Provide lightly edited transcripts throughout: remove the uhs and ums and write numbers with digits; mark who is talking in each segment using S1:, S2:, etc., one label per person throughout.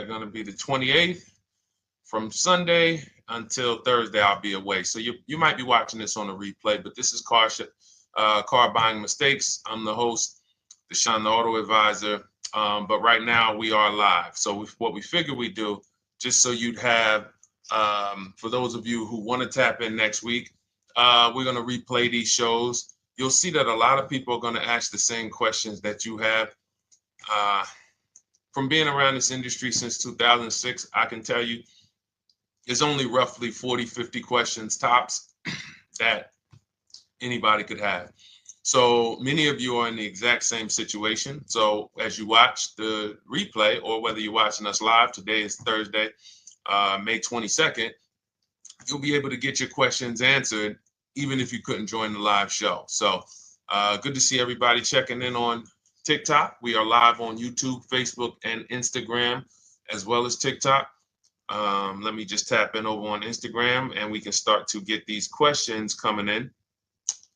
S1: going to be the 28th. From Sunday until Thursday, I'll be away. So you might be watching this on a replay, but this is Car Buying Mistakes. I'm the host, Deshone the Auto Advisor. But right now we are live. So what we figure we do, just so you'd have, for those of you who want to tap in next week, we're going to replay these shows. You'll see that a lot of people are going to ask the same questions that you have. From being around this industry since 2006, I can tell you there's only roughly 40, 50 questions tops that anybody could have. So many of you are in the exact same situation. So as you watch the replay, or whether you're watching us live, today is Thursday, May 22nd, you'll be able to get your questions answered, even if you couldn't join the live show. So good to see everybody checking in on TikTok. We are live on YouTube, Facebook, and Instagram, as well as TikTok. Let me just tap in over on Instagram and we can start to get these questions coming in.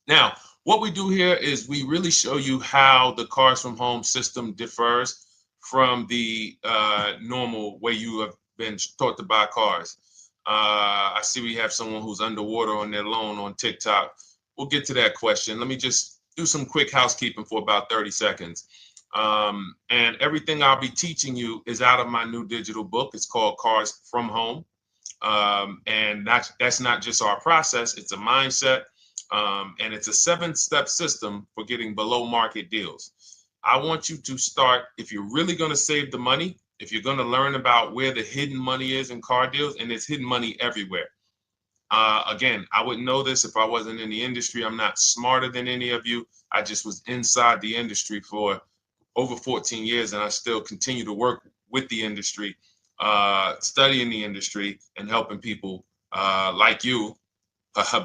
S1: Now, what we do here is we really show you how the Cars from Home system differs from the normal way you have been taught to buy cars. I see we have someone who's underwater on their loan on TikTok. We'll get to that question. Let me just do some quick housekeeping for about 30 seconds. And everything I'll be teaching you is out of my new digital book. It's called Cars from Home. And that's not just our process, it's a mindset. And it's a 7-step system for getting below market deals. I want you to start, if you're really going to save the money, if you're going to learn about where the hidden money is in car deals, and there's hidden money everywhere. Again, I wouldn't know this if I wasn't in the industry. I'm not smarter than any of you. I just was inside the industry for over 14 years, and I still continue to work with the industry, studying the industry and helping people like you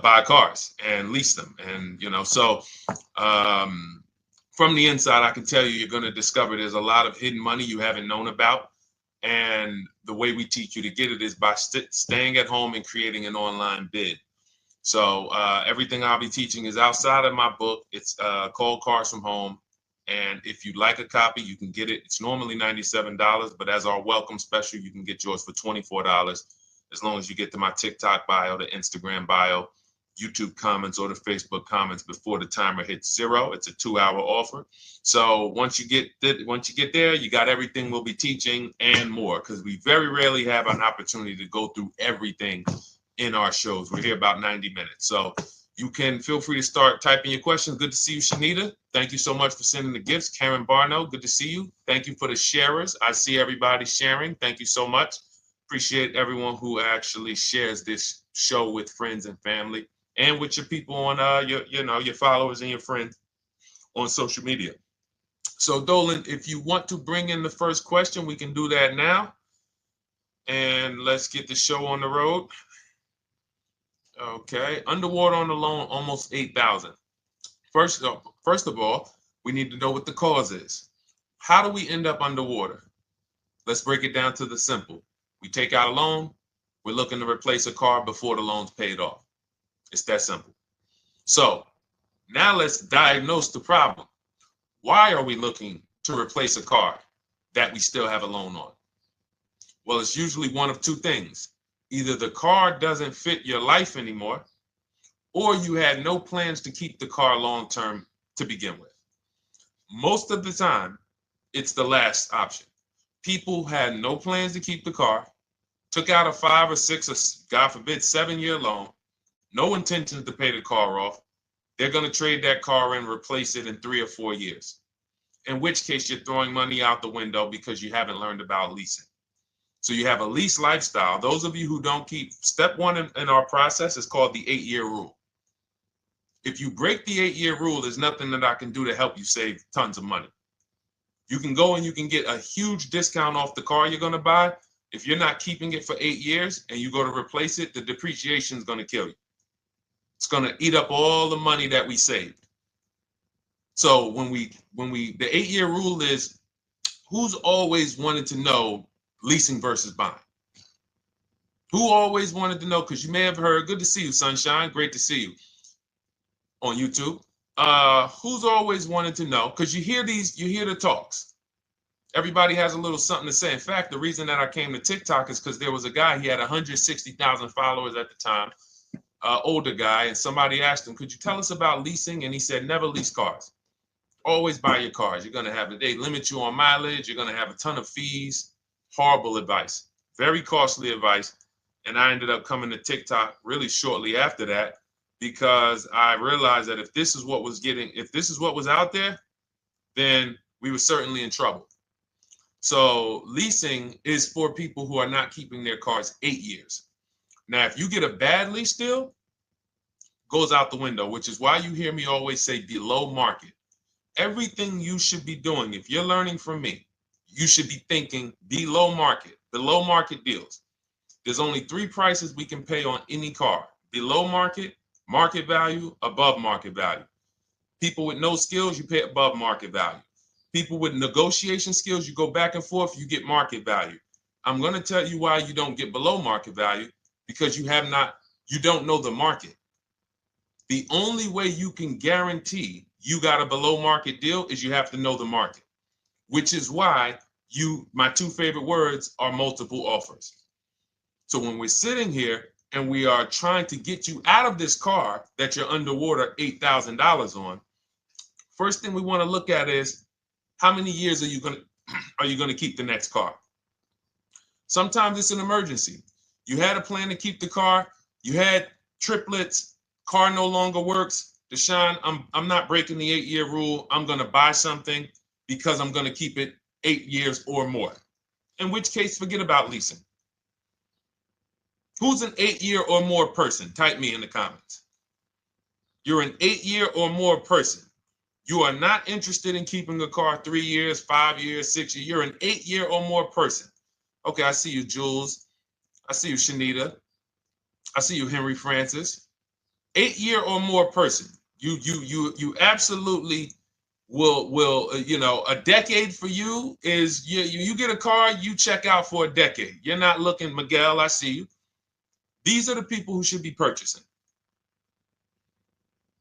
S1: buy cars and lease them. And, so from the inside, I can tell you, you're going to discover there's a lot of hidden money you haven't known about. And the way we teach you to get it is by staying at home and creating an online bid. So everything I'll be teaching is outside of my book. It's called Cars from Home. And if you'd like a copy, you can get it. It's normally $97, but as our welcome special, you can get yours for $24, as long as you get to my TikTok bio, the Instagram bio, YouTube comments, or the Facebook comments before the timer hits 0. It's a 2-hour offer. So once you get there, you got everything we'll be teaching and more, because we very rarely have an opportunity to go through everything in our shows. We're here about 90 minutes. So you can feel free to start typing your questions. Good to see you, Shanita. Thank you so much for sending the gifts. Karen Barno, good to see you. Thank you for the sharers. I see everybody sharing. Thank you so much. Appreciate everyone who actually shares this show with friends and family, and with your people on your followers and your friends on social media. So Dolan, if you want to bring in the first question, we can do that now. And let's get the show on the road. Okay, underwater on the loan, almost 8,000. First of all, we need to know what the cause is. How do we end up underwater? Let's break it down to the simple. We take out a loan, we're looking to replace a car before the loan's paid off. It's that simple. So now let's diagnose the problem. Why are we looking to replace a car that we still have a loan on? Well, it's usually one of two things. Either the car doesn't fit your life anymore, or you had no plans to keep the car long-term to begin with. Most of the time, it's the last option. People had no plans to keep the car, took out a 5 or 6 or, God forbid, 7-year loan, no intention to pay the car off. They're going to trade that car and replace it in 3 or 4 years, in which case you're throwing money out the window because you haven't learned about leasing. So you have a lease lifestyle. Those of you who don't keep, step 1 in our process is called the 8-year rule. If you break the 8-year rule, there's nothing that I can do to help you save tons of money. You can go and you can get a huge discount off the car you're going to buy. If you're not keeping it for 8 years and you go to replace it, the depreciation is going to kill you. It's going to eat up all the money that we saved. So the 8-year rule is, who's always wanted to know leasing versus buying? Who always wanted to know? Because you may have heard, good to see you, Sunshine. Great to see you on YouTube. Who's always wanted to know? Because you hear the talks. Everybody has a little something to say. In fact, the reason that I came to TikTok is because there was a guy, he had 160,000 followers at the time, older guy, and somebody asked him, could you tell us about leasing? And he said, never lease cars. Always buy your cars. You're going to have, they limit you on mileage. You're going to have a ton of fees. Horrible advice. Very costly advice. And I ended up coming to TikTok really shortly after that because I realized that if this is what was out there, then we were certainly in trouble. So leasing is for people who are not keeping their cars 8 years. Now, if you get a bad lease deal, goes out the window, which is why you hear me always say below market. Everything you should be doing, if you're learning from me, you should be thinking below market deals. There's only 3 prices we can pay on any car: below market, market value, above market value. People with no skills, you pay above market value. People with negotiation skills, you go back and forth, you get market value. I'm going to tell you why you don't get below market value, because you don't know the market. The only way you can guarantee you got a below market deal is you have to know the market, which is why my 2 favorite words are multiple offers. So when we're sitting here and we are trying to get you out of this car that you're underwater $8,000 on, first thing we want to look at is how many years are you going to keep the next car? Sometimes it's an emergency. You had a plan to keep the car. You had triplets. Car no longer works. Deshone, I'm not breaking the 8-year rule. I'm going to buy something because I'm going to keep it 8 years or more. In which case, forget about leasing. Who's an 8-year or more person? Type me in the comments. You're an 8-year or more person. You are not interested in keeping a car 3 years, 5 years, 6 years. You're an 8-year or more person. Okay, I see you, Jules. I see you, Shanita. I see you, Henry Francis. 8-year or more person. You absolutely will a decade for you is you get a car, you check out for a decade. You're not looking, Miguel, I see you. These are the people who should be purchasing.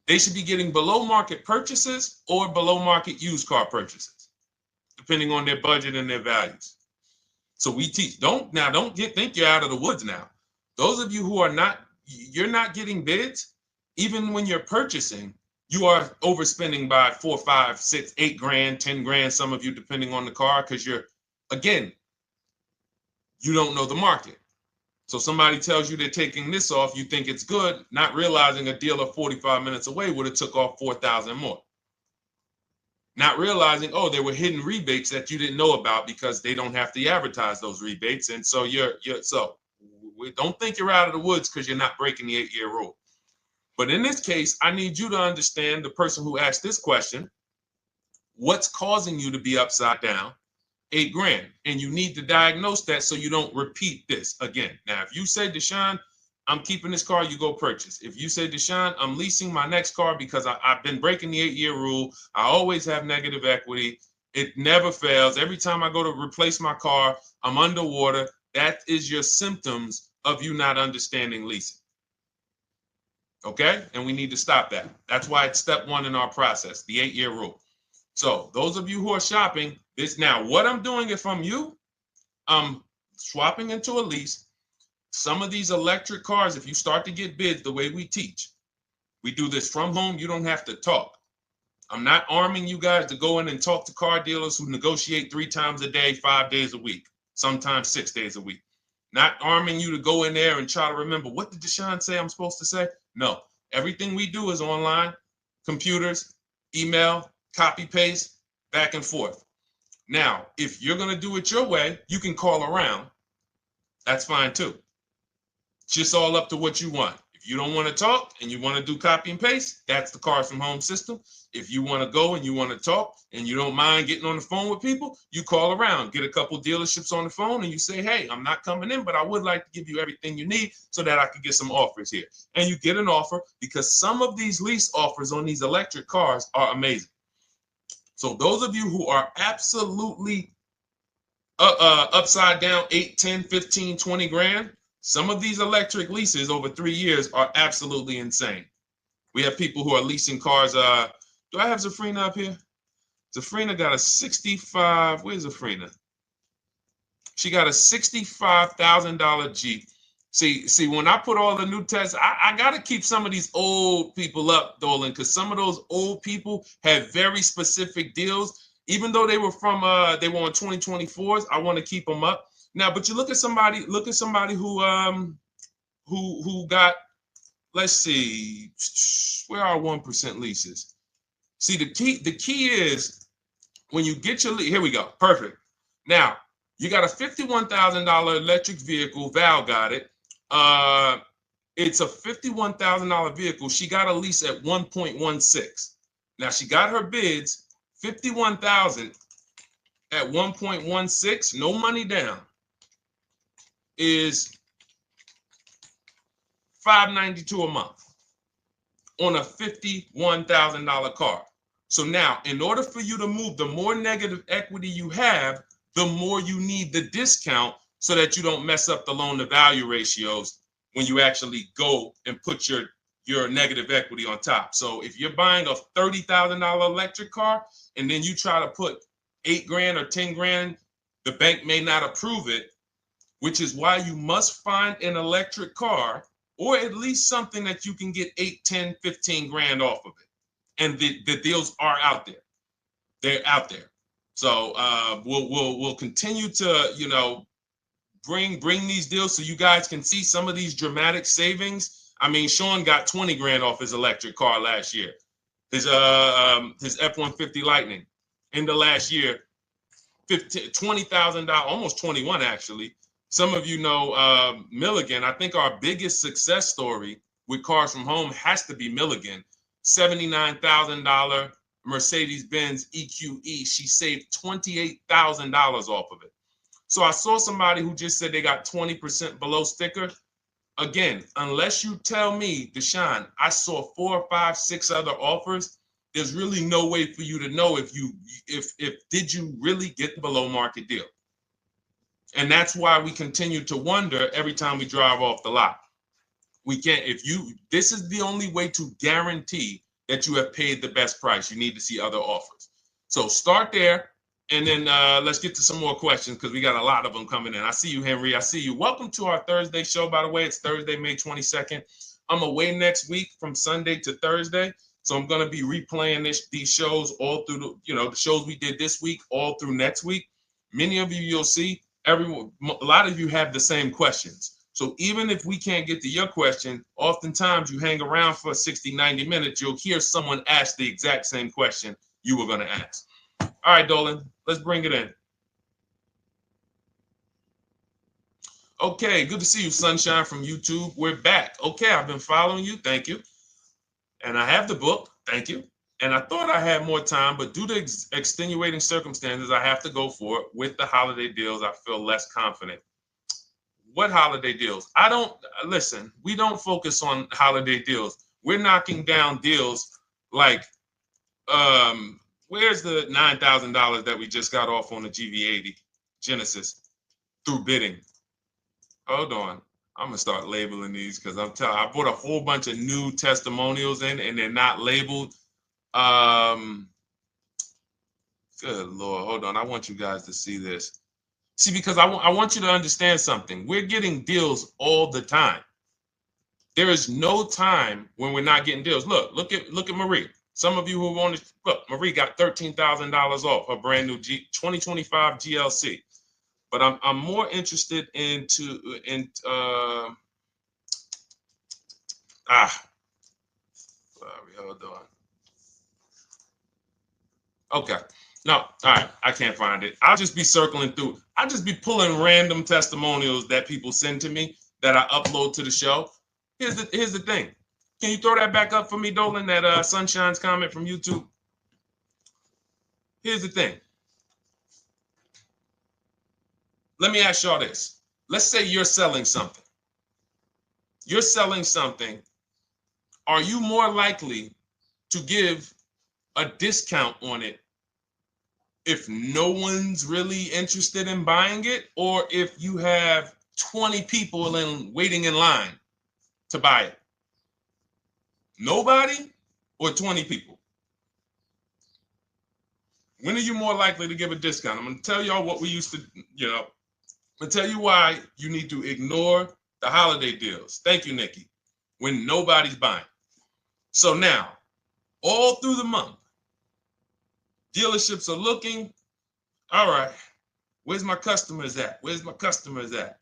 S1: They should be getting below market purchases or below market used car purchases, depending on their budget and their values. So we teach, think you're out of the woods now. Those of you who you're not getting bids, even when you're purchasing, you are overspending by 4, 5, 6, 8 grand, 10 grand, some of you, depending on the car, because you don't know the market. So somebody tells you they're taking this off, you think it's good, not realizing a dealer 45 minutes away would have took off 4,000 more. Not realizing, there were hidden rebates that you didn't know about because they don't have to advertise those rebates. And so don't think you're out of the woods because you're not breaking the 8-year rule. But in this case, I need you to understand, the person who asked this question, what's causing you to be upside down 8 grand? And you need to diagnose that so you don't repeat this again. Now, if you say, Deshone, I'm keeping this car, you go purchase. If you say, Deshone, I'm leasing my next car because I've been breaking the 8-year rule. I always have negative equity. It never fails. Every time I go to replace my car, I'm underwater. That is your symptoms of you not understanding leasing. Okay? And we need to stop that. That's why it's step 1 in our process, the 8-year rule. So those of you who are shopping this now, what I'm doing if I'm you, I'm swapping into a lease. Some of these electric cars, if you start to get bids the way we teach, we do this from home. You don't have to talk. I'm not arming you guys to go in and talk to car dealers who negotiate 3 times a day, 5 days a week, sometimes 6 days a week. Not arming you to go in there and try to remember, what did Deshone say I'm supposed to say? No, everything we do is online, computers, email, copy, paste, back and forth. Now, if you're going to do it your way, you can call around. That's fine too. It's just all up to what you want. If you don't want to talk and you want to do copy and paste, that's the Cars from Home system. If you want to go and you want to talk and you don't mind getting on the phone with people, you call around, get a couple dealerships on the phone and you say, hey, I'm not coming in, but I would like to give you everything you need so that I could get some offers here. And you get an offer, because some of these lease offers on these electric cars are amazing. So those of you who are absolutely upside down 8, 10, 15, 20 grand, some of these electric leases over 3 years are absolutely insane. We have people who are leasing cars. Do I have Zafrina up here? Zafrina got a 65. Where's Zafrina? She got a $65,000 Jeep. See, when I put all the new tests, I got to keep some of these old people up, Dolan, because some of those old people have very specific deals. Even though they were on 2024s, I want to keep them up. Now, but you look at somebody who got, let's see, where are 1% leases? See, the key is when you get your lease, here we go, perfect. Now, you got a $51,000 electric vehicle, Val got it. It's a $51,000 vehicle. She got a lease at 1.16. Now she got her bids, 51,000 at 1.16, no money down, is $592 a month on a $51,000 car. So now, in order for you to move, the more negative equity you have, the more you need the discount so that you don't mess up the loan to value ratios when you actually go and put your negative equity on top. So if you're buying a $30,000 electric car and then you try to put $8,000 or $10,000, the bank may not approve it, which is why you must find an electric car or at least something that you can get 8, 10, 15 grand off of it. And the deals are out there. They're out there. So we'll continue to, bring these deals so you guys can see some of these dramatic savings. I mean, Sean got 20 grand off his electric car last year. His F-150 Lightning in the last year, $20,000, almost 21 actually. Some of you know Milligan. I think our biggest success story with Cars from Home has to be Milligan. $79,000 Mercedes-Benz EQE. She saved $28,000 off of it. So I saw somebody who just said they got 20% below sticker. Again, unless you tell me, Deshone, I saw 4, 5, 6 other offers, there's really no way for you to know if did you really get the below market deal. And that's why we continue to wonder every time we drive off the lot. We can't, this is the only way to guarantee that you have paid the best price. You need to see other offers. So start there. And then let's get to some more questions because we got a lot of them coming in. I see you, Henry. I see you. Welcome to our Thursday show, by the way. It's Thursday, May 22nd. I'm away next week from Sunday to Thursday. So I'm going to be replaying these shows all through, the shows we did this week, all through next week. Many of you, you'll see, a lot of you have the same questions. So even if we can't get to your question, oftentimes you hang around for 60, 90 minutes, you'll hear someone ask the exact same question you were going to ask. All right, Dolan, let's bring it in. Okay, good to see you, Sunshine from YouTube. We're back. Okay, I've been following you. Thank you. And I have the book. Thank you. And I thought I had more time, but due to extenuating circumstances, I have to go for it. With the holiday deals, I feel less confident. What holiday deals? Listen, we don't focus on holiday deals. We're knocking down deals like, where's the $9,000 that we just got off on the GV80 Genesis through bidding? Hold on. I'm going to start labeling these because I bought a whole bunch of new testimonials in and they're not labeled. Good Lord. Hold on. I want you guys to see this. See, because I want you to understand something. We're getting deals all the time. There is no time when we're not getting deals. Look at Marie. Some of you who want to look, Marie got $13,000 off her brand new 2025 GLC. But I'm more interested sorry, hold on. Okay. No, all right. I can't find it. I'll just be circling through. I'll just be pulling random testimonials that people send to me that I upload to the show. Here's the thing. Can you throw that back up for me, Dolan, that Sunshine's comment from YouTube? Here's the thing. Let me ask y'all this. Let's say you're selling something. You're selling something. Are you more likely to give a discount on it if no one's really interested in buying it, or if you have 20 people waiting in line to buy it? Nobody or 20 people? When are you more likely to give a discount? I'm going to tell y'all what we used to, I'm going to tell you why you need to ignore the holiday deals. Thank you, Nikki. When nobody's buying. So now, all through the month, dealerships are looking, all right, where's my customers at? Where's my customers at?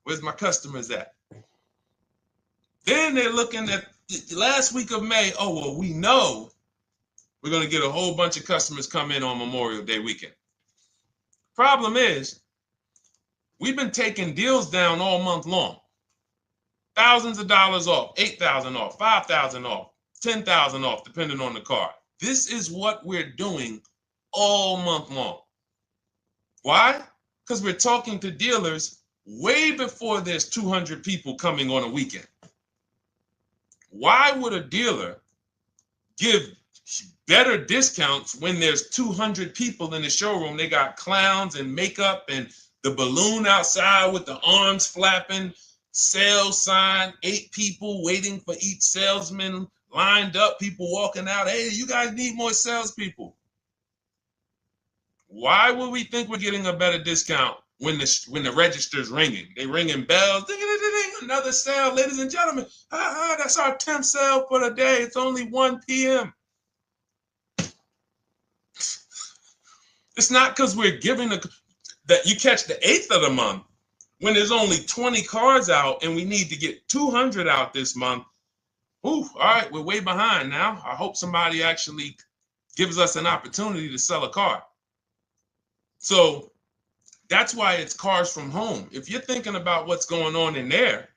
S1: Where's my customers at? Then they're looking at the last week of May. Oh, well, we know we're going to get a whole bunch of customers come in on Memorial Day weekend. Problem is, we've been taking deals down all month long. Thousands of dollars off, 8,000 off, 5,000 off, 10,000 off, depending on the car. This is what we're doing all month long. Why? Because we're talking to dealers way before there's 200 people coming on a weekend. Why would a dealer give better discounts when there's 200 people in the showroom? They got clowns and makeup and the balloon outside with the arms flapping, sales sign, 8 people waiting for each salesman lined up, people walking out. Hey, you guys need more salespeople. Why would we think we're getting a better discount when the register's ringing? They ringing bells, ding, ding, ding, ding, another sale, ladies and gentlemen. That's our 10th sale for the day. It's only 1 p.m. It's not because we're giving that you catch the 8th of the month when there's only 20 cars out and we need to get 200 out this month. Ooh, all right, we're way behind now. I hope somebody actually gives us an opportunity to sell a car. So that's why it's cars from home. If you're thinking about what's going on in there,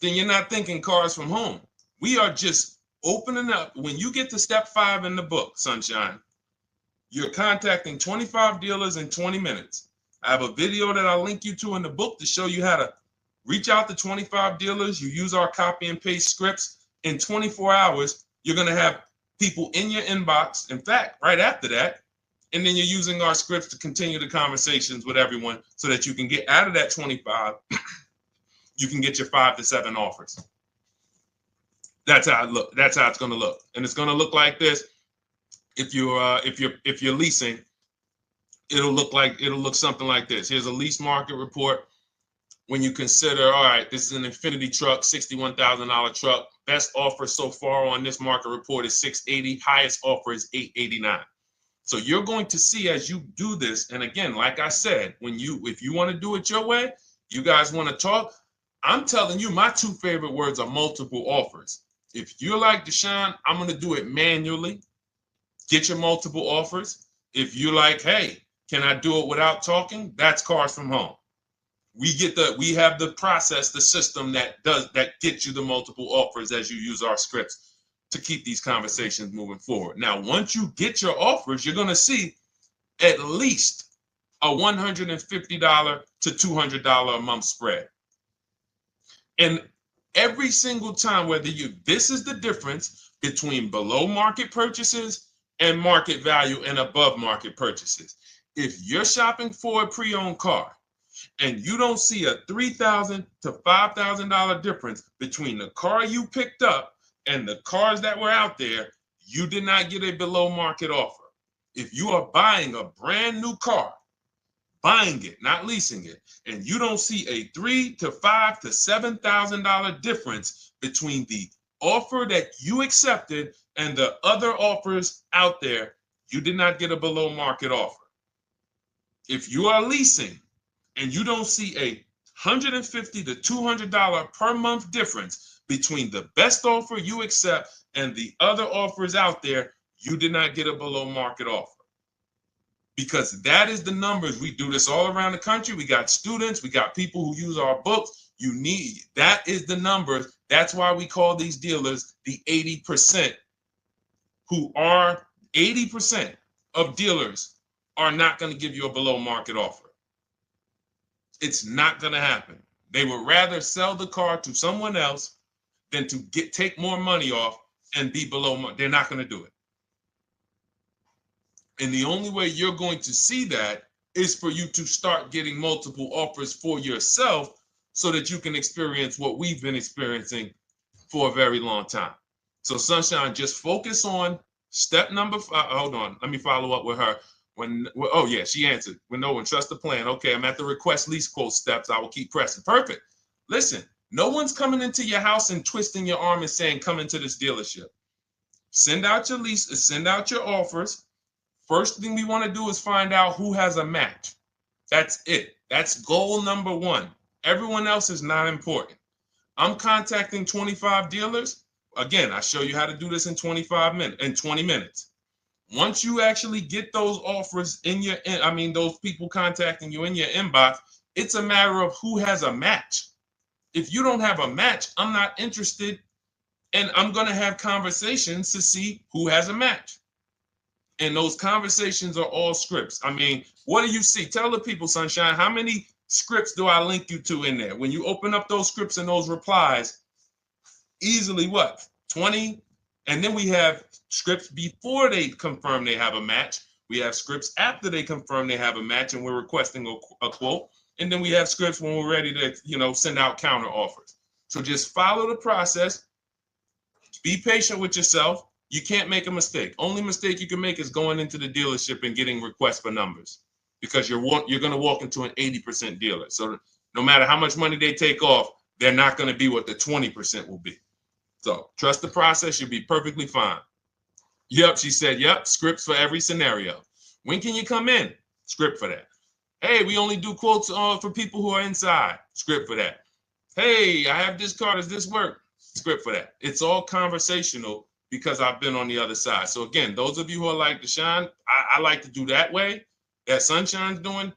S1: then you're not thinking cars from home. We are just opening up. When you get to step 5 in the book, Sunshine, you're contacting 25 dealers in 20 minutes. I have a video that I'll link you to in the book to show you how to reach out to 25 dealers. You use our copy and paste scripts. In 24 hours, you're going to have people in your inbox. In fact, right after that, and then you're using our scripts to continue the conversations with everyone so that you can get out of that 25, you can get your 5 to 7 offers. That's how it look. That's how it's going to look. And it's going to look like this. If you're leasing, it'll look something like this. Here's a lease market report. When you consider, all right, this is an Infinity truck, $61,000 truck. Best offer so far on this market report is $680. Highest offer is $889. So you're going to see as you do this, and again, like I said, if you want to do it your way, you guys want to talk, I'm telling you, my 2 favorite words are multiple offers. If you're like Deshone, I'm going to do it manually. Get your multiple offers. If you're like, hey, can I do it without talking? That's cars from home. We have the process, the system that gets you the multiple offers as you use our scripts to keep these conversations moving forward. Now, once you get your offers, you're going to see at least a $150 to $200 a month spread. And every single time, this is the difference between below market purchases and market value and above market purchases. If you're shopping for a pre-owned car and you don't see a $3,000 to $5,000 difference between the car you picked up and the cars that were out there, you did not get a below market offer. If you are buying a brand new car, buying it, not leasing it, and you don't see a $3,000 to $5,000 to $7,000 difference between the offer that you accepted and the other offers out there, you did not get a below market offer. If you are leasing and you don't see a $150 to $200 per month difference between the best offer you accept and the other offers out there, you did not get a below market offer. Because that is the numbers. We do this all around the country. We got students, we got people who use our books. That is the numbers. That's why we call these dealers the 80%, who are 80% of dealers are not going to give you a below market offer. It's not going to happen. They would rather sell the car to someone else than to take more money off and be below market. They're not going to do it. And the only way you're going to see that is for you to start getting multiple offers for yourself so that you can experience what we've been experiencing for a very long time. So Sunshine, just focus on Step number five, hold on, let me follow up with her. Oh yeah, she answered. When no one trusts the plan. Okay, I'm at the request lease quote steps. I will keep pressing. Perfect. Listen, no one's coming into your house and twisting your arm and saying, come into this dealership. Send out your leases, send out your offers. First thing we want to do is find out who has a match. That's it. That's goal number one. Everyone else is not important. I'm contacting 25 dealers. Again, I show you how to do this in 20 minutes. Once you actually get those offers in your, those people contacting you in your inbox, it's a matter of who has a match. If you don't have a match, I'm not interested, and I'm going to have conversations to see who has a match. And those conversations are all scripts. I mean, what do you see? Tell the people, Sunshine, how many scripts do I link you to in there? When you open up those scripts and those replies, easily what? 20? And then we have scripts before they confirm they have a match. We have scripts after they confirm they have a match and we're requesting a quote. And then we have scripts when we're ready to, send out counter offers. So just follow the process. Be patient with yourself. You can't make a mistake. Only mistake you can make is going into the dealership and getting requests for numbers, because you're going to walk into an 80% dealer. So no matter how much money they take off, they're not going to be what the 20% will be. So trust the process. You'll be perfectly fine. Yep, she said, yep, scripts for every scenario. When can you come in? Script for that. Hey, we only do quotes for people who are inside. Script for that. Hey, I have this car. Does this work? Script for that. It's all conversational because I've been on the other side. So again, those of you who are like Deshone, I like to do that way, that Sunshine's doing.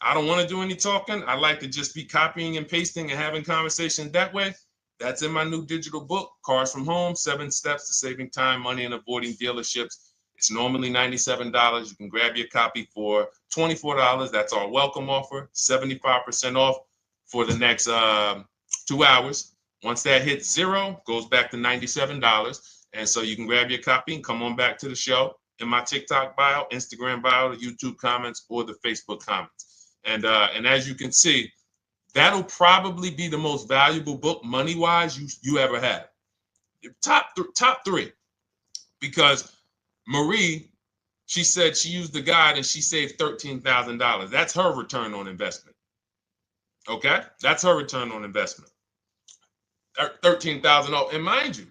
S1: I don't want to do any talking. I like to just be copying and pasting and having conversations that way. That's in my new digital book, Cars from Home, 7 Steps to Saving Time, Money, and Avoiding Dealerships. It's normally $97. You can grab your copy for $24. That's our welcome offer, 75% off for the next 2 hours. Once that hits zero, goes back to $97. And so you can grab your copy and come on back to the show in my TikTok bio, Instagram bio, the YouTube comments, or the Facebook comments. And as you can see, that'll probably be the most valuable book money-wise you ever have. Top three. Because Marie, she said she used the guide and she saved $13,000. That's her return on investment. Okay? That's her return on investment. $13,000. And mind you,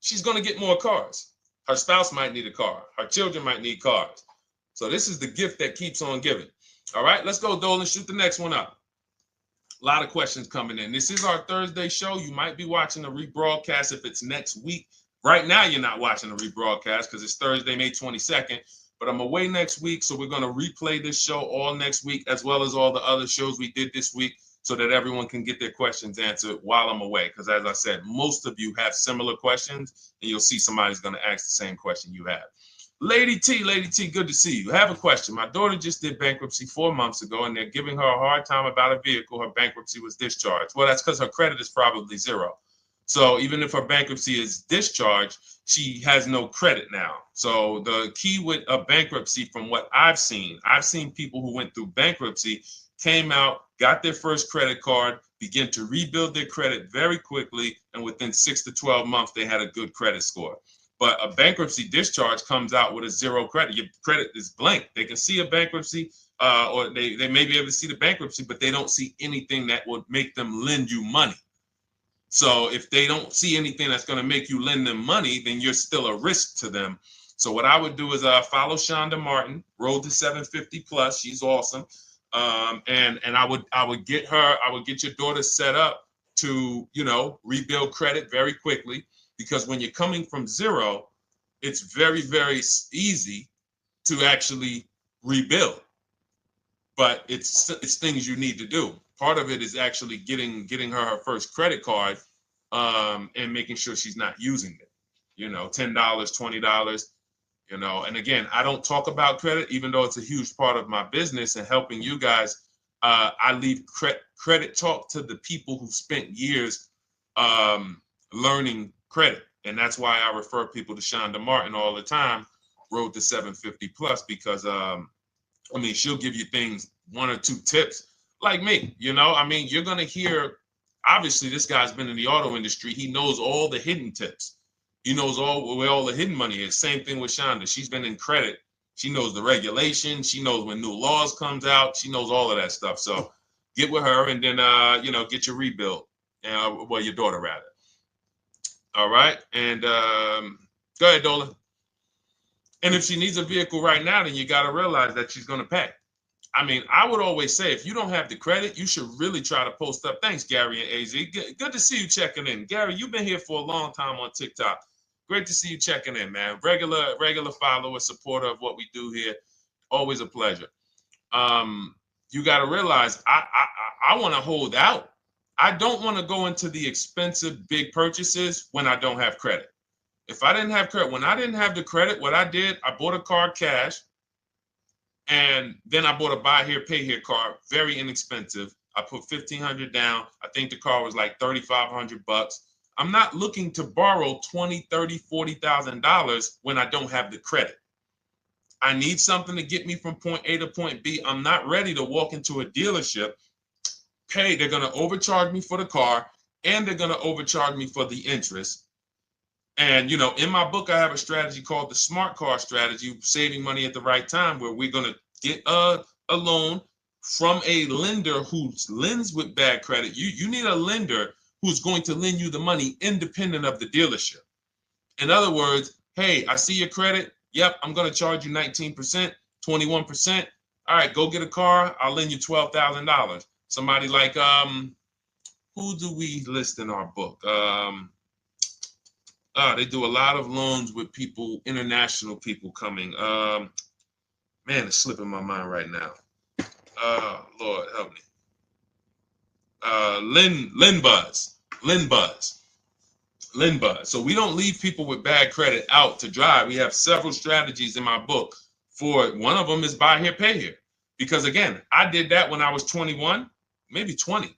S1: she's going to get more cars. Her spouse might need a car. Her children might need cars. So this is the gift that keeps on giving. All right, let's go, Dolan. Shoot the next one up. A lot of questions coming in. This is our Thursday show. You might be watching a rebroadcast if it's next week. Right now, you're not watching a rebroadcast because it's Thursday, May 22nd. But I'm away next week, so we're going to replay this show all next week, as well as all the other shows we did this week, so that everyone can get their questions answered while I'm away. Because as I said, most of you have similar questions, and you'll see somebody's going to ask the same question you have. Lady T, good to see you. I have a question. My daughter just did bankruptcy 4 months ago, and they're giving her a hard time about a vehicle. Her bankruptcy was discharged. Well, that's because her credit is probably zero. So even if her bankruptcy is discharged, she has no credit now. So the key with a bankruptcy, from what I've seen people who went through bankruptcy, came out, got their first credit card, began to rebuild their credit very quickly, and within 6 to 12 months, they had a good credit score. But a bankruptcy discharge comes out with a zero credit. Your credit is blank. They can see a bankruptcy, or they may be able to see the bankruptcy, but they don't see anything that would make them lend you money. So if they don't see anything that's going to make you lend them money, then you're still a risk to them. So what I would do is follow Shonda Martin, Road to 750 Plus. She's awesome. And I would get your daughter set up to, rebuild credit very quickly, because when you're coming from zero, it's very, very easy to actually rebuild. But it's things you need to do. Part of it is actually getting her first credit card, and making sure she's not using it. $10, $20. And again, I don't talk about credit, even though it's a huge part of my business and helping you guys. I leave credit talk to the people who spent years learning credit. And that's why I refer people to Shonda Martin all the time, Road to 750 Plus, because she'll give you things, 1 or 2 tips, like me. You're going to hear, obviously this guy's been in the auto industry. He knows all the hidden tips. He knows where all the hidden money is. Same thing with Shonda. She's been in credit. She knows the regulations. She knows when new laws comes out. She knows all of that stuff. So get with her and then, get your rebuild. Well, your daughter rather. All right. And go ahead, Dola. And if she needs a vehicle right now, then you got to realize that she's going to pay. I mean, I would always say if you don't have the credit, you should really try to post up. Thanks, Gary and AZ. Good to see you checking in. Gary, you've been here for a long time on TikTok. Great to see you checking in, man. Regular follower, supporter of what we do here. Always a pleasure. You got to realize I want to hold out. I don't want to go into the expensive big purchases when I don't have credit. If I didn't have credit, when I didn't have the credit, what I did, I bought a car cash. And then I bought a buy here, pay here car, very inexpensive. I put $1,500 down. I think the car was like $3,500. I'm not looking to borrow $20,000, $30,000, $40,000 when I don't have the credit. I need something to get me from point A to point B. I'm not ready to walk into a dealership, pay. They're going to overcharge me for the car, and they're going to overcharge me for the interest. And, in my book, I have a strategy called the smart car strategy, saving money at the right time, where we're going to get a loan from a lender who lends with bad credit. You need a lender who's going to lend you the money independent of the dealership. In other words, hey, I see your credit. Yep, I'm going to charge you 19%, 21%. All right, go get a car. I'll lend you $12,000. Somebody like, who do we list in our book? They do a lot of loans with people, international people coming. Man, it's slipping my mind right now. Lord help me. LendBuzz. So we don't leave people with bad credit out to dry. We have several strategies in my book. For one of them is buy here, pay here. Because again, I did that when I was 21, maybe 20.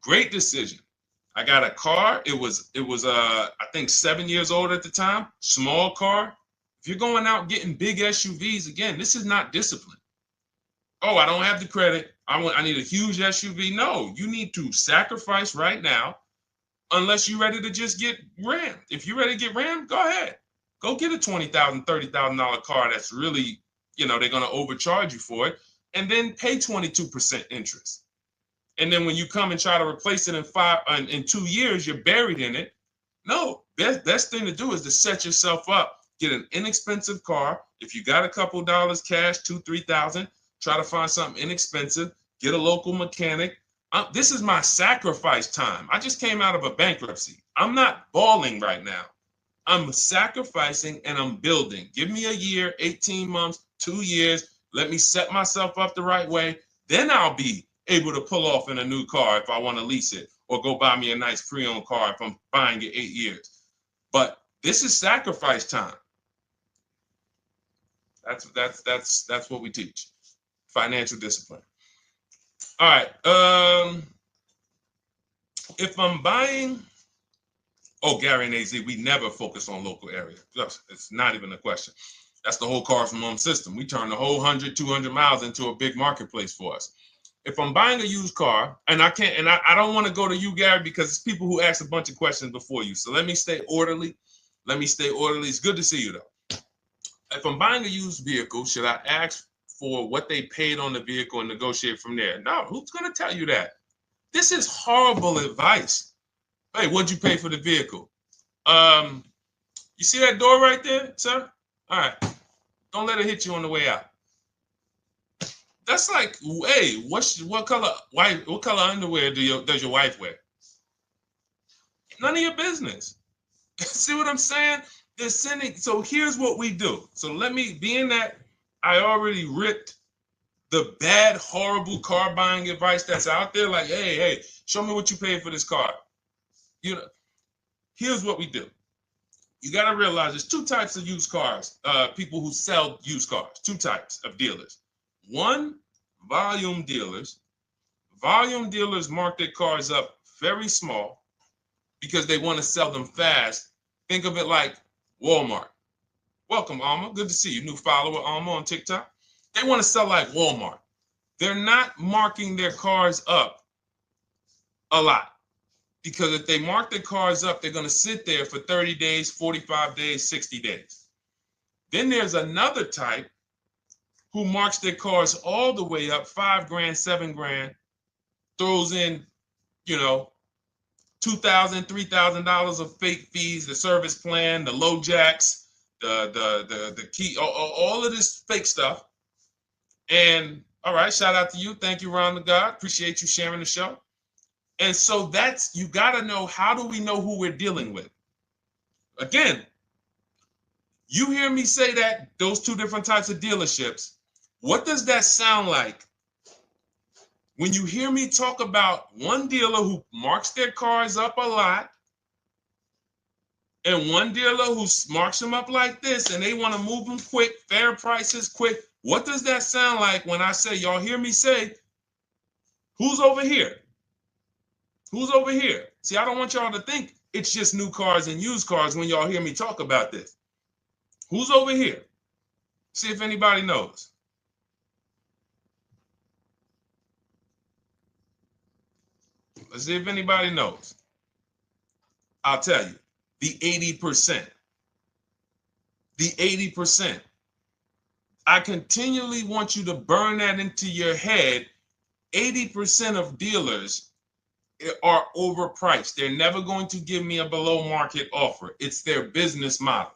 S1: Great decision. I got a car. It was I think 7 years old at the time. Small car. If you're going out getting big SUVs, again, this is not discipline. Oh, I don't have the credit. I need a huge SUV. No, you need to sacrifice right now, unless you're ready to just get rammed. If you're ready to get rammed, go ahead. Go get a $20,000, $30,000 car that's really, they're going to overcharge you for it, and then pay 22% interest. And then when you come and try to replace it in 2 years, you're buried in it. No, best thing to do is to set yourself up. Get an inexpensive car. If you got a couple dollars cash, $2,000, $3,000, try to find something inexpensive. Get a local mechanic. This is my sacrifice time. I just came out of a bankruptcy. I'm not balling right now. I'm sacrificing and I'm building. Give me a year, 18 months, 2 years. Let me set myself up the right way. Then I'll be able to pull off in a new car if I want to lease it, or go buy me a nice pre-owned car if I'm buying it 8 years. But this is sacrifice time. That's what we teach. Financial discipline. All right. If I'm buying, Gary and AZ, we never focus on local area. It's not even a question. That's the whole car from home system. We turn the whole 100, 200 miles into a big marketplace for us. If I'm buying a used car, and I don't want to go to you, Gary, because it's people who ask a bunch of questions before you. So let me stay orderly. It's good to see you, though. If I'm buying a used vehicle, should I ask for what they paid on the vehicle and negotiate from there? No, who's going to tell you that? This is horrible advice. Hey, what'd you pay for the vehicle? You see that door right there, sir? All right. Don't let it hit you on the way out. That's like, hey, what color underwear does your wife wear? None of your business. See what I'm saying? They're sending. So here's what we do. So being that I already ripped the bad, horrible car buying advice that's out there, like, hey, show me what you paid for this car. Here's what we do. You got to realize there's two types of used cars, people who sell used cars, two types of dealers. One, volume dealers. Volume dealers mark their cars up very small because they want to sell them fast. Think of it like Walmart. Welcome, Alma. Good to see you. New follower, Alma, on TikTok. They want to sell like Walmart. They're not marking their cars up a lot. Because if they mark their cars up, they're going to sit there for 30 days, 45 days, 60 days. Then there's another type who marks their cars all the way up, 5 grand, 7 grand, throws in, you know, $2,000, $3,000 of fake fees, the service plan, the low jacks, the key, all of this fake stuff. And all right, shout out to you. Thank you, Ron the God. Appreciate you sharing the show. And so that's, you got to know, how do we know who we're dealing with? Again, you hear me say that, those two different types of dealerships. What does that sound like when you hear me talk about one dealer who marks their cars up a lot and one dealer who marks them up like this and they want to move them quick, fair prices, quick? What does that sound like when I say, y'all hear me say, who's over here? Who's over here? See, I don't want y'all to think it's just new cars and used cars when y'all hear me talk about this. Who's over here? See if anybody knows. Let's see if anybody knows. I'll tell you, the 80%. The 80%. I continually want you to burn that into your head. 80% of dealers are overpriced. They're never going to give me a below market offer. It's their business model.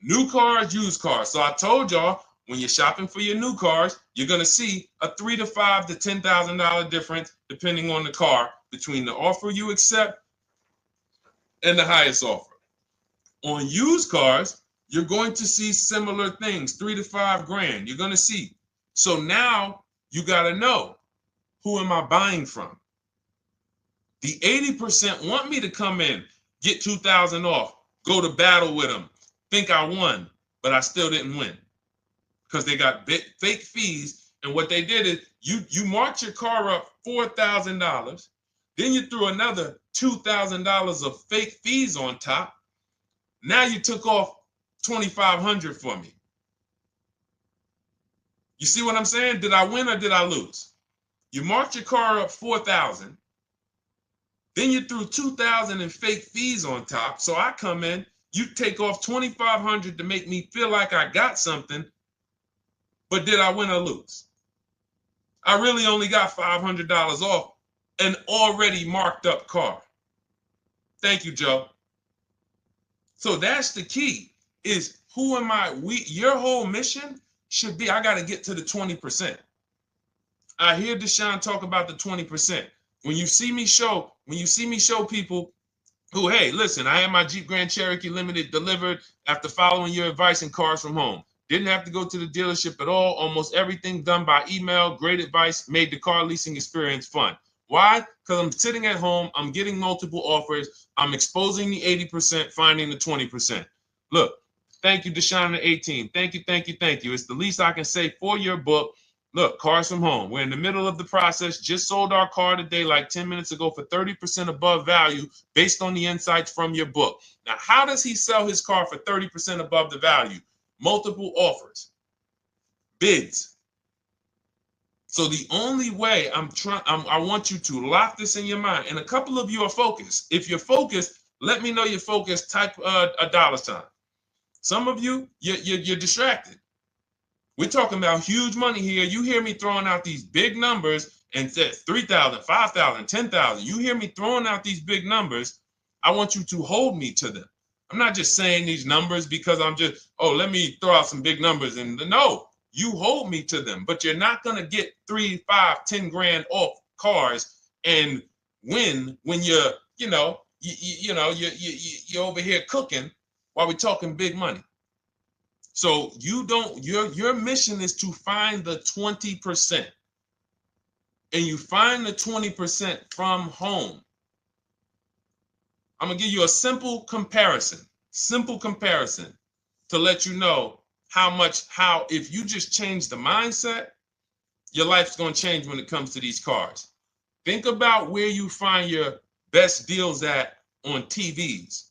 S1: New cars, used cars. So I told y'all, when you're shopping for your new cars, you're going to see a $3,000 to $5,000 to $10,000 difference, depending on the car, between the offer you accept and the highest offer. On used cars, you're going to see similar things, 3 to 5 grand. You're going to see. So now you got to know, who am I buying from? The 80% want me to come in, get 2,000 off, go to battle with them, think I won, but I still didn't win because they got fake fees. And what they did is you marked your car up $4,000, then you threw another $2,000 of fake fees on top. Now you took off $2,500 for me. You see what I'm saying? Did I win or did I lose? You marked your car up $4,000. Then you threw $2,000 in fake fees on top. So I come in, you take off $2,500 to make me feel like I got something. But did I win or lose? I really only got $500 off an already marked up car. Thank you, Joe. So that's the key, is who am I? Your whole mission should be, I got to get to the 20%. I hear Deshone talk about the 20%. When you see me show people who, hey, listen, I had my Jeep Grand Cherokee Limited delivered after following your advice and cars from home. Didn't have to go to the dealership at all. Almost everything done by email. Great advice. Made the car leasing experience fun. Why? Because I'm sitting at home. I'm getting multiple offers. I'm exposing the 80%, finding the 20%. Look, thank you, Deshone the 18. Thank you, thank you, thank you. It's the least I can say for your book. Look, cars from home. We're in the middle of the process. Just sold our car today, like 10 minutes ago, for 30% above value based on the insights from your book. Now, how does he sell his car for 30% above the value? Multiple offers, bids. So the only way I want you to lock this in your mind. And a couple of you are focused. If you're focused, let me know you're focused. Type a $. Some of you, you're distracted. We're talking about huge money here. You hear me throwing out these big numbers and said 3,000, 5,000, 10,000. You hear me throwing out these big numbers. I want you to hold me to them. I'm not just saying these numbers because I'm just, let me throw out some big numbers. And no, you hold me to them, but you're not going to get 3, 5, 10 grand off cars and win when you're over here cooking while we're talking big money. So your mission is to find the 20%. And you find the 20% from home. I'm going to give you a simple comparison to let you know how if you just change the mindset, your life's going to change when it comes to these cars. Think about where you find your best deals at on TVs.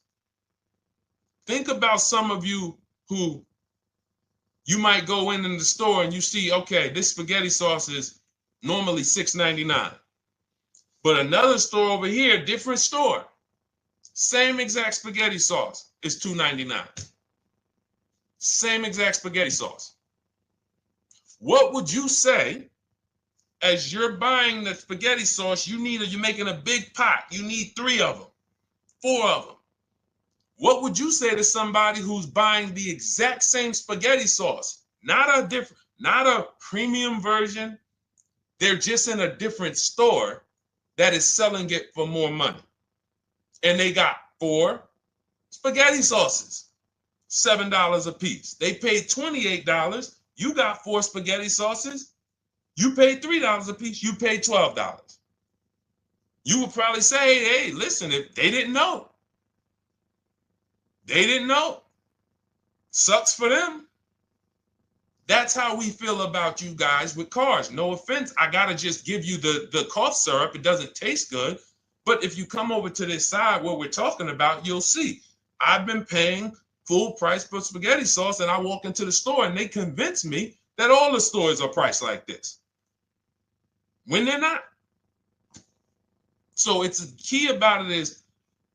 S1: Think about some of you who you might go in the store and you see, okay, this spaghetti sauce is normally $6.99. But another store over here, different store, same exact spaghetti sauce is $2.99. Same exact spaghetti sauce. What would you say as you're buying the spaghetti sauce? You're making a big pot. You need 3 of them, 4 of them. What would you say to somebody who's buying the exact same spaghetti sauce? Not a premium version. They're just in a different store that is selling it for more money. And they got 4 spaghetti sauces, $7 a piece. They paid $28. You got 4 spaghetti sauces. You paid $3 a piece. You paid $12. You would probably say, hey, listen, if they didn't know. They didn't know. Sucks for them. That's how we feel about you guys with cars. No offense. I got to just give you the cough syrup. It doesn't taste good. But if you come over to this side where we're talking about, you'll see. I've been paying full price for spaghetti sauce, and I walk into the store and they convince me that all the stores are priced like this, when they're not. So it's the key about it is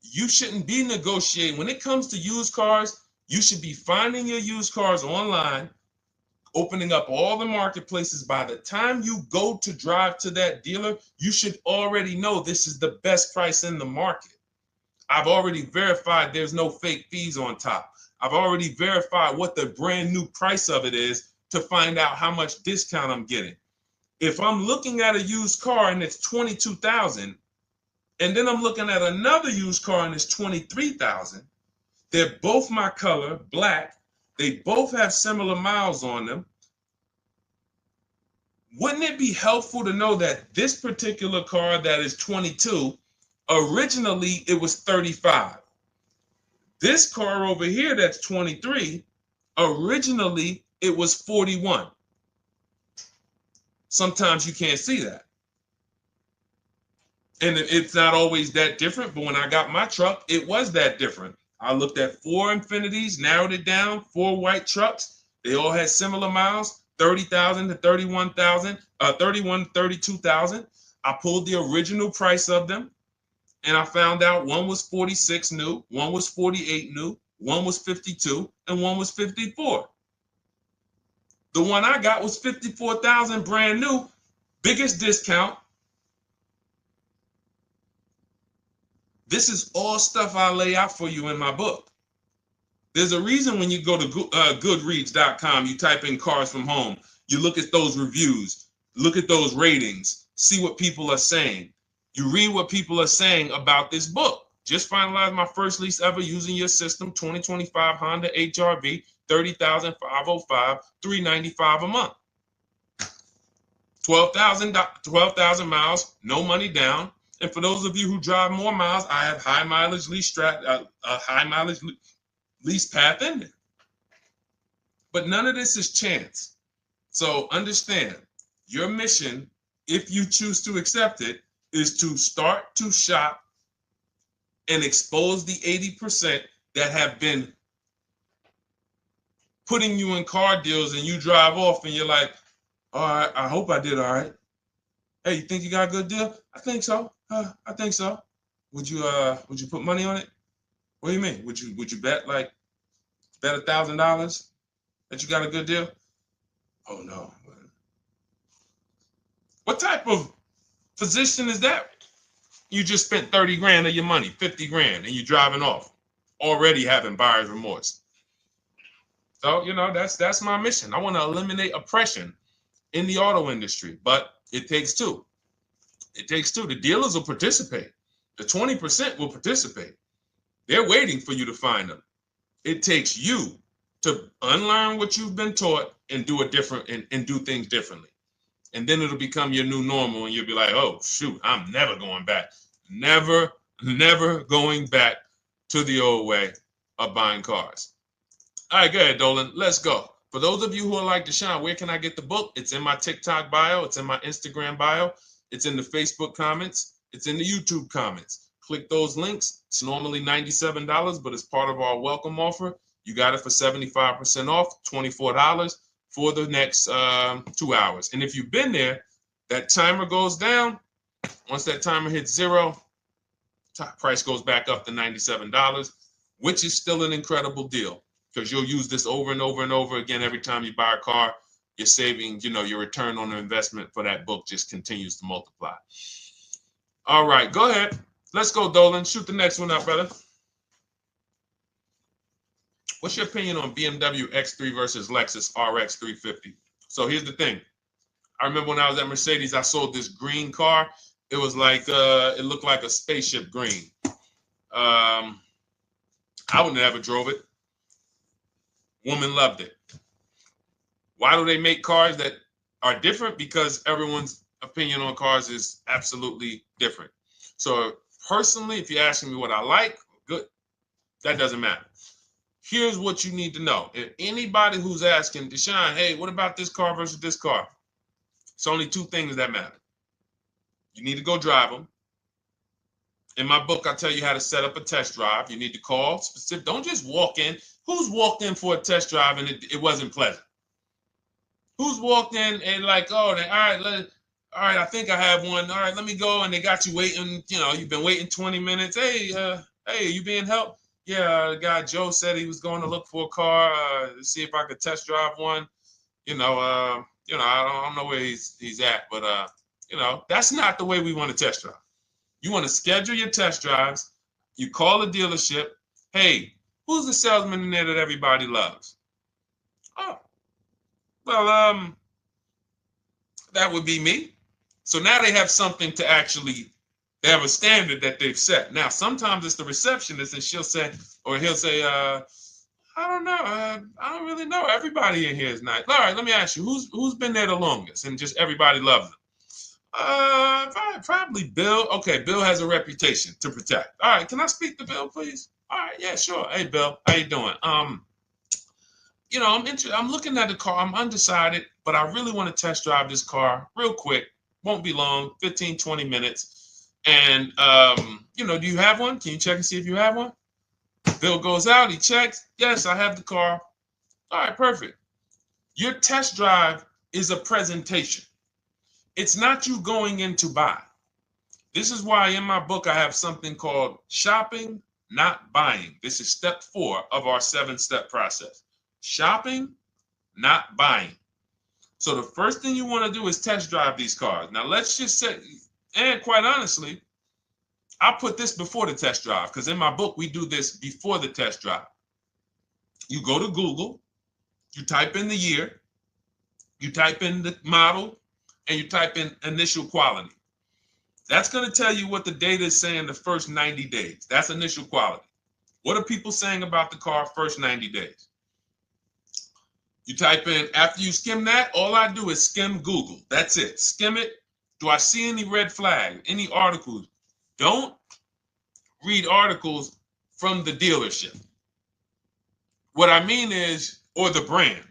S1: you shouldn't be negotiating. When it comes to used cars, you should be finding your used cars online, opening up all the marketplaces. By the time you go to drive to that dealer, you should already know this is the best price in the market. I've already verified there's no fake fees on top. I've already verified what the brand new price of it is to find out how much discount I'm getting. If I'm looking at a used car and it's $22,000, and then I'm looking at another used car and it's $23,000, they're both my color, black. They both have similar miles on them. Wouldn't it be helpful to know that this particular car that is 22, originally it was 35? This car over here that's 23, originally it was 41. Sometimes you can't see that. And it's not always that different, but when I got my truck, it was that different. I looked at 4 Infinities, narrowed it down, 4 white trucks. They all had similar miles, 30,000 to 31,000, 31, 32,000. I pulled the original price of them, and I found out one was 46 new, one was 48 new, one was 52, and one was 54. The one I got was 54,000 brand new, biggest discount. This is all stuff I lay out for you in my book. There's a reason when you go to Goodreads.com, you type in cars from home, you look at those reviews, look at those ratings, see what people are saying. You read what people are saying about this book. Just finalized my first lease ever using your system, 2025 Honda HRV, 30,505, $395 a month. 12,000 miles, no money down. And for those of you who drive more miles, I have high mileage lease lease path in there. But none of this is chance. So understand, your mission, if you choose to accept it, is to start to shop and expose the 80% that have been putting you in car deals, and you drive off and you're like, all right, I hope I did all right. Hey, you think you got a good deal? I think so. I think so. Would you put money on it? What do you mean? Would you bet $1,000 that you got a good deal? Oh no. What type of position is that? You just spent 30 grand of your money, 50 grand, and you're driving off, already having buyer's remorse. So, that's my mission. I want to eliminate oppression in the auto industry, but it takes two. It takes two. The dealers will participate. The 20% will participate. They're waiting for you to find them. It takes you to unlearn what you've been taught and do it different and do things differently. And then it'll become your new normal, and you'll be like, oh, shoot, I'm never going back. Never going back to the old way of buying cars. All right, go ahead, Dolan. Let's go. For those of you who are like Deshone, where can I get the book? It's in my TikTok bio. It's in my Instagram bio. It's in the Facebook comments. It's in the YouTube comments. Click those links. It's normally $97, but it's part of our welcome offer. You got it for 75% off, $24 for the next 2 hours. And if you've been there, that timer goes down. Once that timer hits 0, top price goes back up to $97, which is still an incredible deal because you'll use this over and over and over again every time you buy a car. You're saving, your return on the investment for that book just continues to multiply. All right, go ahead. Let's go, Dolan. Shoot the next one up, brother. What's your opinion on BMW X3 versus Lexus RX 350? So here's the thing. I remember when I was at Mercedes, I sold this green car. It was like, it looked like a spaceship green. I would never drove it. Woman loved it. Why do they make cars that are different? Because everyone's opinion on cars is absolutely different. So personally, if you're asking me what I like, good. That doesn't matter. Here's what you need to know. If anybody who's asking, Deshone, hey, what about this car versus this car? It's only two things that matter. You need to go drive them. In my book, I tell you how to set up a test drive. You need to call specific. Don't just walk in. Who's walked in for a test drive and it wasn't pleasant? Who's walked in and like, oh, all right, I think I have one. All right, let me go. And they got you waiting. You've been waiting 20 minutes. Hey, you being helped? Yeah, the guy Joe said he was going to look for a car to see if I could test drive one. I don't know where he's at, but that's not the way we want to test drive. You want to schedule your test drives. You call the dealership. Hey, who's the salesman in there that everybody loves? Oh, well, that would be me. So now they have something to actually, they have a standard that they've set. Now, sometimes it's the receptionist and he'll say, I don't know. I don't really know. Everybody in here is nice. All right, let me ask you, who's been there the longest? And just everybody loves them. Probably Bill. Okay, Bill has a reputation to protect. All right, can I speak to Bill, please? All right, yeah, sure. Hey, Bill, how you doing? I'm looking at the car. I'm undecided, but I really want to test drive this car real quick. Won't be long, 15, 20 minutes. And, do you have one? Can you check and see if you have one? Bill goes out, he checks. Yes, I have the car. All right, perfect. Your test drive is a presentation. It's not you going in to buy. This is why in my book I have something called shopping, not buying. This is step 4 of our 7-step process. Shopping, not buying. So the first thing you want to do is test drive these cars. Now let's just say, and quite honestly, I put this before the test drive because in my book we do this before the test drive. You go to Google, you type in the year, you type in the model, and you type in initial quality. That's going to tell you what the data is saying the first 90 days. That's initial quality. What are people saying about the car first 90 days? You type in, after you skim that, all I do is skim Google. That's it. Skim it. Do I see any red flags, any articles? Don't read articles from the dealership. What I mean is, or the brand.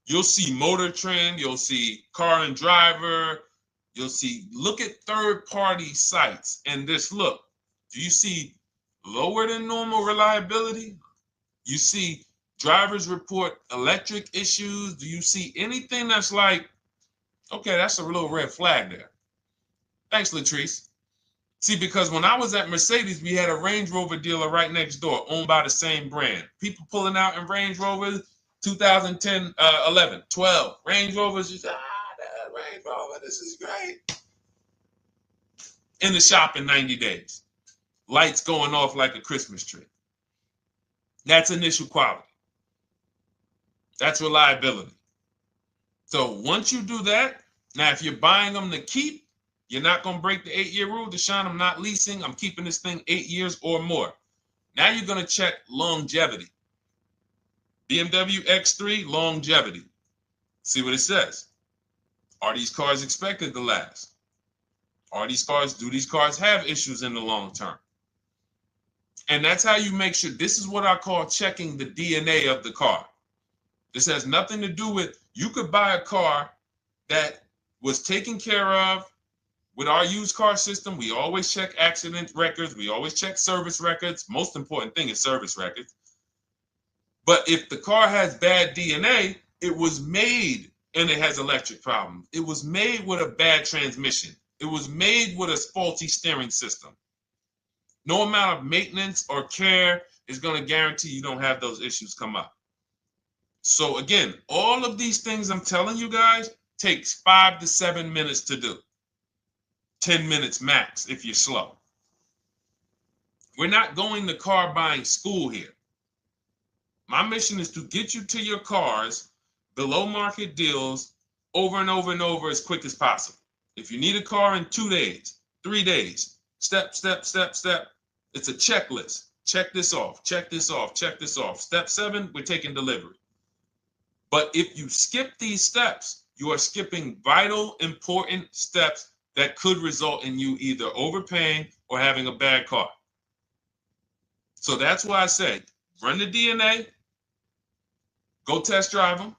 S1: You'll see Motor Trend, you'll see Car and Driver, look at third-party sites and just look. Do you see lower than normal reliability? You see drivers report electric issues? Do you see anything that's like, okay, that's a little red flag there? Thanks, Latrice. See, because when I was at Mercedes, we had a Range Rover dealer right next door owned by the same brand. People pulling out in Range Rovers, 2010, 11, 12. Range Rovers, that Range Rover, this is great. In the shop in 90 days. Lights going off like a Christmas tree. That's initial quality. That's reliability. So once you do that, now if you're buying them to keep, you're not going to break the 8-year rule. Deshone, I'm not leasing. I'm keeping this thing 8 years or more. Now you're going to check longevity. BMW X3, longevity. See what it says. Are these cars expected to last? Do these cars have issues in the long term? And that's how you make sure. This is what I call checking the DNA of the car. This has nothing to do with, you could buy a car that was taken care of. With our used car system, we always check accident records. We always check service records. Most important thing is service records. But if the car has bad DNA, it was made and it has electric problems. It was made with a bad transmission. It was made with a faulty steering system. No amount of maintenance or care is going to guarantee you don't have those issues come up. So again, all of these things I'm telling you guys takes 5 to 7 minutes to do. 10 minutes max if you're slow. We're not going to car buying school here. My mission is to get you to your cars below market deals over and over and over as quick as possible. If you need a car in 2 days, 3 days, step, step, step, step. It's a checklist. Check this off, check this off, check this off. Step 7, we're taking delivery. But if you skip these steps, you are skipping vital, important steps that could result in you either overpaying or having a bad car. So that's why I say, run the DNA, go test drive them.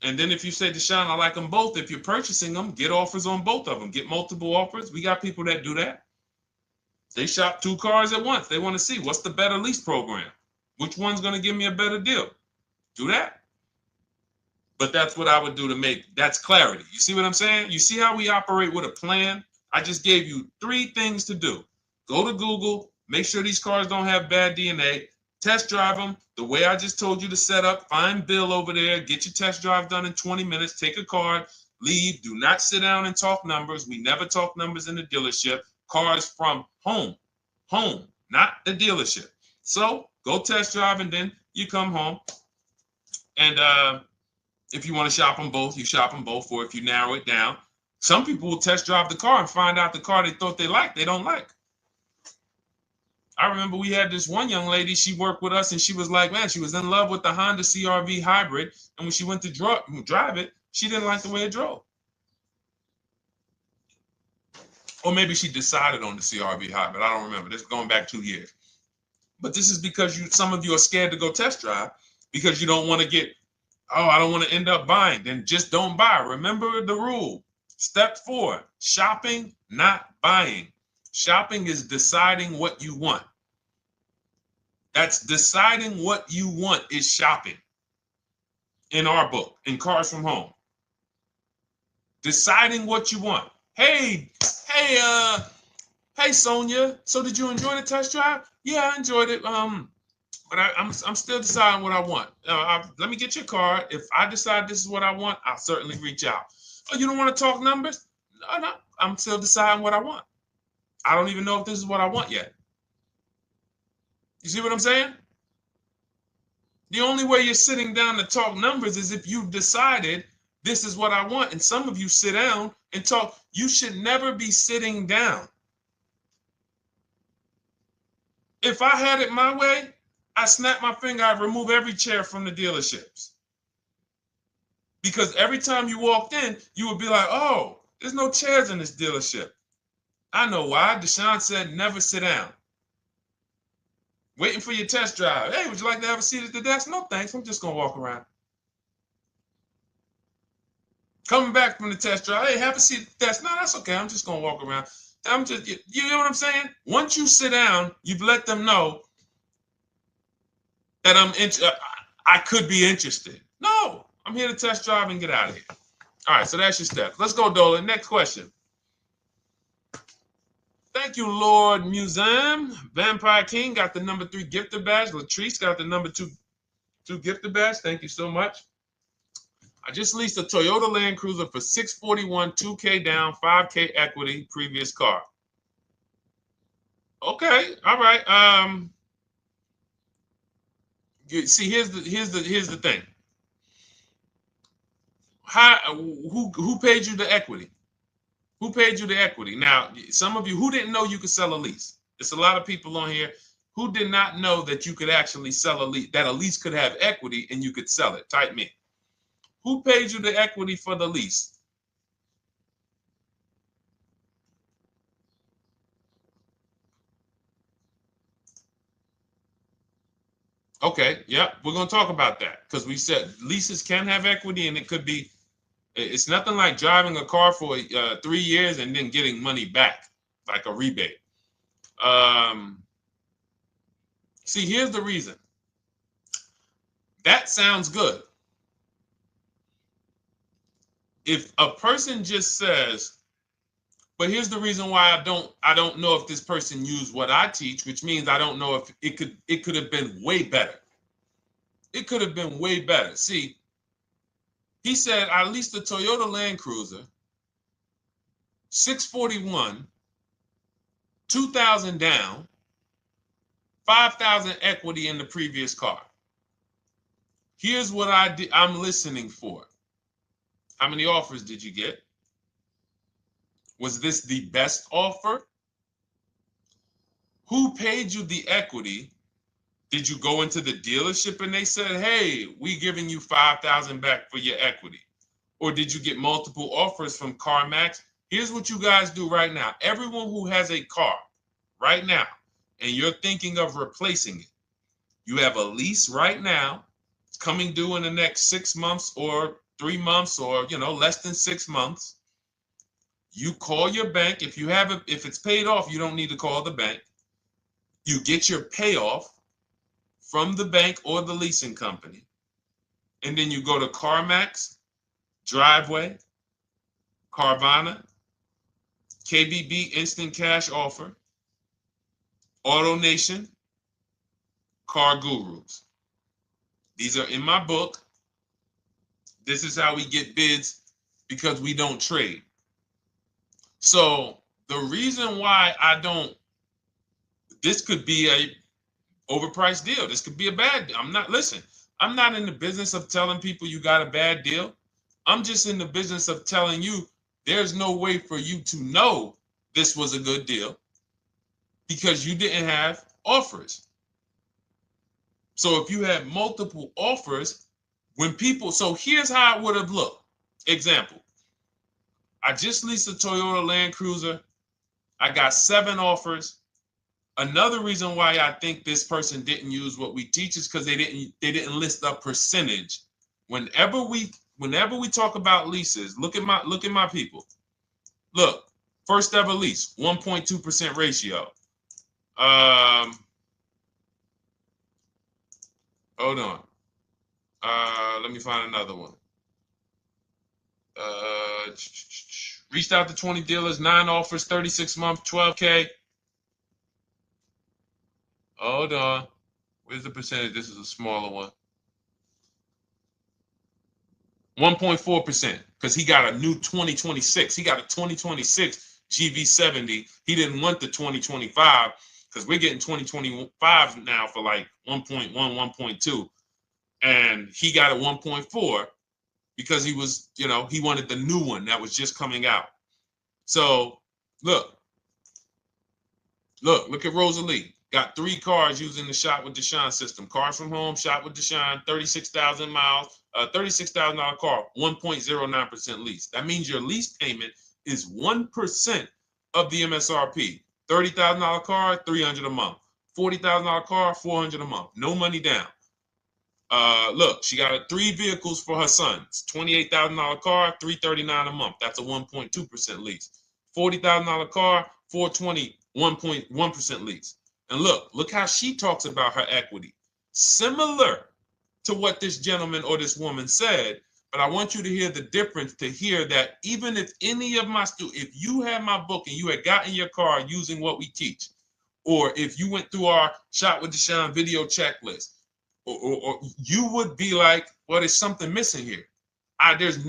S1: And then if you say, Deshone, I like them both, if you're purchasing them, get offers on both of them. Get multiple offers. We got people that do that. They shop 2 cars at once. They want to see what's the better lease program. Which one's going to give me a better deal? Do that. But that's what I would do to make, that's clarity. You see what I'm saying? You see how we operate with a plan? I just gave you 3 things to do. Go to Google, make sure these cars don't have bad DNA, test drive them the way I just told you to set up, find Bill over there, get your test drive done in 20 minutes, take a card, leave, do not sit down and talk numbers. We never talk numbers in the dealership. Cars from home, not the dealership. So go test drive and then you come home. And if you want to shop them both, you shop them both. Or if you narrow it down, some people will test drive the car and find out the car they thought they liked, they don't like. I remember we had this one young lady, she worked with us and she was like, man, she was in love with the Honda CR-V hybrid. And when she went to drive it, she didn't like the way it drove. Or maybe she decided on the CR-V hybrid. I don't remember. This is going back 2 years. But this is because some of you are scared to go test drive because you don't want to get, oh, I don't want to end up buying. Then just don't buy. Remember the rule. Step 4, shopping, not buying. Shopping is deciding what you want. That's deciding what you want is shopping. In our book, in Cars from Home. Deciding what you want. Hey, Sonia. So did you enjoy the test drive? Yeah, I enjoyed it. But I'm still deciding what I want. Let me get your card. If I decide this is what I want, I'll certainly reach out. Oh, you don't want to talk numbers? No. I'm still deciding what I want. I don't even know if this is what I want yet. You see what I'm saying? The only way you're sitting down to talk numbers is if you've decided this is what I want. And some of you sit down and talk. You should never be sitting down. If I had it my way, I snap my finger, I'd remove every chair from the dealerships. Because every time you walked in, you would be like, oh, there's no chairs in this dealership. I know why. Deshone said never sit down. Waiting for your test drive. Hey, would you like to have a seat at the desk? No, thanks. I'm just going to walk around. Coming back from the test drive. Hey, have a seat at the desk. No, that's okay. I'm just going to walk around. You know what I'm saying? Once you sit down, you've let them know that I could be interested. No, I'm here to test drive and get out of here. All right, so that's your steps. Let's go, Dolan. Next question. Thank you, Lord Museum. Vampire King got the number 3 gifter badge. Latrice got the number 2 gifter badge. Thank you so much. I just leased a Toyota Land Cruiser for $641, $2K down, $5K equity, previous car. Okay, all right. See, here's the thing. Who paid you the equity? Who paid you the equity? Now, some of you who didn't know you could sell a lease. There's a lot of people on here who did not know that you could actually sell a lease, that a lease could have equity and you could sell it. Type me. Who paid you the equity for the lease? Okay, yeah, we're going to talk about that because we said leases can have equity and it could be, it's nothing like driving a car for 3 years and then getting money back, like a rebate. See, here's the reason. That sounds good. If a person just says, But here's the reason why I don't know if this person used what I teach, which means I don't know if it could have been way better. It could have been way better. See, he said I leased a Toyota Land Cruiser, 641, 2,000 down, 5,000 equity in the previous car. Here's what I'm listening for. How many offers did you get? Was this the best offer? Who paid you the equity? Did you go into the dealership and they said, hey, we giving you 5,000 back for your equity? Or did you get multiple offers from CarMax? Here's what you guys do right now. Everyone who has a car right now, and you're thinking of replacing it, you have a lease right now. It's coming due in the next 6 months or 3 months or, less than 6 months. You call your bank. If it's paid off, you don't need to call the bank. You get your payoff from the bank or the leasing company. And then you go to CarMax, Driveway, Carvana, KBB Instant Cash Offer, AutoNation, Car Gurus. These are in my book. This is how we get bids because we don't trade. So the reason why this could be a overpriced deal. This could be a bad deal. I'm not in the business of telling people you got a bad deal. I'm just in the business of telling you there's no way for you to know this was a good deal because you didn't have offers. So if you had multiple offers, so here's how it would have looked. Example, I just leased a Toyota Land Cruiser. I got 7 offers. Another reason why I think this person didn't use what we teach is because they didn't list a percentage. Whenever we talk about leases, look at my people. Look, first ever lease, 1.2% ratio. Hold on. Let me find another one. Reached out to 20 dealers, 9 offers, 36 months, 12K. Hold on. Where's the percentage? This is a smaller one. 1.4%, because he got a new 2026. He got a 2026 GV70. He didn't want the 2025 because we're getting 2025 now for like 1.1, 1.2. And he got a 1.4 because he was, he wanted the new one that was just coming out. So look at Rosalie. Got 3 cars using the Shop with Deshone system. Cars from home, Shop with Deshone, 36,000 miles, $36,000 car, 1.09% lease. That means your lease payment is 1% of the MSRP. $30,000 car, $300 a month. $40,000 car, $400 a month. No money down. Look, she got 3 vehicles for her sons. $28,000 car, $339 a month. That's a 1.2% lease. $40,000 car, $420, 1.1% lease. And look how she talks about her equity. Similar to what this gentleman or this woman said, but I want you to hear the difference, to hear that even if any of my students, if you had my book and you had gotten your car using what we teach, or if you went through our Shop with Deshone video checklist, or you would be like, well, there's something missing here. There's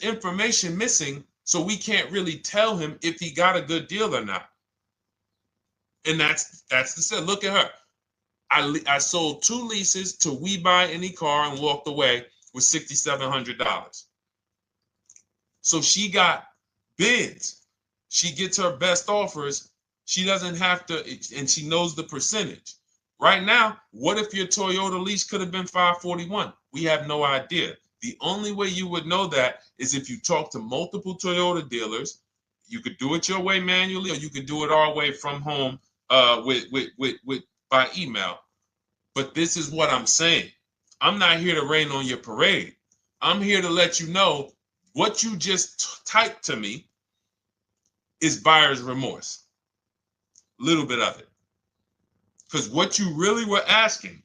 S1: information missing, so we can't really tell him if he got a good deal or not. And that's the set. Look at her. I sold 2 leases to We Buy Any Car and walked away with $6,700. So she got bids. She gets her best offers. She doesn't have to, and she knows the percentage. Right now, what if your Toyota lease could have been 541? We have no idea. The only way you would know that is if you talk to multiple Toyota dealers. You could do it your way manually, or you could do it our way from home by email. But this is what I'm saying. I'm not here to rain on your parade. I'm here to let you know what you just typed to me is buyer's remorse. A little bit of it. Because what you really were asking,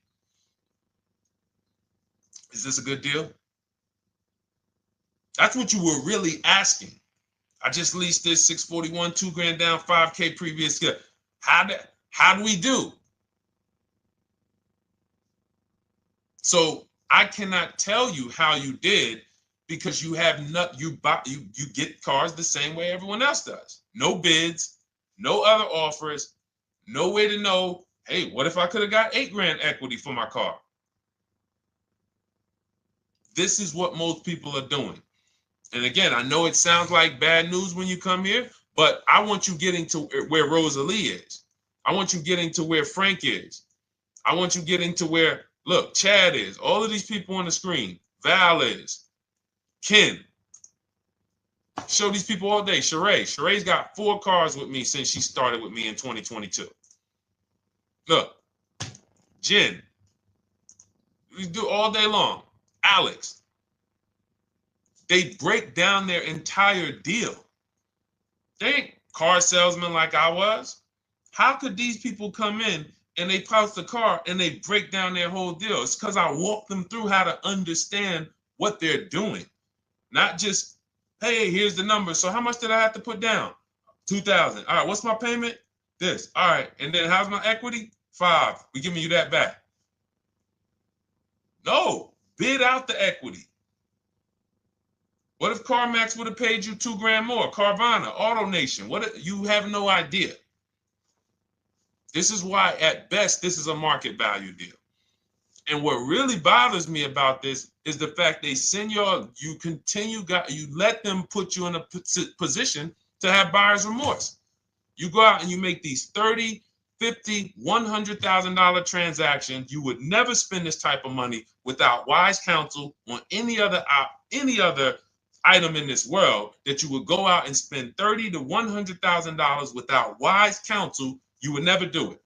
S1: is this a good deal? That's what you were really asking. I just leased this 641, 2 grand down, 5K previous. How do we do? So I cannot tell you how you did because you have not you get cars the same way everyone else does. No bids, no other offers, no way to know, hey, what if I could have got 8 grand equity for my car? This is what most people are doing. And again, I know it sounds like bad news when you come here, but I want you getting to where Rosalie is. I want you getting to where Frank is. I want you getting to where, look, Chad is. All of these people on the screen. Val is. Ken. Show these people all day. Sheree. Sheree's got 4 cars with me since she started with me in 2022. Look. Jen. We do all day long. Alex. They break down their entire deal. They ain't car salesmen like I was. How could these people come in and they post the car and they break down their whole deal? It's because I walk them through how to understand what they're doing. Not just, hey, here's the number. So how much did I have to put down? 2,000. All right, what's my payment? This. All right, and then how's my equity? 5. We giving you that back. No, bid out the equity. What if CarMax would have paid you 2 grand more? Carvana, AutoNation, what? You have no idea. This is why, at best, this is a market value deal. And what really bothers me about this is the fact they send you let them put you in a position to have buyer's remorse. You go out and you make these $30,000, $50,000, $100,000 transactions. You would never spend this type of money without wise counsel on any other item in this world, that you would go out and spend $30,000 to $100,000 without wise counsel. You would never do it.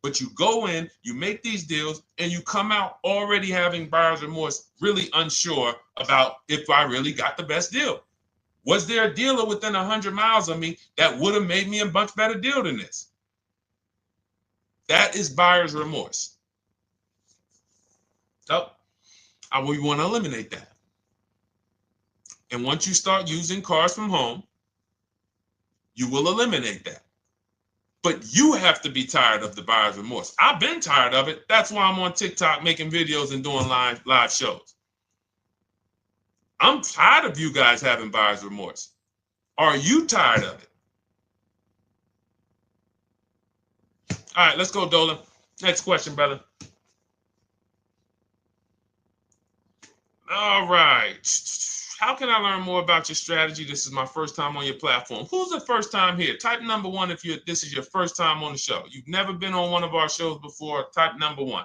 S1: But you go in, you make these deals, and you come out already having buyer's remorse, really unsure about if I really got the best deal. Was there a dealer within 100 miles of me that would have made me a much better deal than this? That is buyer's remorse. So we want to eliminate that. And once you start using cars from home, you will eliminate that. But you have to be tired of the buyer's remorse. I've been tired of it. That's why I'm on TikTok making videos and doing live shows. I'm tired of you guys having buyer's remorse. Are you tired of it? All right, let's go, Dolan. Next question, brother. All right. How can I learn more about your strategy? This is my first time on your platform. Who's the first time here? Type number 1 if this is your first time on the show. You've never been on one of our shows before. Type number 1.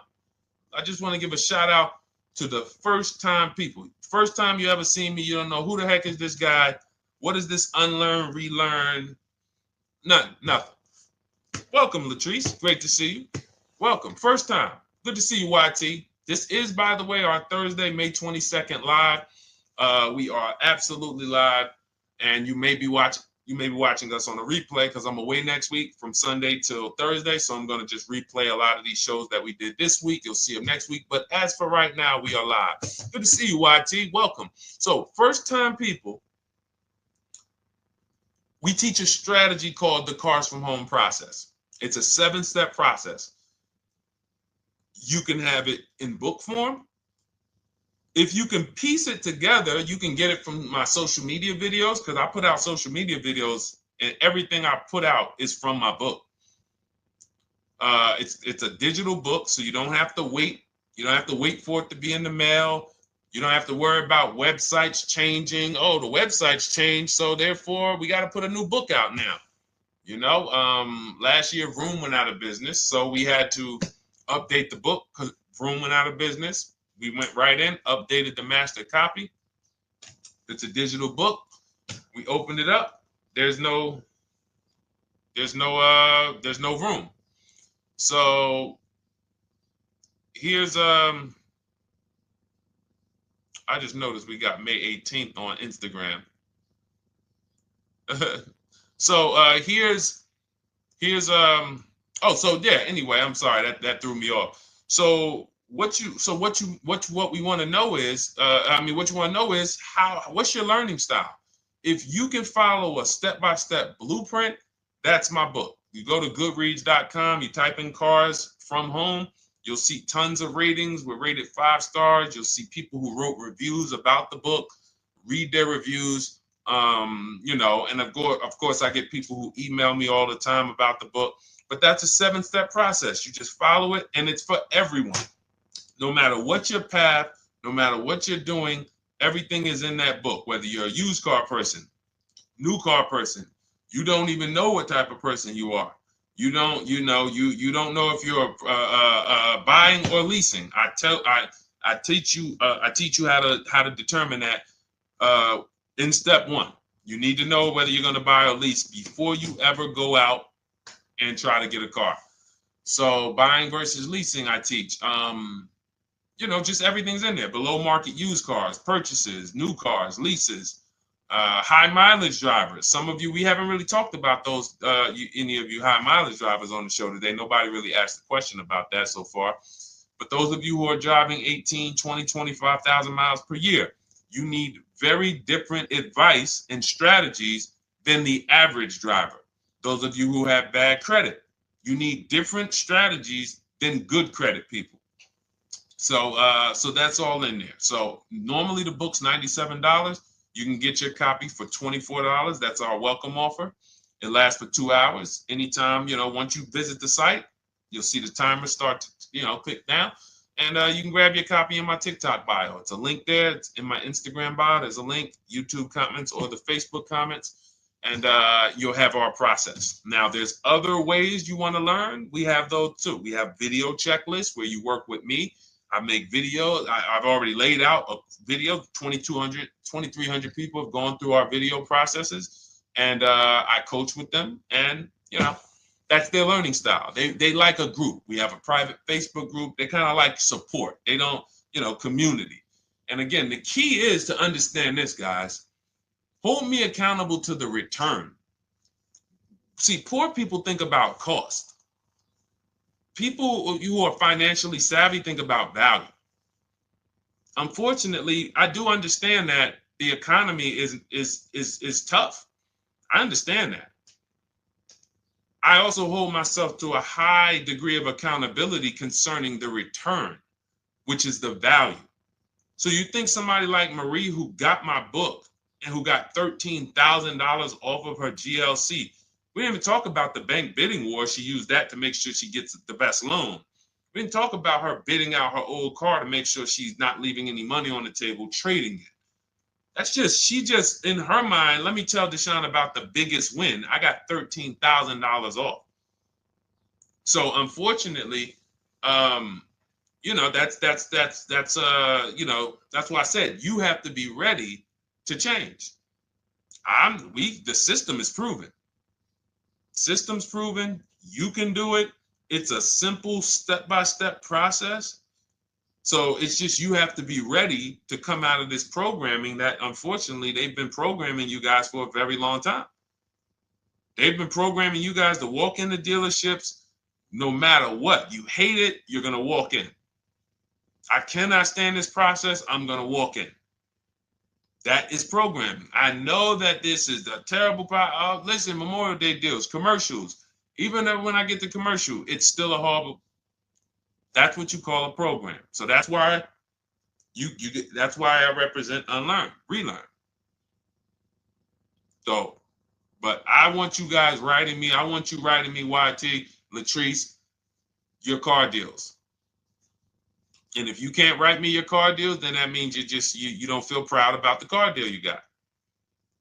S1: I just want to give a shout out to the first time people. First time you ever seen me, you don't know who the heck is this guy. What is this unlearn, relearn? Nothing. Welcome, Latrice. Great to see you. Welcome. First time. Good to see you, YT. This is, by the way, our Thursday, May 22nd live. We are absolutely live, and you may be watching us on a replay because I'm away next week from Sunday till Thursday, so I'm going to just replay a lot of these shows that we did this week. You'll see them next week, but as for right now, we are live. Good to see you, YT. Welcome. So, first-time people, we teach a strategy called the Cars from Home process. It's a 7-step process. You can have it in book form. If you can piece it together, you can get it from my social media videos, because I put out social media videos and everything I put out is from my book. It's a digital book, so you don't have to wait. You don't have to wait for it to be in the mail. You don't have to worry about websites changing. Oh, the website's changed, so therefore we got to put a new book out now. You know, last year Vroom went out of business, so we had to update the book because Vroom went out of business. We went right in, updated the master copy. It's a digital book. We opened it up. There's no room. So here's I just noticed we got May 18th on Instagram. So here's anyway, I'm sorry, that threw me off. So what we want to know is, what's your learning style? If you can follow a step-by-step blueprint, that's my book. You go to goodreads.com, you type in cars from home, you'll see tons of ratings. We're rated 5 stars. You'll see people who wrote reviews about the book, read their reviews. And of course, I get people who email me all the time about the book. But that's a 7-step process. You just follow it, and it's for everyone. No matter what your path, no matter what you're doing, everything is in that book. Whether you're a used car person, new car person, you don't even know what type of person you are. You don't know if you're buying or leasing. I teach you how to determine that in step 1. You need to know whether you're going to buy or lease before you ever go out and try to get a car. So buying versus leasing, I teach. Just everything's in there. Below market used cars, purchases, new cars, leases, high mileage drivers. Some of you, we haven't really talked about those, any of you high mileage drivers on the show today. Nobody really asked a question about that so far. But those of you who are driving 18, 20, 25,000 miles per year, you need very different advice and strategies than the average driver. Those of you who have bad credit, you need different strategies than good credit people. So that's all in there. So normally the book's $97. You can get your copy for $24. That's our welcome offer. It lasts for 2 hours. Anytime, once you visit the site, you'll see the timer start to, click down. And you can grab your copy in my TikTok bio. It's a link there. It's in my Instagram bio. There's a link, YouTube comments or the Facebook comments. And you'll have our process. Now, there's other ways you want to learn. We have those too. We have video checklists where you work with me. I make videos. I've already laid out a video. 2,300 people have gone through our video processes, and I coach with them. And that's their learning style. They like a group. We have a private Facebook group. They kind of like support. They don't, community. And again, the key is to understand this, guys. Hold me accountable to the return. See, poor people think about cost. People who are financially savvy think about value. Unfortunately, I do understand that the economy is tough. I understand that. I also hold myself to a high degree of accountability concerning the return, which is the value. So you think somebody like Marie, who got my book and who got $13,000 off of her GLC, we didn't even talk about the bank bidding war. She used that to make sure she gets the best loan. We didn't talk about her bidding out her old car to make sure she's not leaving any money on the table, trading it. She just, in her mind, let me tell Deshone about the biggest win. I got $13,000 off. So unfortunately, that's why I said you have to be ready to change. The system is proven. System's proven. You can do it. It's a simple step-by-step process. So it's just you have to be ready to come out of this programming that, unfortunately, they've been programming you guys for a very long time. They've been programming you guys to walk into dealerships no matter what. You hate it, you're going to walk in. I cannot stand this process, I'm going to walk in. That is programming. I know that this is a terrible problem. Listen, Memorial Day deals, commercials. Even when I get the commercial, it's still a horrible. That's what you call a program. So that's why that's why I represent unlearn, relearn. So, but I want you guys writing me. I want you writing me, YT, Latrice, your car deals. And if you can't write me your car deals, then that means you don't feel proud about the car deal you got.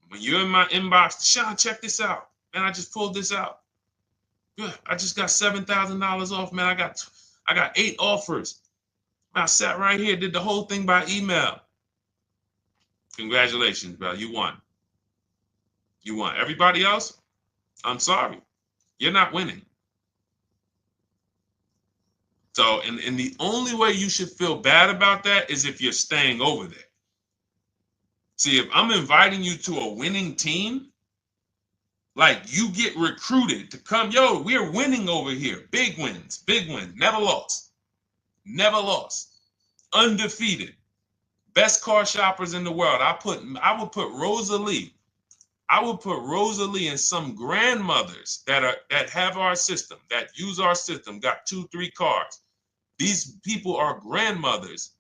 S1: When you're in my inbox, Deshone, check this out. Man, I just pulled this out. Yeah, I just got $7,000 off, man. I got 8 offers. I sat right here, did the whole thing by email. Congratulations, bro. You won. You won. Everybody else, I'm sorry. You're not winning. So, and the only way you should feel bad about that is if you're staying over there. See, if I'm inviting you to a winning team, like you get recruited to come, yo, we're winning over here. Big wins, never lost. Never lost. Undefeated. Best car shoppers in the world. I would put Rosalie I will put Rosalie and some grandmothers that have our system, that use our system, got 2-3 cars. These people are grandmothers.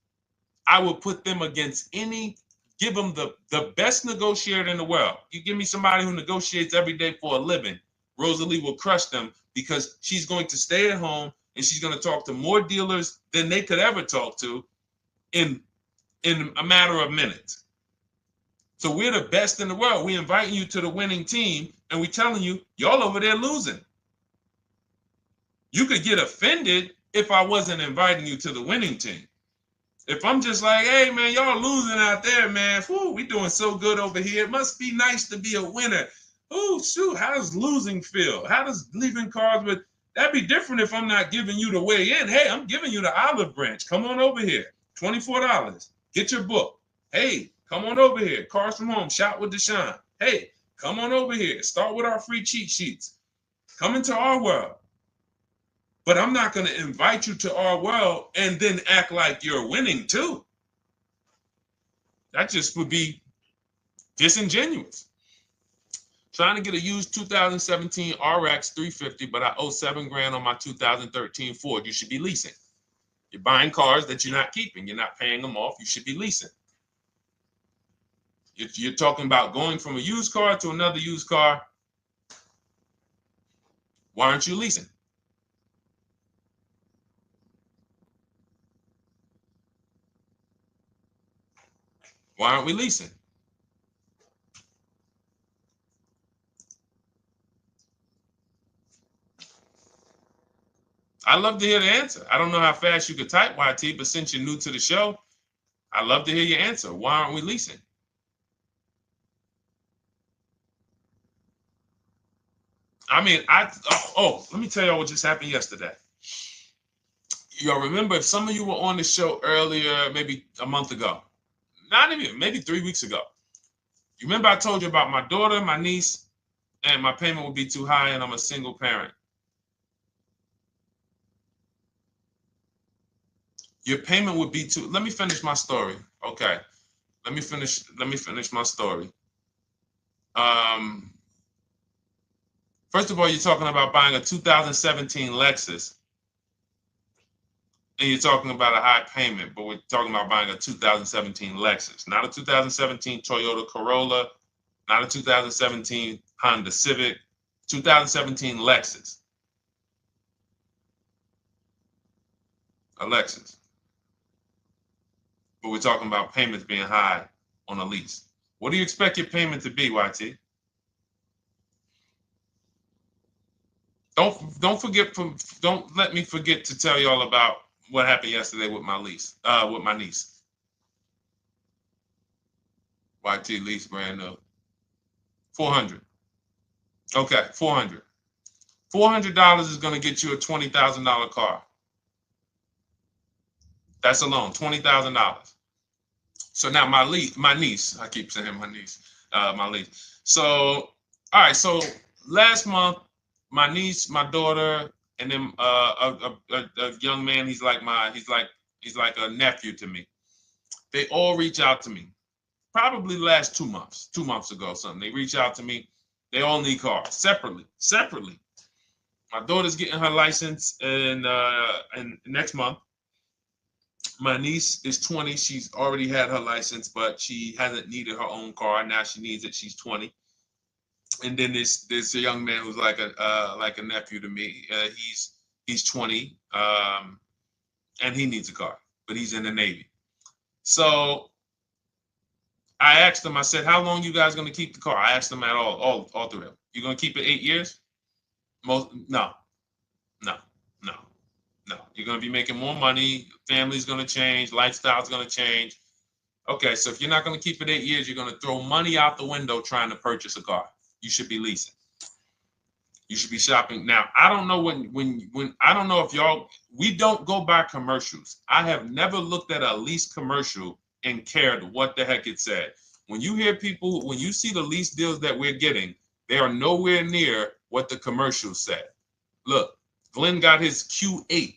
S1: I will put them against give them the best negotiator in the world. You give me somebody who negotiates every day for a living, Rosalie will crush them because she's going to stay at home and she's going to talk to more dealers than they could ever talk to in a matter of minutes. So we're the best in the world. We inviting you to the winning team, and we telling you, y'all over there losing. You could get offended if I wasn't inviting you to the winning team. If I'm just like, hey, man, y'all losing out there, man. Whew, we doing so good over here. It must be nice to be a winner. Oh, shoot, how does losing feel? How does leaving cars with... That'd be different if I'm not giving you the way in. Hey, I'm giving you the olive branch. Come on over here. $24. Get your book. Hey, come on over here. Cars from Home. Shop with Deshone. Hey, come on over here. Start with our free cheat sheets. Come into our world. But I'm not going to invite you to our world and then act like you're winning too. That just would be disingenuous. Trying to get a used 2017 RX 350, but I owe $7,000 on my 2013 Ford. You should be leasing. You're buying cars that you're not keeping. You're not paying them off. You should be leasing. If you're talking about going from a used car to another used car, why aren't you leasing? Why aren't we leasing? I'd love to hear the answer. I don't know how fast you could type, YT, but since you're new to the show, I'd love to hear your answer. Why aren't we leasing? I mean, let me tell y'all what just happened yesterday. Y'all remember, if some of you were on the show earlier, maybe a month ago, not even, maybe 3 weeks ago, you remember I told you about my daughter, my niece, and my payment would be too high, and I'm a single parent. Your payment would be too... Let me finish my story. Okay. Let me finish my story. First of all, you're talking about buying a 2017 Lexus, and you're talking about a high payment, but we're talking about buying a 2017 Lexus, not a 2017 Toyota Corolla, not a 2017 Honda Civic, 2017 Lexus. A Lexus. But we're talking about payments being high on a lease. What do you expect your payment to be, YT? Don't let me forget to tell y'all about what happened yesterday with my niece. YT lease brand new. $400. Okay, $400. $400 is going to get you a $20,000 car. That's alone, $20,000. So now my niece, I keep saying my niece, my niece. So, all right, so last month, my niece, my daughter, and then a young man, he's like a nephew to me. They all reach out to me. Probably the last 2 months ago, something. They reach out to me. They all need cars separately. My daughter's getting her license in next month. My niece is 20. She's already had her license, but she hasn't needed her own car. Now she needs it. She's 20. And then there's a young man who's like a nephew to me. He's 20, and he needs a car, but he's in the Navy. So I asked them. I said, "How long you guys gonna keep the car?" I asked them at all three of them. You gonna keep it 8 years? No. You're gonna be making more money. Family's gonna change. Lifestyle's gonna change. Okay, so if you're not gonna keep it 8 years, you're gonna throw money out the window trying to purchase a car. You should be leasing. You should be shopping. Now, I don't know when I don't know if y'all, we don't go by commercials. I have never looked at a lease commercial and cared what the heck it said. When you hear people, when you see the lease deals that we're getting, they are nowhere near what the commercial said. Look, Glenn got his Q8,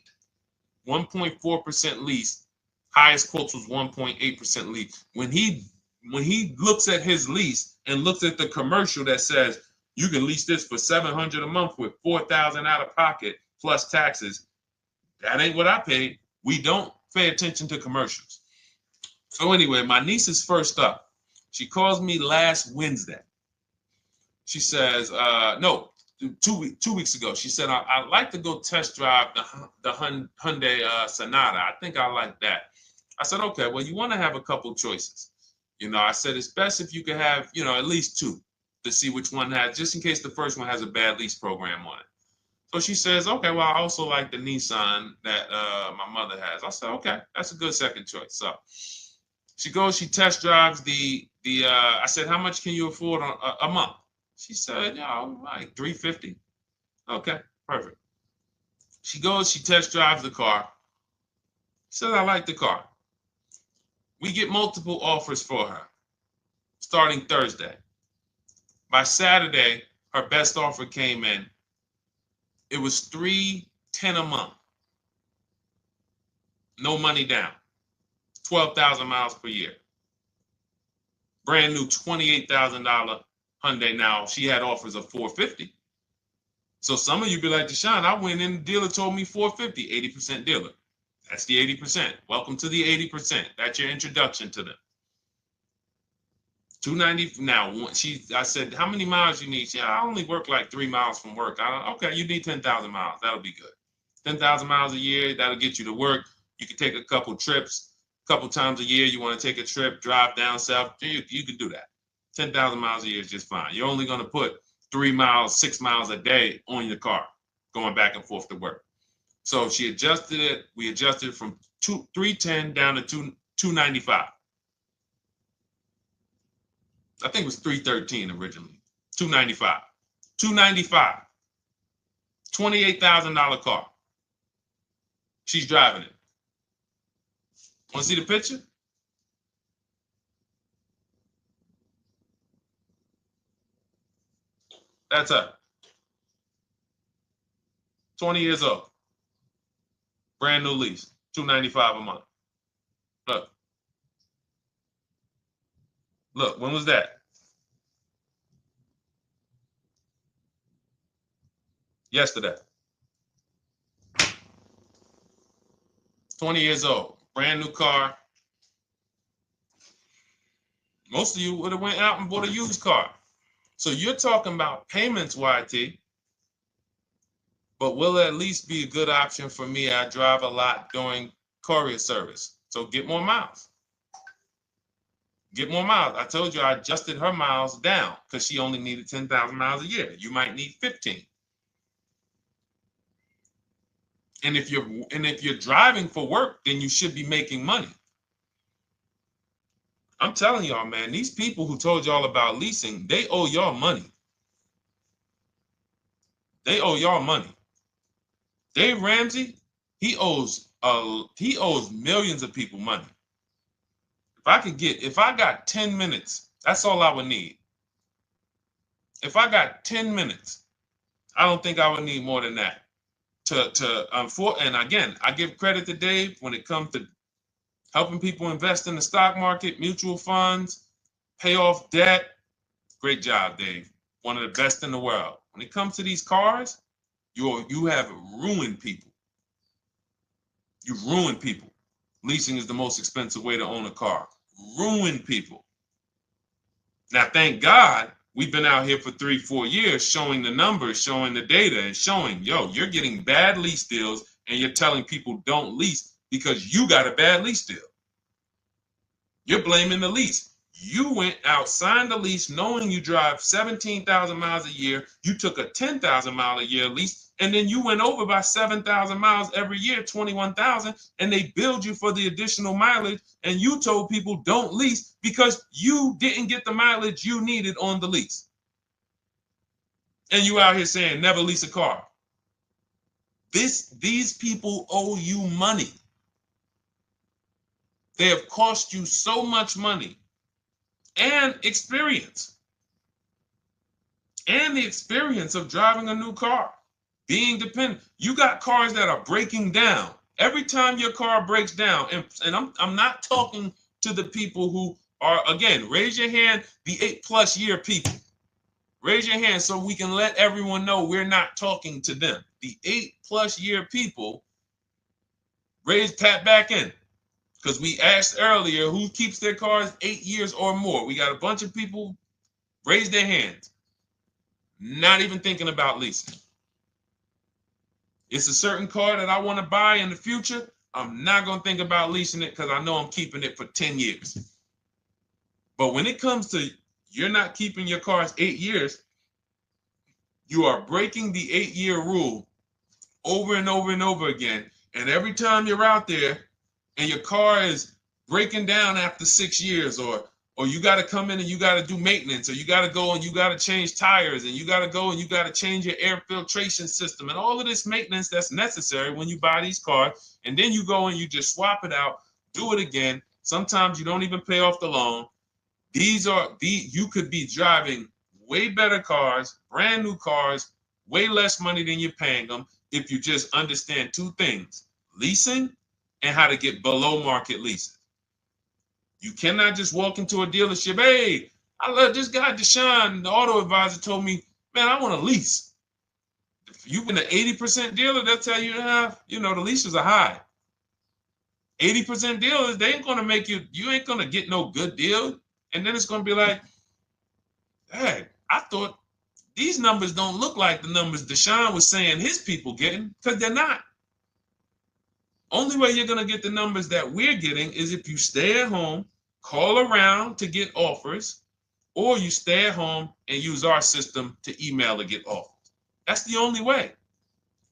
S1: 1.4% lease. Highest quotes was 1.8% lease. When he looks at his lease, and looks at the commercial that says you can lease this for $700 a month with $4,000 out of pocket plus taxes, that ain't what I paid. We don't pay attention to commercials. So anyway, my niece is first up. She calls me last Wednesday. She says, no, 2 weeks ago. She said, I'd like to go test drive the Hyundai Sonata. I think I like that. I said, okay, well, you want to have a couple choices. I said, it's best if you could have, at least two to see which one has, just in case the first one has a bad lease program on it. So she says, okay, well, I also like the Nissan that my mother has. I said, okay, that's a good second choice. So she goes, she test drives I said, how much can you afford a month? She said, like $350. Okay, perfect. She goes, she test drives the car. She says, I like the car. We get multiple offers for her starting Thursday. By Saturday, her best offer came in. It was $310 a month. No money down. 12,000 miles per year. Brand new $28,000 Hyundai. Now, she had offers of $450. So some of you be like, Deshone, I went in, the dealer told me $450, 80% dealer. That's the 80%. Welcome to the 80%. That's your introduction to them. $290. Now, I said, how many miles you need? She said, I only work like 3 miles from work. Okay, you need 10,000 miles. That'll be good. 10,000 miles a year, that'll get you to work. You can take a couple trips, a couple times a year. You want to take a trip, drive down south. You can do that. 10,000 miles a year is just fine. You're only going to put 3 miles, 6 miles a day on your car, going back and forth to work. So she adjusted it. We adjusted it from $310 down to $295. I think it was $313 originally. $295. $295. $28,000 car. She's driving it. Want to see the picture? That's her. 20 years old. Brand new lease. $295 a month. Look. Look, when was that? Yesterday. 20 years old. Brand new car. Most of you would have went out and bought a used car. So you're talking about payments, YT. But will it at least be a good option for me? I drive a lot during courier service. So get more miles. Get more miles. I told you I adjusted her miles down because she only needed 10,000 miles a year. You might need 15. And if you're driving for work, then you should be making money. I'm telling y'all, man, these people who told y'all about leasing, they owe y'all money. They owe y'all money. Dave Ramsey, he owes millions of people money. If I got 10 minutes, that's all I would need. If I got 10 minutes, I don't think I would need more than that. And again, I give credit to Dave when it comes to helping people invest in the stock market, mutual funds, pay off debt. Great job, Dave. One of the best in the world. When it comes to these cars, you have ruined people. You've ruined people. Leasing is the most expensive way to own a car. Ruined people. Now, thank God, we've been out here for 3-4 years showing the numbers, showing the data, and showing, you're getting bad lease deals, and you're telling people don't lease because you got a bad lease deal. You're blaming the lease. You went out, signed the lease, knowing you drive 17,000 miles a year. You took a 10,000 mile a year lease, and then you went over by 7,000 miles every year, 21,000, and they billed you for the additional mileage, and you told people don't lease because you didn't get the mileage you needed on the lease. And you out here saying never lease a car. These people owe you money. They have cost you so much money and experience. And the experience of driving a new car, being dependent. You got cars that are breaking down. Every time your car breaks down, and I'm not talking to the people who Or again, raise your hand, the 8+ year people. Raise your hand so we can let everyone know we're not talking to them. The 8+ year people, tap back in. Because we asked earlier who keeps their cars 8 years or more. We got a bunch of people raise their hands, not even thinking about leasing. It's a certain car that I want to buy in the future. I'm not going to think about leasing it because I know I'm keeping it for 10 years. But when it comes to you're not keeping your cars 8 years, you are breaking the 8-year rule over and over and over again. And every time you're out there and your car is breaking down after 6 years, or you got to come in and you got to do maintenance, or you got to go and you got to change tires, and you got to go and you got to change your air filtration system, and all of this maintenance that's necessary when you buy these cars, and then you go and you just swap it out, do it again. Sometimes you don't even pay off the loan. You could be driving way better cars, brand new cars, way less money than you're paying them if you just understand 2 things: leasing and how to get below market leases. You cannot just walk into a dealership. Hey, I love this guy, Deshone, the auto advisor, told me, man, I want to lease. If you've been an 80% dealer, they'll tell you, the leases are high. 80% dealers, they ain't going to make you ain't going to get no good deal. And then it's going to be like, hey, I thought these numbers don't look like the numbers Deshone was saying his people getting, because they're not. Only way you're going to get the numbers that we're getting is if you stay at home, call around to get offers, or you stay at home and use our system to email to get offers. That's the only way.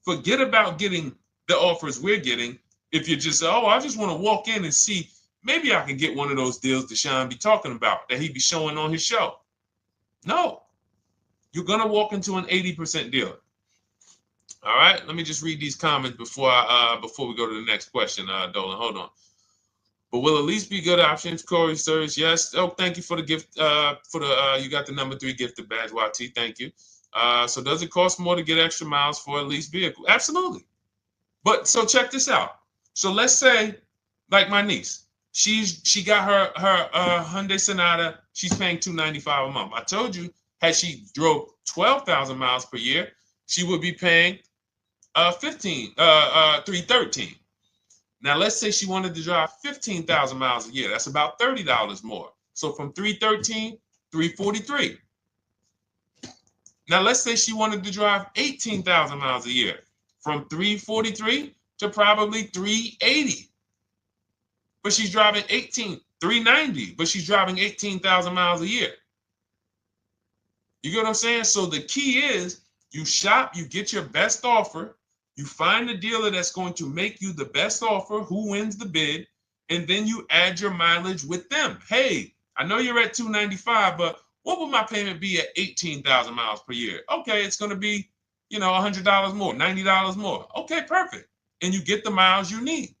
S1: Forget about getting the offers we're getting. If you just say, oh, I just want to walk in and see, maybe I can get one of those deals Deshone be talking about that he be showing on his show. No, you're going to walk into an 80% dealer. All right, let me just read these comments before we go to the next question, Dolan. Hold on. But will a lease be good options? Corey Sirs, yes. Oh, thank you for the gift. You got the number 3 gifted badge, YT. Thank you. So does it cost more to get extra miles for a leased vehicle? Absolutely. But so check this out. So let's say, like my niece, she got her Hyundai Sonata. She's paying $295 a month. I told you, had she drove 12,000 miles per year, she would be paying $313. Now let's say she wanted to drive 15,000 miles a year. That's about $30 more. So from $313, $343. Now let's say she wanted to drive 18,000 miles a year, from $343 to probably $380. But she's driving $390, but she's driving 18,000 miles a year. You get what I'm saying? So the key is you shop, you get your best offer, you find the dealer that's going to make you the best offer, who wins the bid, and then you add your mileage with them. Hey, I know you're at $295, but what would my payment be at 18,000 miles per year? Okay, it's going to be, $100 more, $90 more. Okay, perfect. And you get the miles you need.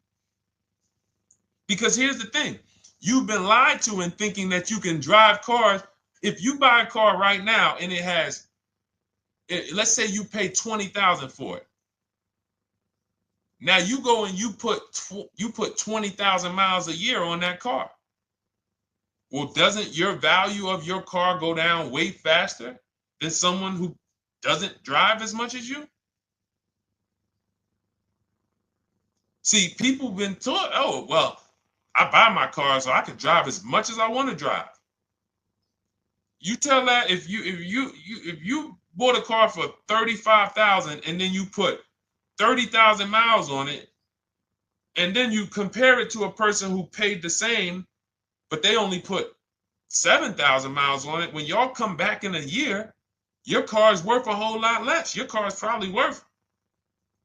S1: Because here's the thing. You've been lied to in thinking that you can drive cars. If you buy a car right now and it has, let's say you pay $20,000 for it. Now you go and you put 20,000 miles a year on that car. Well, doesn't your value of your car go down way faster than someone who doesn't drive as much as you? See, people have been taught, oh, well, I buy my car so I can drive as much as I want to drive. You tell that if you bought a car for $35,000 and then you put 30,000 miles on it, and then you compare it to a person who paid the same, but they only put 7,000 miles on it. When y'all come back in a year, your car is worth a whole lot less. Your car is probably worth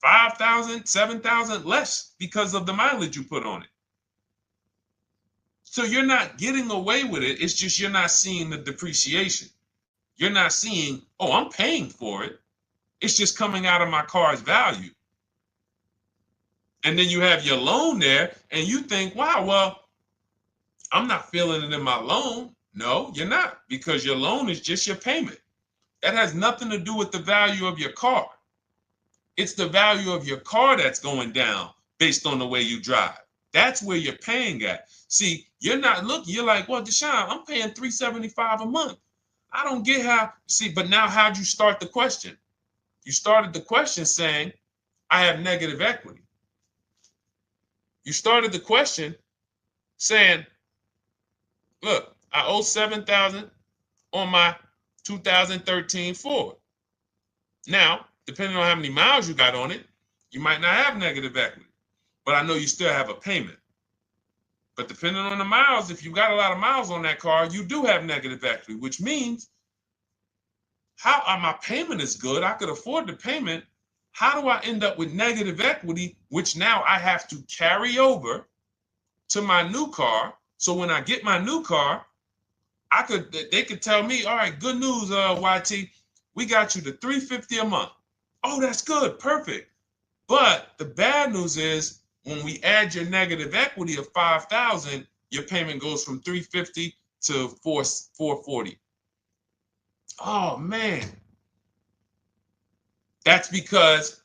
S1: 5,000, 7,000 less because of the mileage you put on it. So you're not getting away with it. It's just you're not seeing the depreciation. You're not seeing, oh, I'm paying for it. It's just coming out of my car's value. And then you have your loan there and you think, wow, well, I'm not feeling it in my loan. No, you're not, because your loan is just your payment. That has nothing to do with the value of your car. It's the value of your car that's going down based on the way you drive. That's where you're paying at. See, You're not looking, you're like, well, Deshone, I'm paying $375 a month. I don't get how, see, but now how'd you start the question? You started the question saying, I have negative equity. You started the question saying, look, I owe $7,000 on my 2013 Ford. Now, depending on how many miles you got on it, you might not have negative equity, but I know you still have a payment. But depending on the miles, if you got a lot of miles on that car, you do have negative equity, which means my payment is good. I could afford the payment. How do I end up with negative equity, which now I have to carry over to my new car? So when I get my new car, they could tell me, all right, good news, YT, we got you to $350 a month. Oh, that's good, perfect. But the bad news is when we add your negative equity of $5,000, your payment goes from $350 to $440. Oh man, that's because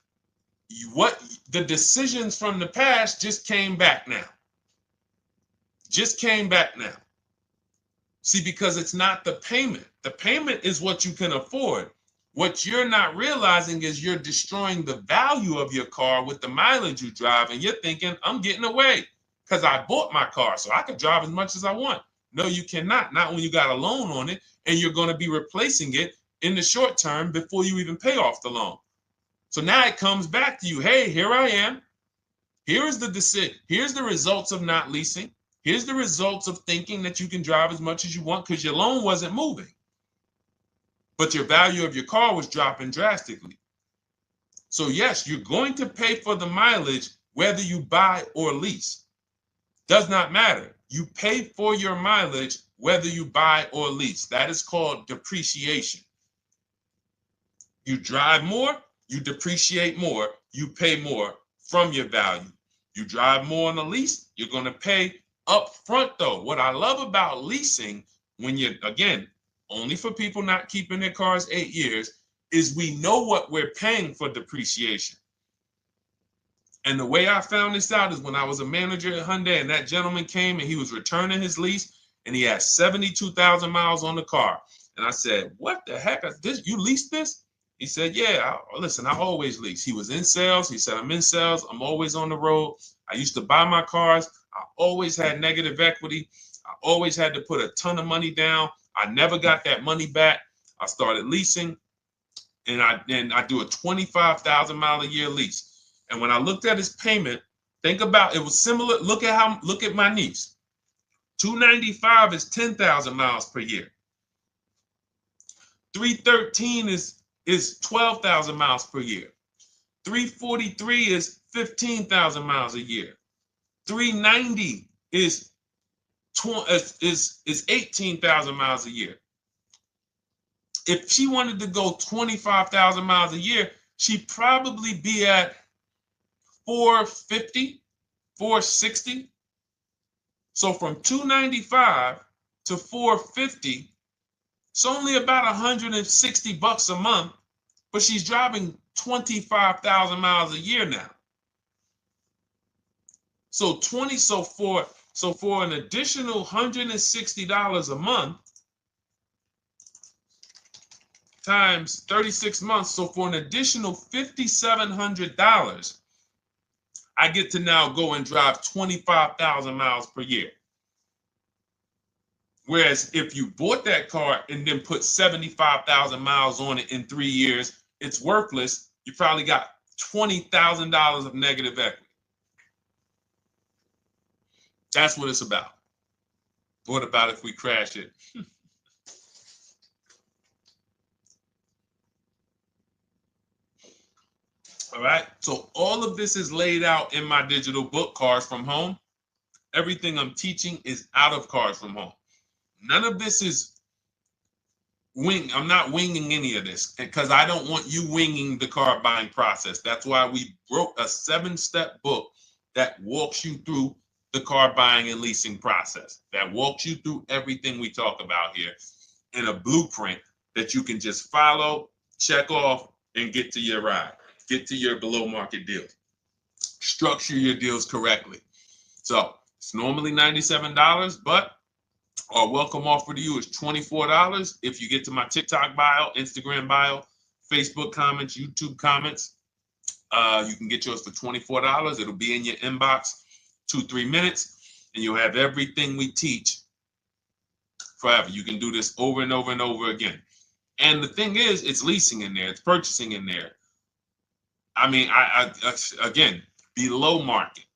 S1: the decisions from the past just came back now. Just came back now. See, because it's not the payment. The payment is what you can afford. What you're not realizing is you're destroying the value of your car with the mileage you drive, and you're thinking, I'm getting away because I bought my car, so I can drive as much as I want. No, you cannot. Not when you got a loan on it, and you're going to be replacing it in the short term before you even pay off the loan. So now it comes back to you. Hey, here I am. Here's the decision. Here's the results of not leasing. Here's the results of thinking that you can drive as much as you want because your loan wasn't moving. But your value of your car was dropping drastically. So yes, you're going to pay for the mileage whether you buy or lease. Does not matter. You pay for your mileage whether you buy or lease. That is called depreciation. You drive more, you depreciate more, you pay more from your value. You drive more on a lease, you're going to pay up front though. What I love about leasing, when you're, again, only for people not keeping their cars 8 years, is we know what we're paying for depreciation. And the way I found this out is when I was a manager at Hyundai and that gentleman came and he was returning his lease and he had 72,000 miles on the car. And I said, what the heck? You leased this? He said, yeah, listen, I always lease. He was in sales. He said, I'm in sales. I'm always on the road. I used to buy my cars. I always had negative equity. I always had to put a ton of money down. I never got that money back. I started leasing, and I do a 25,000 mile a year lease. And when I looked at his payment, think about it was similar. Look at my niece. 295 is 10,000 miles per year. 313 is 12,000 miles per year. 343 is 15,000 miles a year. 390 is 18,000 miles a year. If she wanted to go 25,000 miles a year, she'd probably be at 450, 460. So from 295 to 450, it's only about 160 bucks a month, but she's driving 25,000 miles a year now. So for an additional $160 a month times 36 months, so for an additional $5,700, I get to now go and drive 25,000 miles per year. Whereas if you bought that car and then put 75,000 miles on it in 3 years, it's worthless. You probably got $20,000 of negative equity. That's what it's about. What about if we crash it? All right. So all of this is laid out in my digital book, Cars from Home. Everything I'm teaching is out of Cars from Home. None of this is I'm not winging any of this because I don't want you winging the car buying process. That's why we wrote a 7-step book that walks you through the car buying and leasing process, that walks you through everything we talk about here in a blueprint that you can just follow, check off, and get to your ride, get to your below market deals, structure your deals correctly. So It's normally $97, but our welcome offer to you is $24 if you get to my TikTok bio, Instagram bio, Facebook comments, YouTube comments. You can get yours for $24. It'll be in your inbox 2-3 minutes, and you'll have everything we teach forever. You can do this over and over and over again. And the thing is, it's leasing in there, it's purchasing in there. I mean, I again, below market.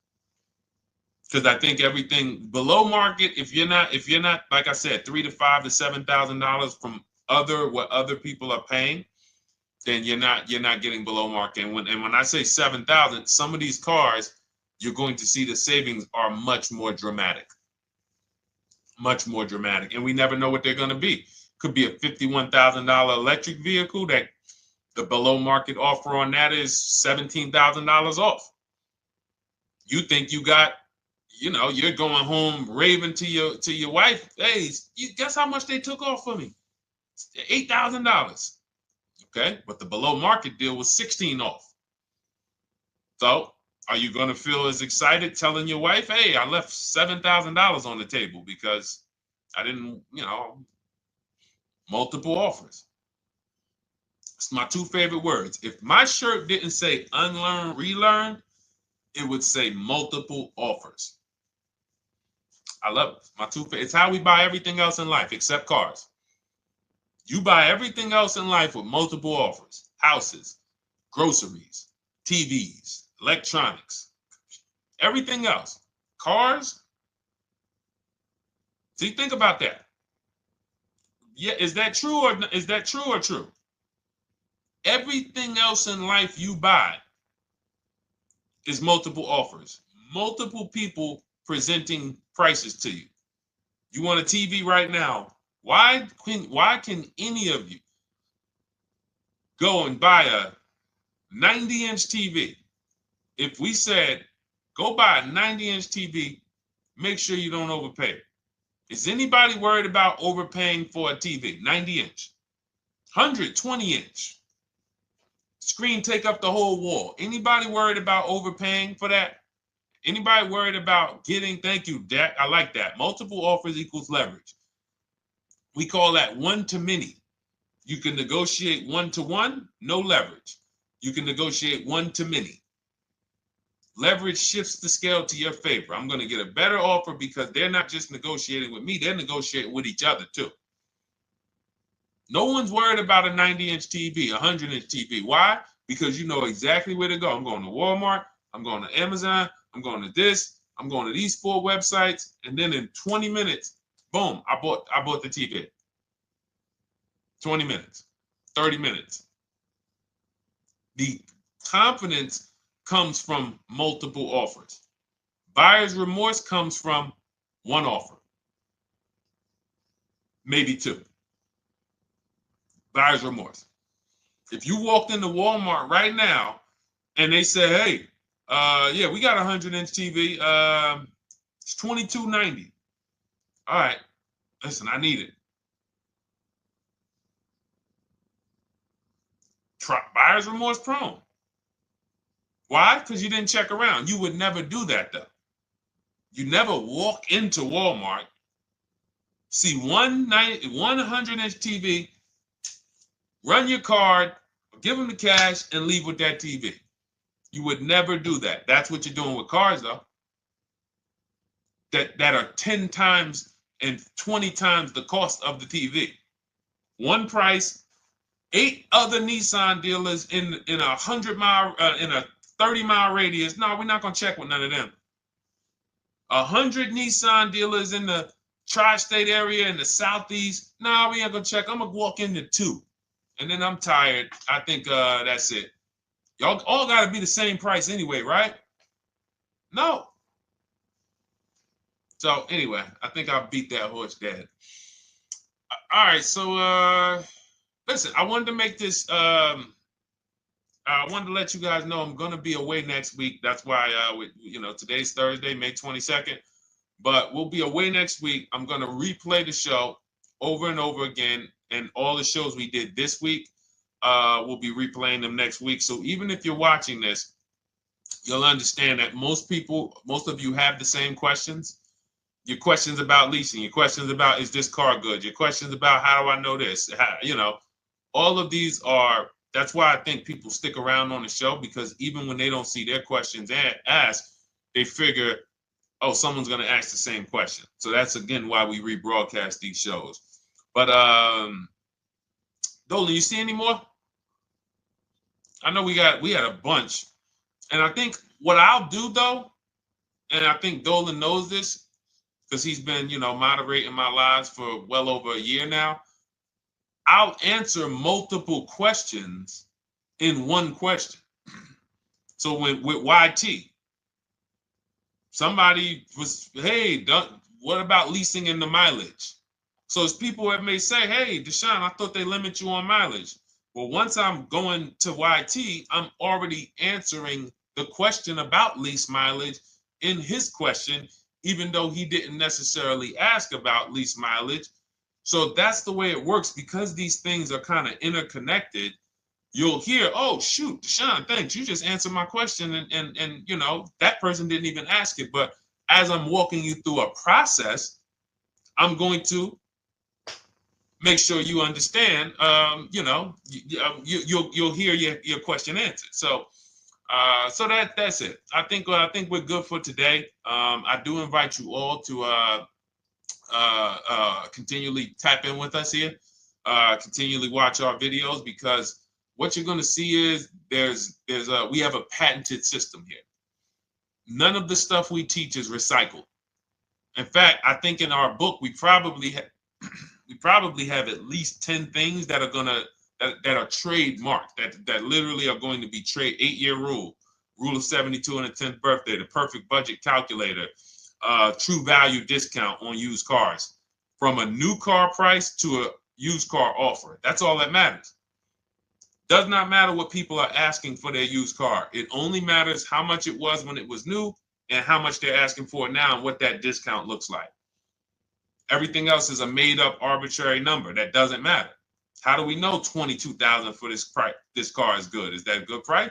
S1: Because I think everything below market, if you're not, like I said, $3,000 to $5,000 to $7,000 from what other people are paying, then you're not getting below market. And when I say 7,000, some of these cars, you're going to see the savings are much more dramatic, and we never know what they're going to be. Could be a $51,000 electric vehicle that the below market offer on that is $17,000 off. You think you got, you're going home raving to your wife. Hey, you guess how much they took off for me? $8,000. Okay, but the below market deal was 16 off. So are you going to feel as excited telling your wife, hey, I left $7,000 on the table because I didn't, multiple offers? It's my two favorite words. If my shirt didn't say unlearn, relearn, it would say multiple offers. I love it. My two favorite. It's how we buy everything else in life except cars. You buy everything else in life with multiple offers: houses, groceries, TVs, electronics, everything else. Cars. See, think about that. Yeah, is that true or true? Everything else in life you buy is multiple offers, multiple people presenting prices to you. You want a TV right now? Why can any of you go and buy a 90-inch TV? If we said, go buy a 90-inch TV, make sure you don't overpay. Is anybody worried about overpaying for a TV? 90-inch, 120-inch. Screen take up the whole wall. Anybody worried about overpaying for that? Anybody worried about getting, thank you, Dak, I like that. Multiple offers equals leverage. We call that one to many. You can negotiate 1-to-1, no leverage. You can negotiate 1 to many. Leverage shifts the scale to your favor. I'm going to get a better offer because they're not just negotiating with me, they're negotiating with each other too. No one's worried about a 90-inch TV, a 100-inch TV. Why? Because you know exactly where to go. I'm going to Walmart, I'm going to Amazon, I'm going to this, I'm going to these 4 websites, and then in 20 minutes, boom, I bought the TV. 20 minutes, 30 minutes. The confidence comes from multiple offers. Buyer's remorse comes from one offer, maybe 2. Buyer's remorse. If you walked into Walmart right now and they say, hey, yeah, we got a 100-inch TV. It's $22.90. All right, listen, I need it. Buyer's remorse prone. Why? Because you didn't check around. You would never do that, though. You never walk into Walmart, see one 100-inch TV, run your card, give them the cash, and leave with that TV. You would never do that. That's what you're doing with cars, though. That are 10 times and 20 times the cost of the TV. One price, 8 other Nissan dealers in a 100-mile, in a 30-mile radius. No, we're not gonna check with none of them. 100 Nissan dealers in the tri-state area in the southeast. No, we ain't gonna check. I'm gonna walk into 2, and then I'm tired. I think that's it. Y'all all gotta be the same price anyway, right? No. So anyway, I think I beat that horse dead. All right, so listen, I wanted to make this. I wanted to let you guys know I'm gonna be away next week. That's why today's Thursday, May 22nd, but we'll be away next week. I'm gonna replay the show over and over again, and all the shows we did this week, we'll be replaying them next week. So even if you're watching this you'll understand that most of you have the same questions. Your questions about leasing, your questions about, is this car good? Your questions about, how do I know this? All of these are, that's why I think people stick around on the show, because even when they don't see their questions asked, they figure, oh, someone's going to ask the same question. So that's, again, why we rebroadcast these shows. But Dolan, you see any more? I know we had a bunch. And I think what I'll do, though, and I think Dolan knows this because he's been, moderating my lives for well over a year now, I'll answer multiple questions in one question. So with YT, somebody was, hey, what about leasing in the mileage? So as people that may say, hey, Deshone, I thought they limit you on mileage. Well, once I'm going to YT, I'm already answering the question about lease mileage in his question, even though he didn't necessarily ask about lease mileage. So that's the way it works. Because these things are kind of interconnected, you'll hear, oh, shoot, Deshone, thanks. You just answered my question. And that person didn't even ask it. But as I'm walking you through a process, I'm going to make sure you understand, you'll hear your question answered. So that's it. I think we're good for today. I do invite you all to continually tap in with us here, continually watch our videos, because what you're going to see is we have a patented system here. None of the stuff we teach is recycled. In fact, I think in our book we probably have at least 10 things that are trademarked, that literally are going to be 8-year rule of 72 on the 10th birthday, the perfect budget calculator, true value discount on used cars, from a new car price to a used car offer. That's all that matters. Does not matter what people are asking for their used car. It only matters how much it was when it was new and how much they're asking for it now and what that discount looks like. Everything else is a made-up arbitrary number that doesn't matter. How do we know $22,000 for this price? This car is good. Is that a good price?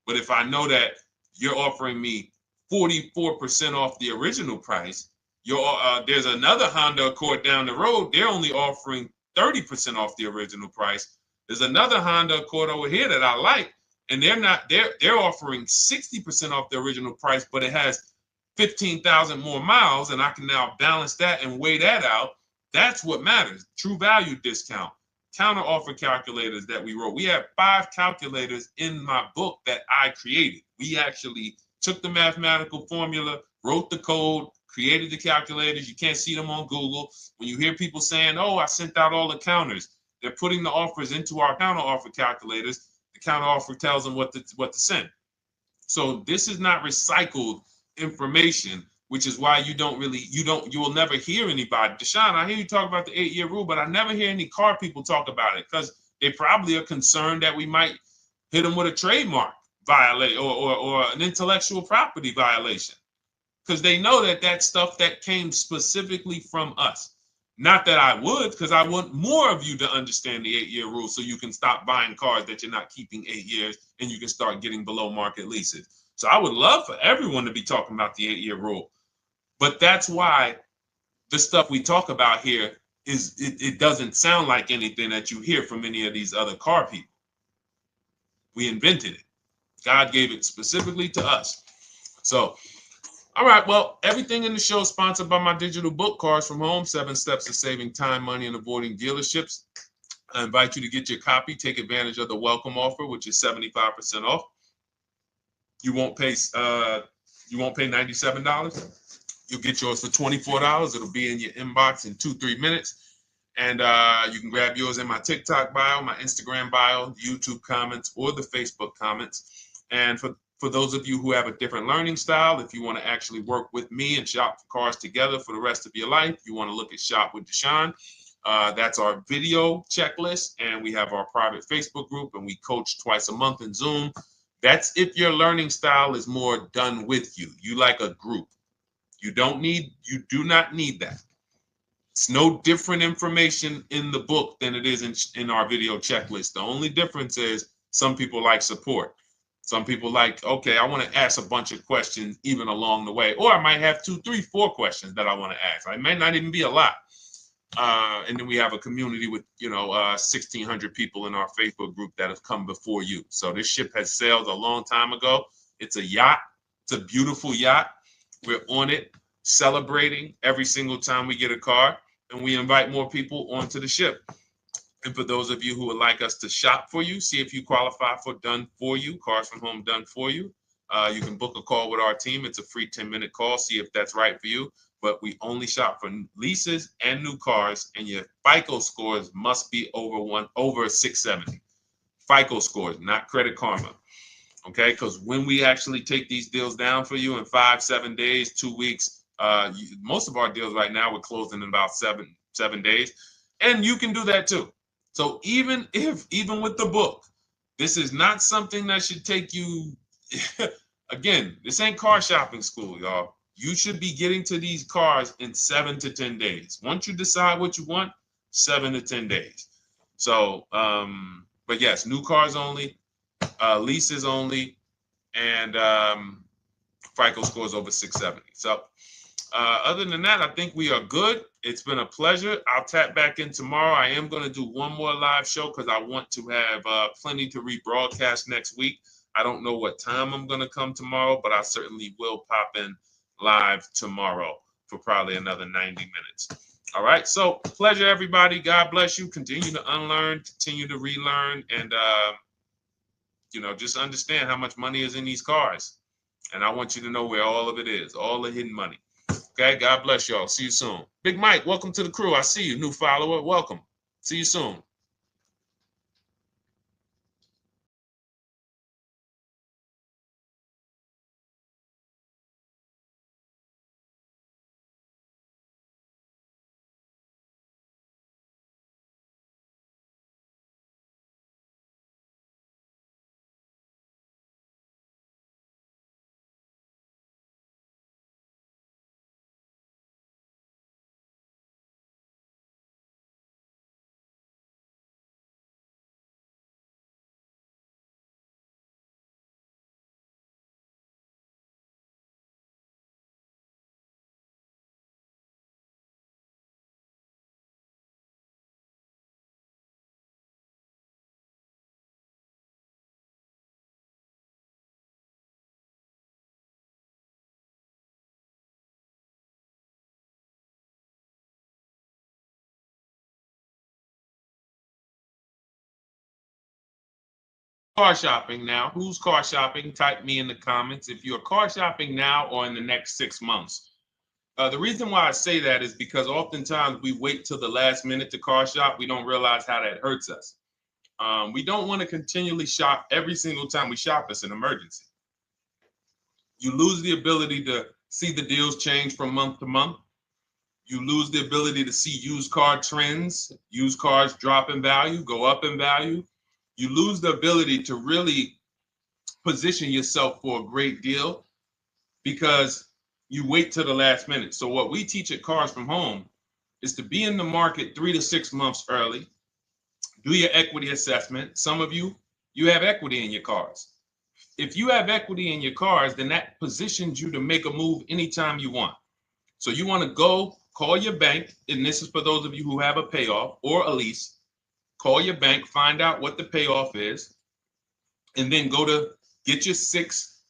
S1: But if I know that you're offering me 44% off the original price, there's another Honda Accord down the road. They're only offering 30% off the original price. There's another Honda Accord over here that I like, and they're offering 60% off the original price, but it has 15,000 more miles, and I can now balance that and weigh that out. That's what matters. True value discount, counter offer calculators that we wrote. We have 5 calculators in my book that I created. We actually took the mathematical formula, wrote the code, created the calculators. You can't see them on Google. When you hear people saying, oh, I sent out all the counters, they're putting the offers into our counter offer calculators. The counter offer tells them what to send. So this is not recycled information, which is why you will never hear anybody. Deshone, I hear you talk about the 8-year rule, but I never hear any car people talk about it, because they probably are concerned that we might hit them with a trademark violation or an intellectual property violation, because they know that stuff that came specifically from us. Not that I would, because I want more of you to understand the 8-year rule, so you can stop buying cars that you're not keeping 8 years and you can start getting below market leases. So I would love for everyone to be talking about the 8-year rule. But that's why the stuff we talk about here it doesn't sound like anything that you hear from any of these other car people. We invented it. God gave it specifically to us. So, all right, well, everything in the show is sponsored by my digital book, Cars from Home, 7 Steps to Saving Time, Money, and Avoiding Dealerships. I invite you to get your copy. Take advantage of the welcome offer, which is 75% off. You won't pay $97. You'll get yours for $24. It'll be in your inbox in 2-3 minutes. And you can grab yours in my TikTok bio, my Instagram bio, YouTube comments, or the Facebook comments. And for those of you who have a different learning style, if you want to actually work with me and shop for cars together for the rest of your life, you want to look at Shop with Deshone. That's our video checklist. And we have our private Facebook group, and we coach twice a month in Zoom. That's if your learning style is more done with you. You like a group. You do not need that. It's no different information in the book than it is in our video checklist. The only difference is some people like support. Some people like, okay, I want to ask a bunch of questions even along the way, or I might have 2, 3, 4 questions that I want to ask. It might not even be a lot. And then we have a community with, 1,600 people in our Facebook group that have come before you. So this ship has sailed a long time ago. It's a yacht. It's a beautiful yacht. We're on it, celebrating every single time we get a car, and we invite more people onto the ship. And for those of you who would like us to shop for you, see if you qualify for Done For You, Cars from Home Done For You, you can book a call with our team. It's a free 10-minute call. See if that's right for you. But we only shop for leases and new cars, and your FICO scores must be over 670. FICO scores, not Credit Karma. Okay, because when we actually take these deals down for you in 5, 7 days, 2 weeks, most of our deals right now we're closing in about seven days, and you can do that too. So even with the book, this is not something that should take you. Again, this ain't car shopping school, y'all. You should be getting to these cars in 7 to 10 days. Once you decide what you want, 7 to 10 days. So, but yes, new cars only, leases only, and FICO scores over 670. So other than that, I think we are good. It's been a pleasure. I'll tap back in tomorrow. I am going to do one more live show because I want to have plenty to rebroadcast next week. I don't know what time I'm going to come tomorrow, but I certainly will pop in live tomorrow for probably another 90 minutes. All right. So pleasure, everybody. God bless you. Continue to unlearn, continue to relearn, and, just understand how much money is in these cars. And I want you to know where all of it is, all the hidden money. Okay. God bless y'all. See you soon. Big Mike, welcome to the crew. I see you. New follower. Welcome. See you soon. Car shopping now. Who's car shopping? Type me in the comments if you're car shopping now or in the next 6 months. The reason why I say that is because oftentimes we wait till the last minute to car shop. We don't realize how that hurts us. We don't want to continually shop every single time we shop. It's an emergency. You lose the ability to see the deals change from month to month. You lose the ability to see used car trends, used cars drop in value, go up in value. You lose the ability to really position yourself for a great deal because you wait till the last minute. So what we teach at Cars from Home is to be in the market 3 to 6 months early. Do your equity assessment. Some of you have equity in your cars. If you have equity in your cars, then that positions you to make a move anytime you want. So you want to go call your bank, and this is for those of you who have a payoff or a lease. Call your bank, find out what the payoff is, and then go to get your 6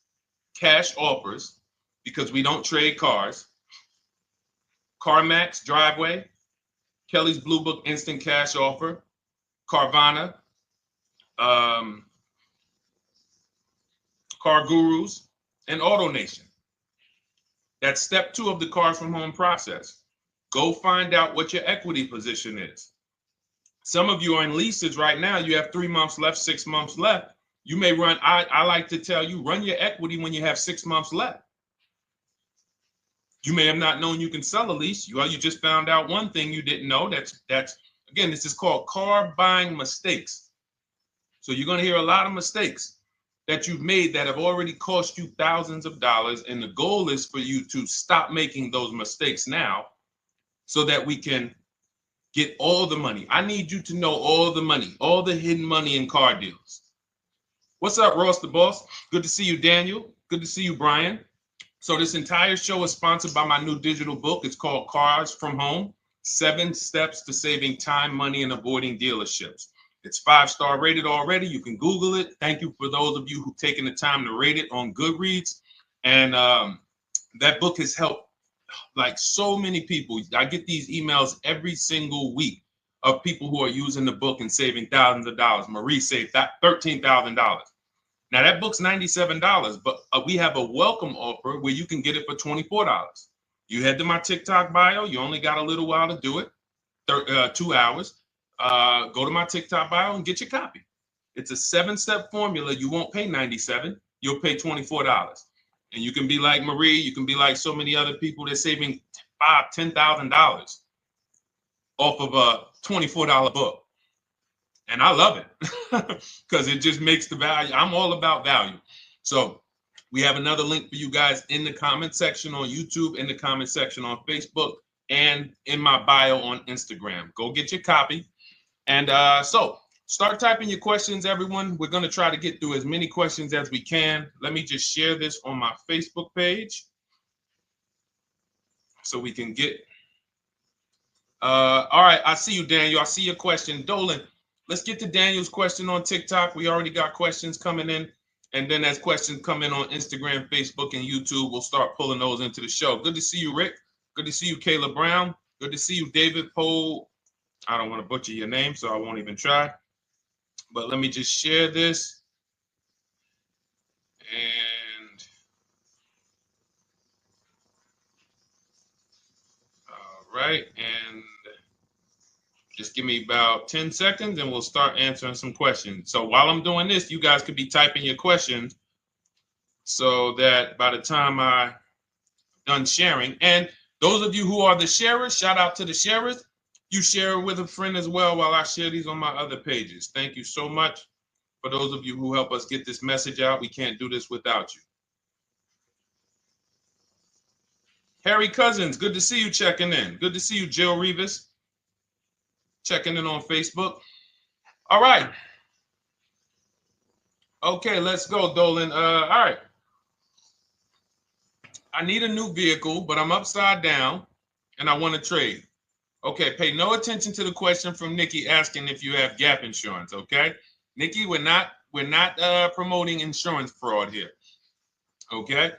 S1: cash offers, because we don't trade cars. CarMax Driveway, Kelly's Blue Book Instant Cash Offer, Carvana, Car Gurus, and AutoNation. That's step 2 of the Cars from Home process. Go find out what your equity position is. Some of you are in leases right now. You have 3 months left, 6 months left. You may run, I like to tell you, run your equity when you have 6 months left. You may have not known you can sell a lease. You just found out one thing you didn't know. That's again, this is called car buying mistakes. So you're going to hear a lot of mistakes that you've made that have already cost you thousands of dollars. And the goal is for you to stop making those mistakes now so that we can get all the money. I need you to know all the money, all the hidden money in car deals. What's up, Ross the Boss? Good to see you, Daniel. Good to see you, Brian. So this entire show is sponsored by my new digital book. It's called Cars from Home, 7 Steps to Saving Time, Money, and Avoiding Dealerships. It's 5-star rated already. You can Google it. Thank you for those of you who've taken the time to rate it on Goodreads. And that book has helped like so many people. I get these emails every single week of people who are using the book and saving thousands of dollars. Marie saved $13,000. Now that book's $97, but we have a welcome offer where you can get it for $24. You head to my TikTok bio. You only got a little while to do it, 2 hours. Go to my TikTok bio and get your copy. It's a 7-step formula. You won't pay $97. You'll pay $24. And you can be like Marie. You can be like so many other people. They're saving $5,000, $10,000 off of a $24 book. And I love it because it just makes the value. I'm all about value. So we have another link for you guys in the comment section on YouTube, in the comment section on Facebook, and in my bio on Instagram. Go get your copy. And so start typing your questions, everyone. We're going to try to get through as many questions as we can. Let me just share this on my Facebook page so we can get. All right. I see you, Daniel. I see your question. Dolan, let's get to Daniel's question on TikTok. We already got questions coming in. And then as questions come in on Instagram, Facebook, and YouTube, we'll start pulling those into the show. Good to see you, Rick. Good to see you, Kayla Brown. Good to see you, David Poe. I don't want to butcher your name, so I won't even try. But let me just share this. And all right. And just give me about 10 seconds and we'll start answering some questions. So while I'm doing this, you guys could be typing your questions so that by the time I'm done sharing, and those of you who are the sharers, shout out to the sharers. You share it with a friend as well while I share these on my other pages. Thank you so much for those of you who help us get this message out. We can't do this without you. Harry Cousins, good to see you checking in. Good to see you, Jill Rivas, checking in on Facebook. All right. Okay, let's go, Dolan. All right. I need a new vehicle, but I'm upside down and I want to trade. Okay, pay no attention to the question from Nikki asking if you have gap insurance, okay? Nikki, we're not promoting insurance fraud here, okay?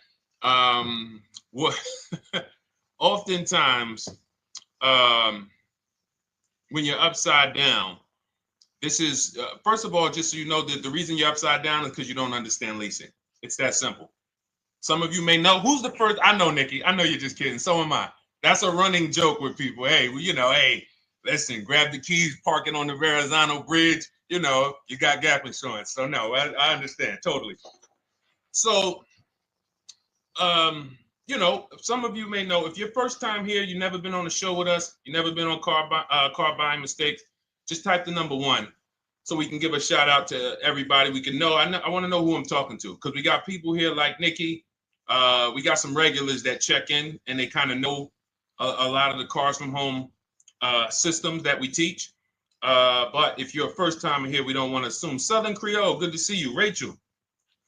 S1: Oftentimes, when you're upside down, this is, first of all, just so you know that the reason you're upside down is because you don't understand leasing. It's that simple. Some of you may know, who's the first? I know, Nikki. I know you're just kidding. So am I. That's a running joke with people. Hey, well, you know, hey, listen, grab the keys, park it on the Verrazano Bridge. You know, you got gap insurance. So no, I understand totally. So, you know, some of you may know, if you're first time here, you've never been on a show with us, you've never been on car buying mistakes, just type the number 1 so we can give a shout out to everybody. We can know. I want to know who I'm talking to because we got people here like Nikki. We got some regulars that check in and they kind of know a lot of the Cars from Home systems that we teach. But if you're a first timer here, we don't want to assume. Southern Creole, good to see you. Rachel,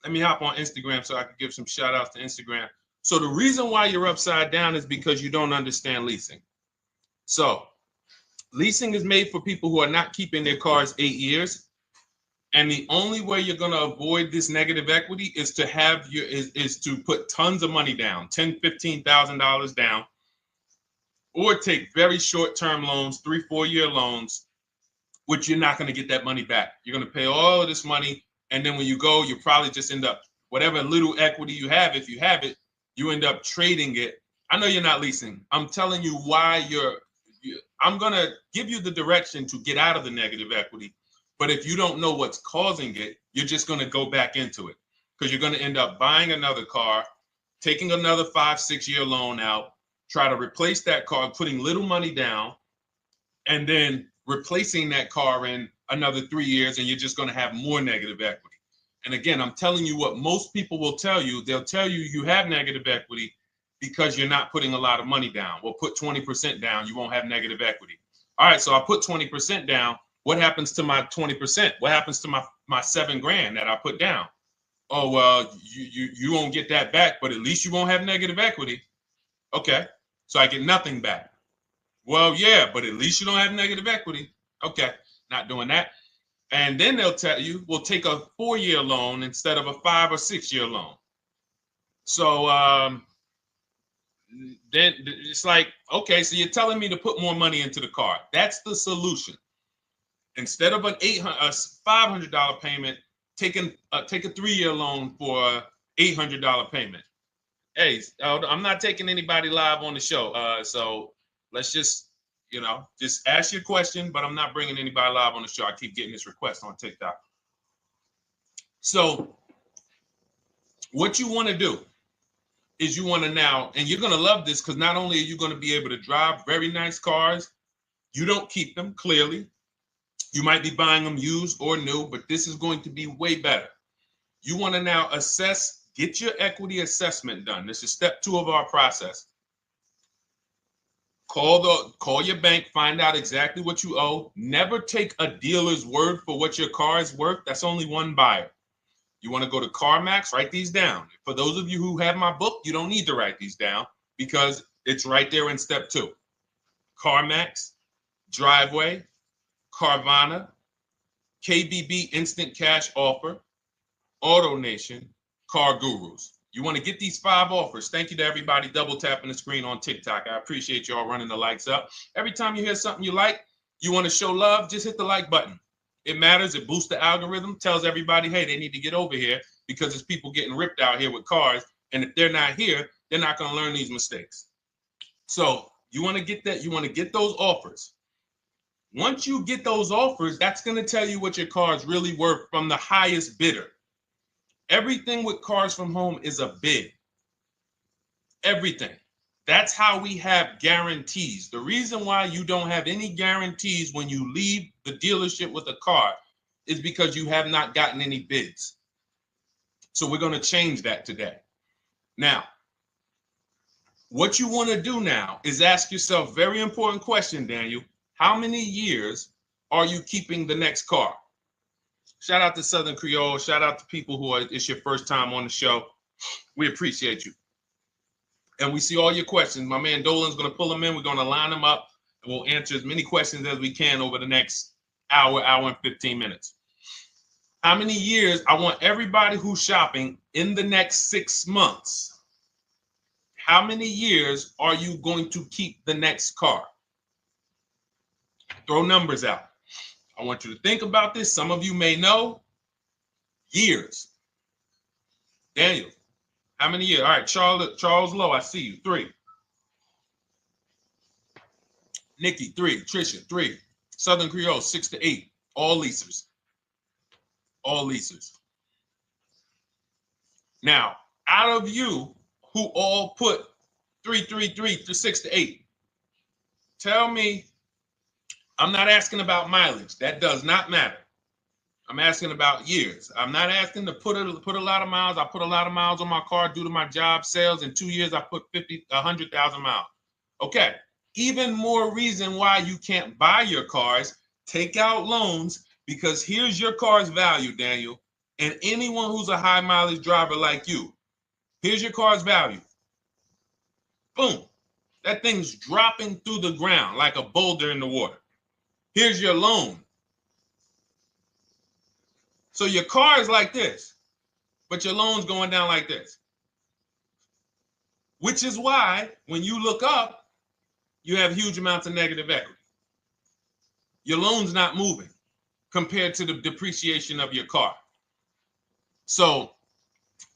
S1: let me hop on Instagram so I can give some shout outs to Instagram. So the reason why you're upside down is because you don't understand leasing. So leasing is made for people who are not keeping their cars 8 years. And the only way you're going to avoid this negative equity is to have is to put tons of money down, $10,000, $15,000 down, or take very short-term loans, 3-4 year loans, which you're not going to get that money back. You're going to pay all of this money. And then when you go, you probably just end up, whatever little equity you have, if you have it, you end up trading it. I know you're not leasing. I'm telling you why I'm going to give you the direction to get out of the negative equity. But if you don't know what's causing it, you're just going to go back into it because you're going to end up buying another car, taking another 5-6 year loan out, try to replace that car, putting little money down, and then replacing that car in another 3 years, and you're just going to have more negative equity. And again, I'm telling you what most people will tell you. They'll tell you you have negative equity because you're not putting a lot of money down. Well, put 20% down, you won't have negative equity. All right, so I put 20% down. What happens to my 20%? What happens to my my $7,000 that I put down. Oh, well, you won't get that back, but at least you won't have negative equity. Okay, so I get nothing back. Well, yeah, but at least you don't have negative equity. Okay, not doing that. And then they'll tell you, we'll take a 4-year loan instead of a 5 or 6-year loan. So then it's like, okay, so you're telling me to put more money into the car. That's the solution. Instead of a $500 payment, take a 3-year loan for a $800 payment. Hey, I'm not taking anybody live on the show. So let's just, just ask your question, but I'm not bringing anybody live on the show. I keep getting this request on TikTok. So what you want to do is you want to now, and you're going to love this because not only are you going to be able to drive very nice cars, you don't keep them, clearly. You might be buying them used or new, but this is going to be way better. You want to now assess, get your equity assessment done. This is step 2 of our process. Call your bank, find out exactly what you owe. Never take a dealer's word for what your car is worth. That's only one buyer. You want to go to CarMax, write these down. For those of you who have my book, you don't need to write these down because it's right there in step 2. CarMax, Driveway, Carvana, KBB Instant Cash Offer, AutoNation, Car Gurus. You want to get these 5 offers. Thank you to everybody double tapping the screen on TikTok. I appreciate y'all running the likes up. Every time you hear something you like, you want to show love, just hit the like button. It matters. It boosts the algorithm, tells everybody, hey, they need to get over here because there's people getting ripped out here with cars. And if they're not here, they're not going to learn these mistakes. So you want to get that. You want to get those offers. Once you get those offers, that's going to tell you what your car is really worth from the highest bidder. Everything with Cars from Home is a bid. Everything. That's how we have guarantees. The reason why you don't have any guarantees when you leave the dealership with a car is because you have not gotten any bids. So we're going to change that today. Now, what you want to do now is ask yourself, very important question, Daniel. How many years are you keeping the next car? Shout out to Southern Creole. Shout out to people who it's your first time on the show. We appreciate you. And we see all your questions. My man Dolan's going to pull them in. We're going to line them up. And we'll answer as many questions as we can over the next hour and 15 minutes. How many years? I want everybody who's shopping in the next 6 months. How many years are you going to keep the next car? Throw numbers out. I want you to think about this. Some of you may know. Years. Daniel, how many years? All right, Charles Lowe, I see you. 3. Nikki, 3. Trisha, 3. Southern Creole, 6 to 8. All leasers. All leasers. Now, out of you who all put 3 to 6 to 8, tell me. I'm not asking about mileage. That does not matter. I'm asking about years. I'm not asking to put a lot of miles. I put a lot of miles on my car due to my job sales. In 2 years, I put 100,000 miles. Okay. Even more reason why you can't buy your cars. Take out loans because here's your car's value, Daniel. And anyone who's a high mileage driver like you, here's your car's value. Boom. That thing's dropping through the ground like a boulder in the water. Here's your loan. So your car is like this, but your loan's going down like this. Which is why when you look up, you have huge amounts of negative equity. Your loan's not moving compared to the depreciation of your car. So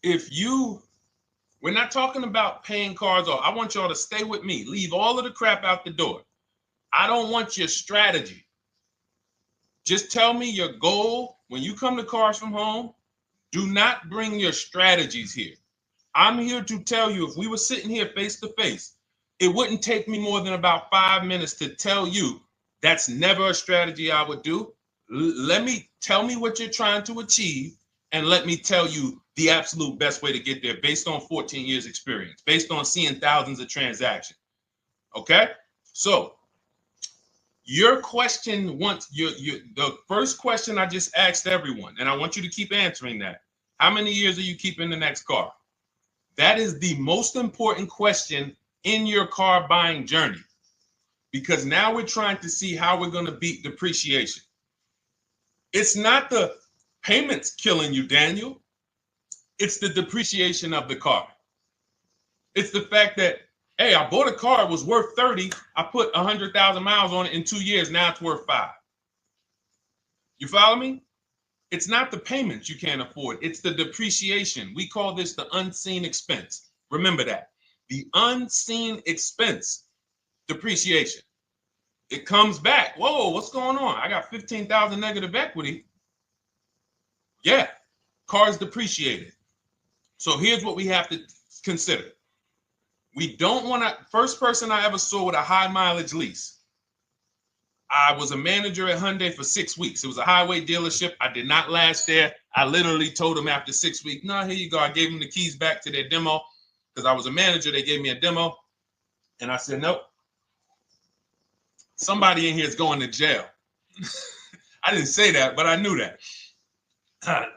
S1: we're not talking about paying cars off. I want y'all to stay with me. Leave all of the crap out the door. I don't want your strategy. Just tell me your goal. When you come to Cars from Home, do not bring your strategies here. I'm here to tell you, if we were sitting here face to face, it wouldn't take me more than about 5 minutes to tell you that's never a strategy I would do. Tell me what you're trying to achieve, and let me tell you the absolute best way to get there based on 14 years experience, based on seeing thousands of transactions. Okay? So Your question the first question I just asked everyone, and I want you to keep answering that. How many years are you keeping the next car? That is the most important question in your car buying journey, because now we're trying to see how we're going to beat depreciation. It's not the payments killing you, Daniel. It's the depreciation of the car. It's the fact that, hey, I bought a car, it was worth 30. I put 100,000 miles on it in 2 years. Now it's worth 5. You follow me? It's not the payments you can't afford. It's the depreciation. We call this the unseen expense. Remember that. The unseen expense, depreciation. It comes back. Whoa, what's going on? I got 15,000 negative equity. Yeah, car's depreciated. So here's what we have to consider. We don't want to, first person I ever saw with a high mileage lease. I was a manager at Hyundai for 6 weeks. It was a highway dealership. I did not last there. I literally told them after 6 weeks, no, here you go. I gave them the keys back to their demo because I was a manager. They gave me a demo. And I said, nope. Somebody in here is going to jail. I didn't say that, but I knew that.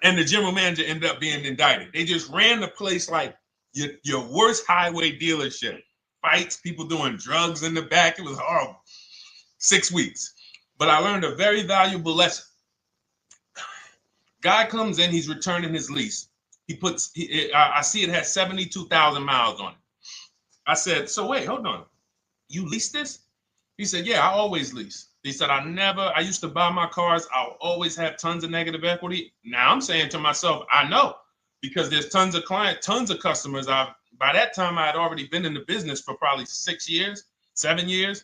S1: And the general manager ended up being indicted. They just ran the place like your worst highway dealership. Fights, people doing drugs in the back. It was horrible. 6 weeks. But I learned a very valuable lesson. Guy comes in, he's returning his lease. I see it has 72,000 miles on it. I said, so wait, hold on. You leased this? He said, yeah, I always lease. He said, I used to buy my cars. I'll always have tons of negative equity. Now I'm saying to myself, I know, because there's tons of clients, tons of customers. By that time, I had already been in the business for probably 6 years, 7 years.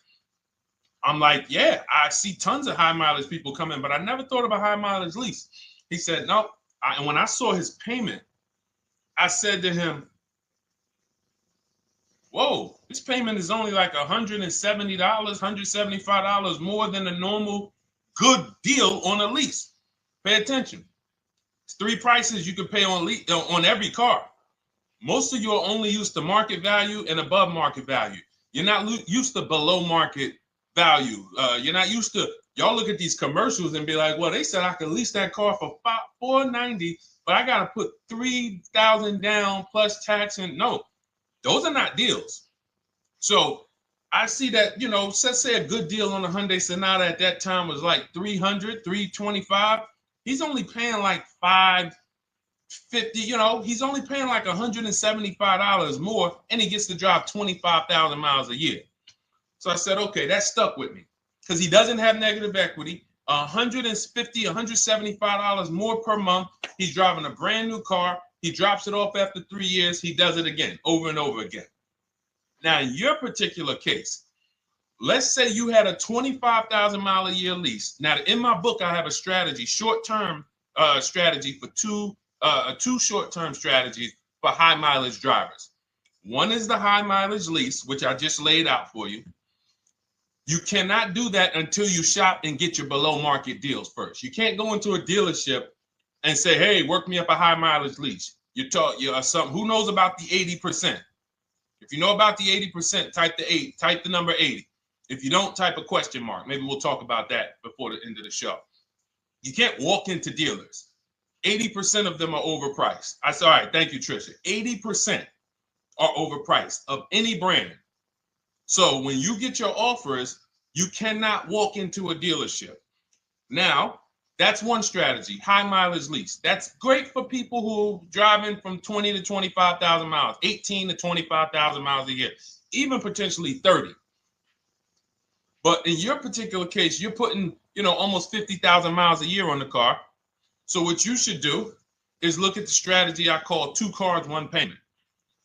S1: I'm like, yeah, I see tons of high mileage people coming, but I never thought about high mileage lease. He said, no. And when I saw his payment, I said to him, whoa, this payment is only like $170, $175 more than a normal good deal on a lease. Pay attention. It's 3 prices you can pay on every car. Most of you are only used to market value and above market value. You're not used to below market value. You're not used to, y'all look at these commercials and be like, well, they said I could lease that car for $490, but I got to put $3,000 down plus tax. And no, those are not deals. So I see that, let's say a good deal on a Hyundai Sonata at that time was like $300, $325. He's only paying like $550, he's only paying like $175 more, and he gets to drive 25,000 miles a year. So I said, okay, that stuck with me because he doesn't have negative equity. $150, $175 more per month. He's driving a brand new car. He drops it off after 3 years. He does it again, over and over again. Now, in your particular case, let's say you had a 25,000 mile a year lease. Now, in my book, I have a strategy, short-term strategy for two short-term strategies for high mileage drivers. One is the high mileage lease, which I just laid out for you. You cannot do that until you shop and get your below market deals first. You can't go into a dealership and say, hey, work me up a high mileage lease. You're who knows about the 80%? If you know about the 80%, type the number 80. If you don't, type a question mark. Maybe we'll talk about that before the end of the show. You can't walk into dealers. 80% of them are overpriced. I said, all right, thank you, Trisha. 80% are overpriced of any brand. So when you get your offers, you cannot walk into a dealership. Now, that's one strategy, high mileage lease. That's great for people who are driving from 20 to 25,000 miles, 18 to 25,000 miles a year, even potentially 30. But in your particular case, you're putting, almost 50,000 miles a year on the car. So what you should do is look at the strategy I call 2 cars, 1 payment.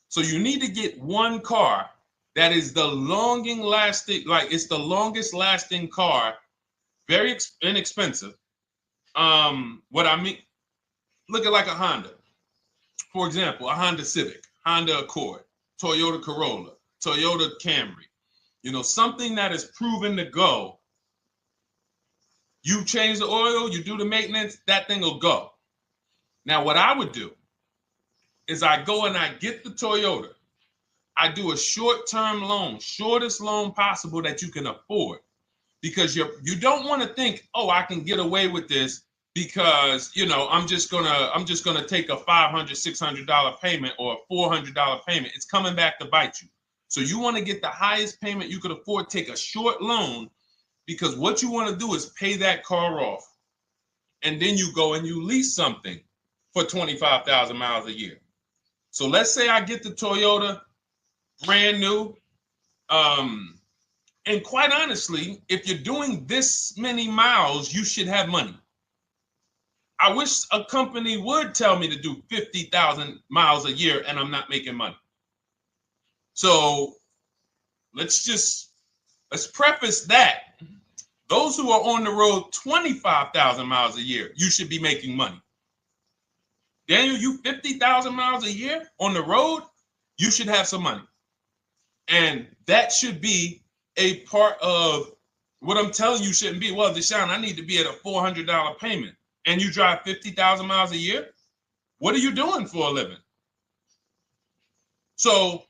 S1: So you need to get one car that is the longest lasting car, very inexpensive. What I mean, look at like a Honda. For example, a Honda Civic, Honda Accord, Toyota Corolla, Toyota Camry. Something that is proven to go. You change the oil, you do the maintenance, that thing will go. Now, what I would do is I go and I get the Toyota. I do a short-term loan, shortest loan possible that you can afford. because you don't want to think, oh, I can get away with this because, you know, I'm just gonna take a $500, $600 payment or a $400 payment. It's coming back to bite you. So you want to get the highest payment you could afford, take a short loan, because what you want to do is pay that car off. And then you go and you lease something for 25,000 miles a year. So let's say I get the Toyota brand new. And quite honestly, if you're doing this many miles, you should have money. I wish a company would tell me to do 50,000 miles a year and I'm not making money. So let's preface that. Those who are on the road 25,000 miles a year, you should be making money. Daniel, you 50,000 miles a year on the road, you should have some money. And that should be a part of what I'm telling you shouldn't be. Well, Deshone, I need to be at a $400 payment. And you drive 50,000 miles a year? What are you doing for a living? So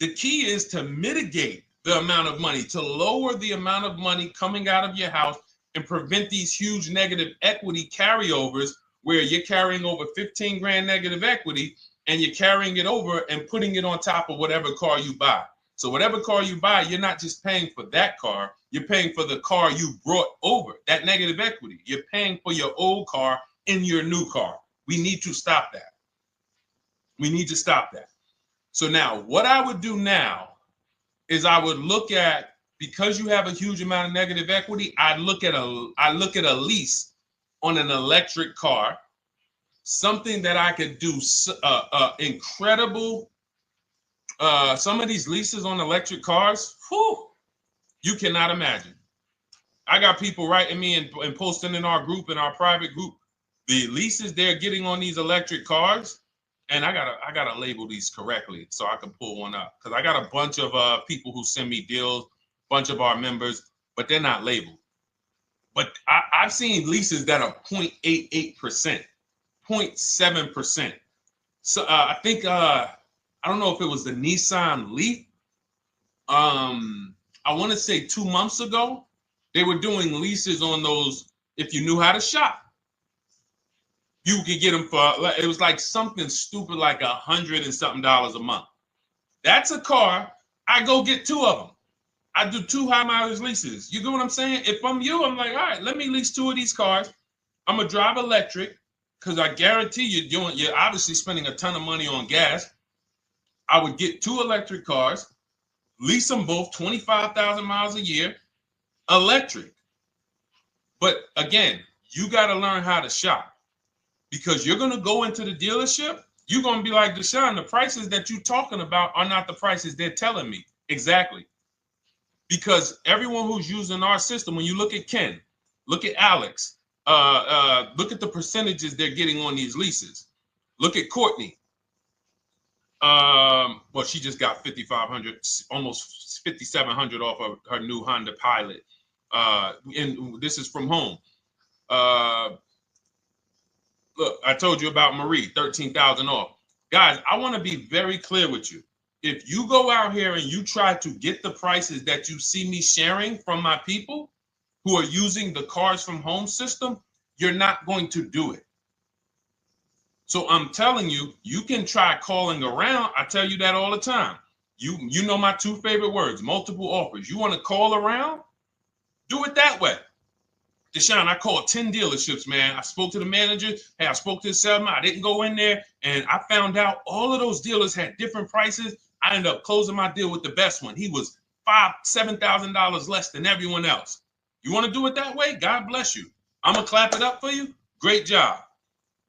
S1: the key is to mitigate the amount of money, to lower the amount of money coming out of your house and prevent these huge negative equity carryovers where you're carrying over 15 grand negative equity and you're carrying it over and putting it on top of whatever car you buy. So whatever car you buy, you're not just paying for that car, you're paying for the car you brought over, that negative equity. You're paying for your old car in your new car. We need to stop that. We need to stop that. So now what I would do now is I would look at, because you have a huge amount of negative equity, I look at a lease on an electric car, something that I could do incredible. Some of these leases on electric cars, whew, you cannot imagine. I got people writing me and posting in our group, in our private group, the leases they're getting on these electric cars. And I gotta label these correctly so I can pull one up, because I got a bunch of people who send me deals, bunch of our members, but they're not labeled. But I've seen leases that are 0.88%, 0.7%. So I think I don't know if it was the Nissan Leaf. I want to say 2 months ago, they were doing leases on those. If you knew how to shop, you could get them for, it was like something stupid like $100 and something a month. That's a car. I go get 2 of them. I do 2 high mileage leases. You get what I'm saying? If I'm you, I'm like, all right, let me lease 2 of these cars. I'm gonna drive electric, because I guarantee you're obviously spending a ton of money on gas. I would get 2 electric cars, lease them both 25,000 miles a year, electric. But again, you got to learn how to shop. Because you're going to go into the dealership, you're going to be like, Deshone, the prices that you're talking about are not the prices they're telling me. Exactly. Because everyone who's using our system, when you look at Ken, look at Alex, look at the percentages they're getting on these leases. Look at Courtney. Well, she just got 5,500, almost 5,700 off of her new Honda Pilot. And this is from home. Look, I told you about Marie, 13,000 off. Guys, I want to be very clear with you. If you go out here and you try to get the prices that you see me sharing from my people who are using the Cars from Home system, you're not going to do it. So I'm telling you, you can try calling around. I tell you that all the time. You know my 2 favorite words, multiple offers. You want to call around? Do it that way. Deshone, I called 10 dealerships, man. I spoke to the manager. Hey, I spoke to the salesman. I didn't go in there, and I found out all of those dealers had different prices. I ended up closing my deal with the best one. He was $5,000, $7,000 less than everyone else. You want to do it that way? God bless you. I'm going to clap it up for you. Great job.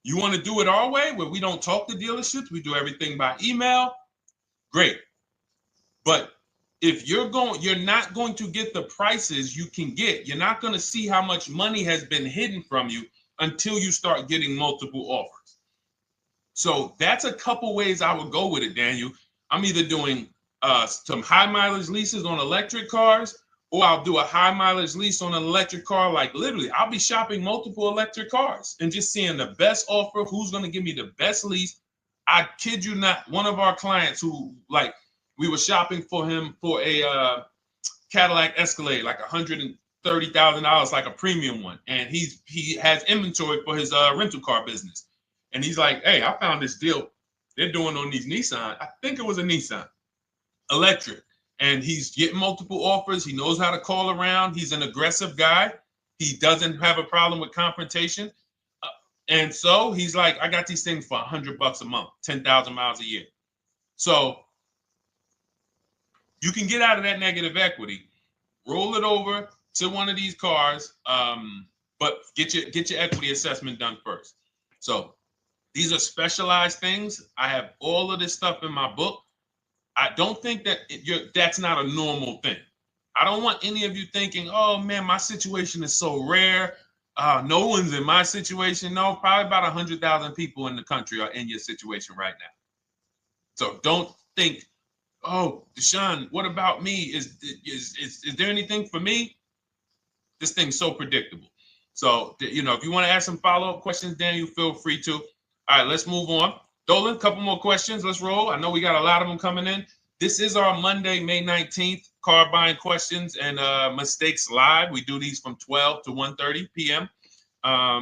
S1: You want to do it our way, where we don't talk to dealerships? We do everything by email? Great. But if you're not going to get the prices you can get. You're not going to see how much money has been hidden from you until you start getting multiple offers. So that's a couple ways I would go with it, Daniel. I'm either doing some high mileage leases on electric cars, or I'll do a high mileage lease on an electric car. Like literally, I'll be shopping multiple electric cars and just seeing the best offer, who's going to give me the best lease. I kid you not, one of our clients who, like, we were shopping for him for a Cadillac Escalade, like $30,000, like a premium one, and he has inventory for his rental car business, and he's like, hey, I found this deal they're doing on these Nissan. I think it was a Nissan electric, and he's getting multiple offers. He knows how to call around. He's an aggressive guy. He doesn't have a problem with confrontation, and so he's like, I got these things for $100 a month, 10,000 miles a year. So you can get out of that negative equity, roll it over to one of these cars, but get your equity assessment done first. So these are specialized things. I have all of this stuff in my book. I don't think that that's not a normal thing. I don't want any of you thinking, oh man, my situation is so rare. No one's in my situation. No, probably about 100,000 people in the country are in your situation right now. So don't think, oh, Deshone, what about me? Is there anything for me? This thing's so predictable. So, if you want to ask some follow-up questions, Daniel, feel free to. All right, let's move on. Dolan, a couple more questions. Let's roll. I know we got a lot of them coming in. This is our Monday, May 19th, car buying questions and mistakes live. We do these from 12 to 1:30 p.m.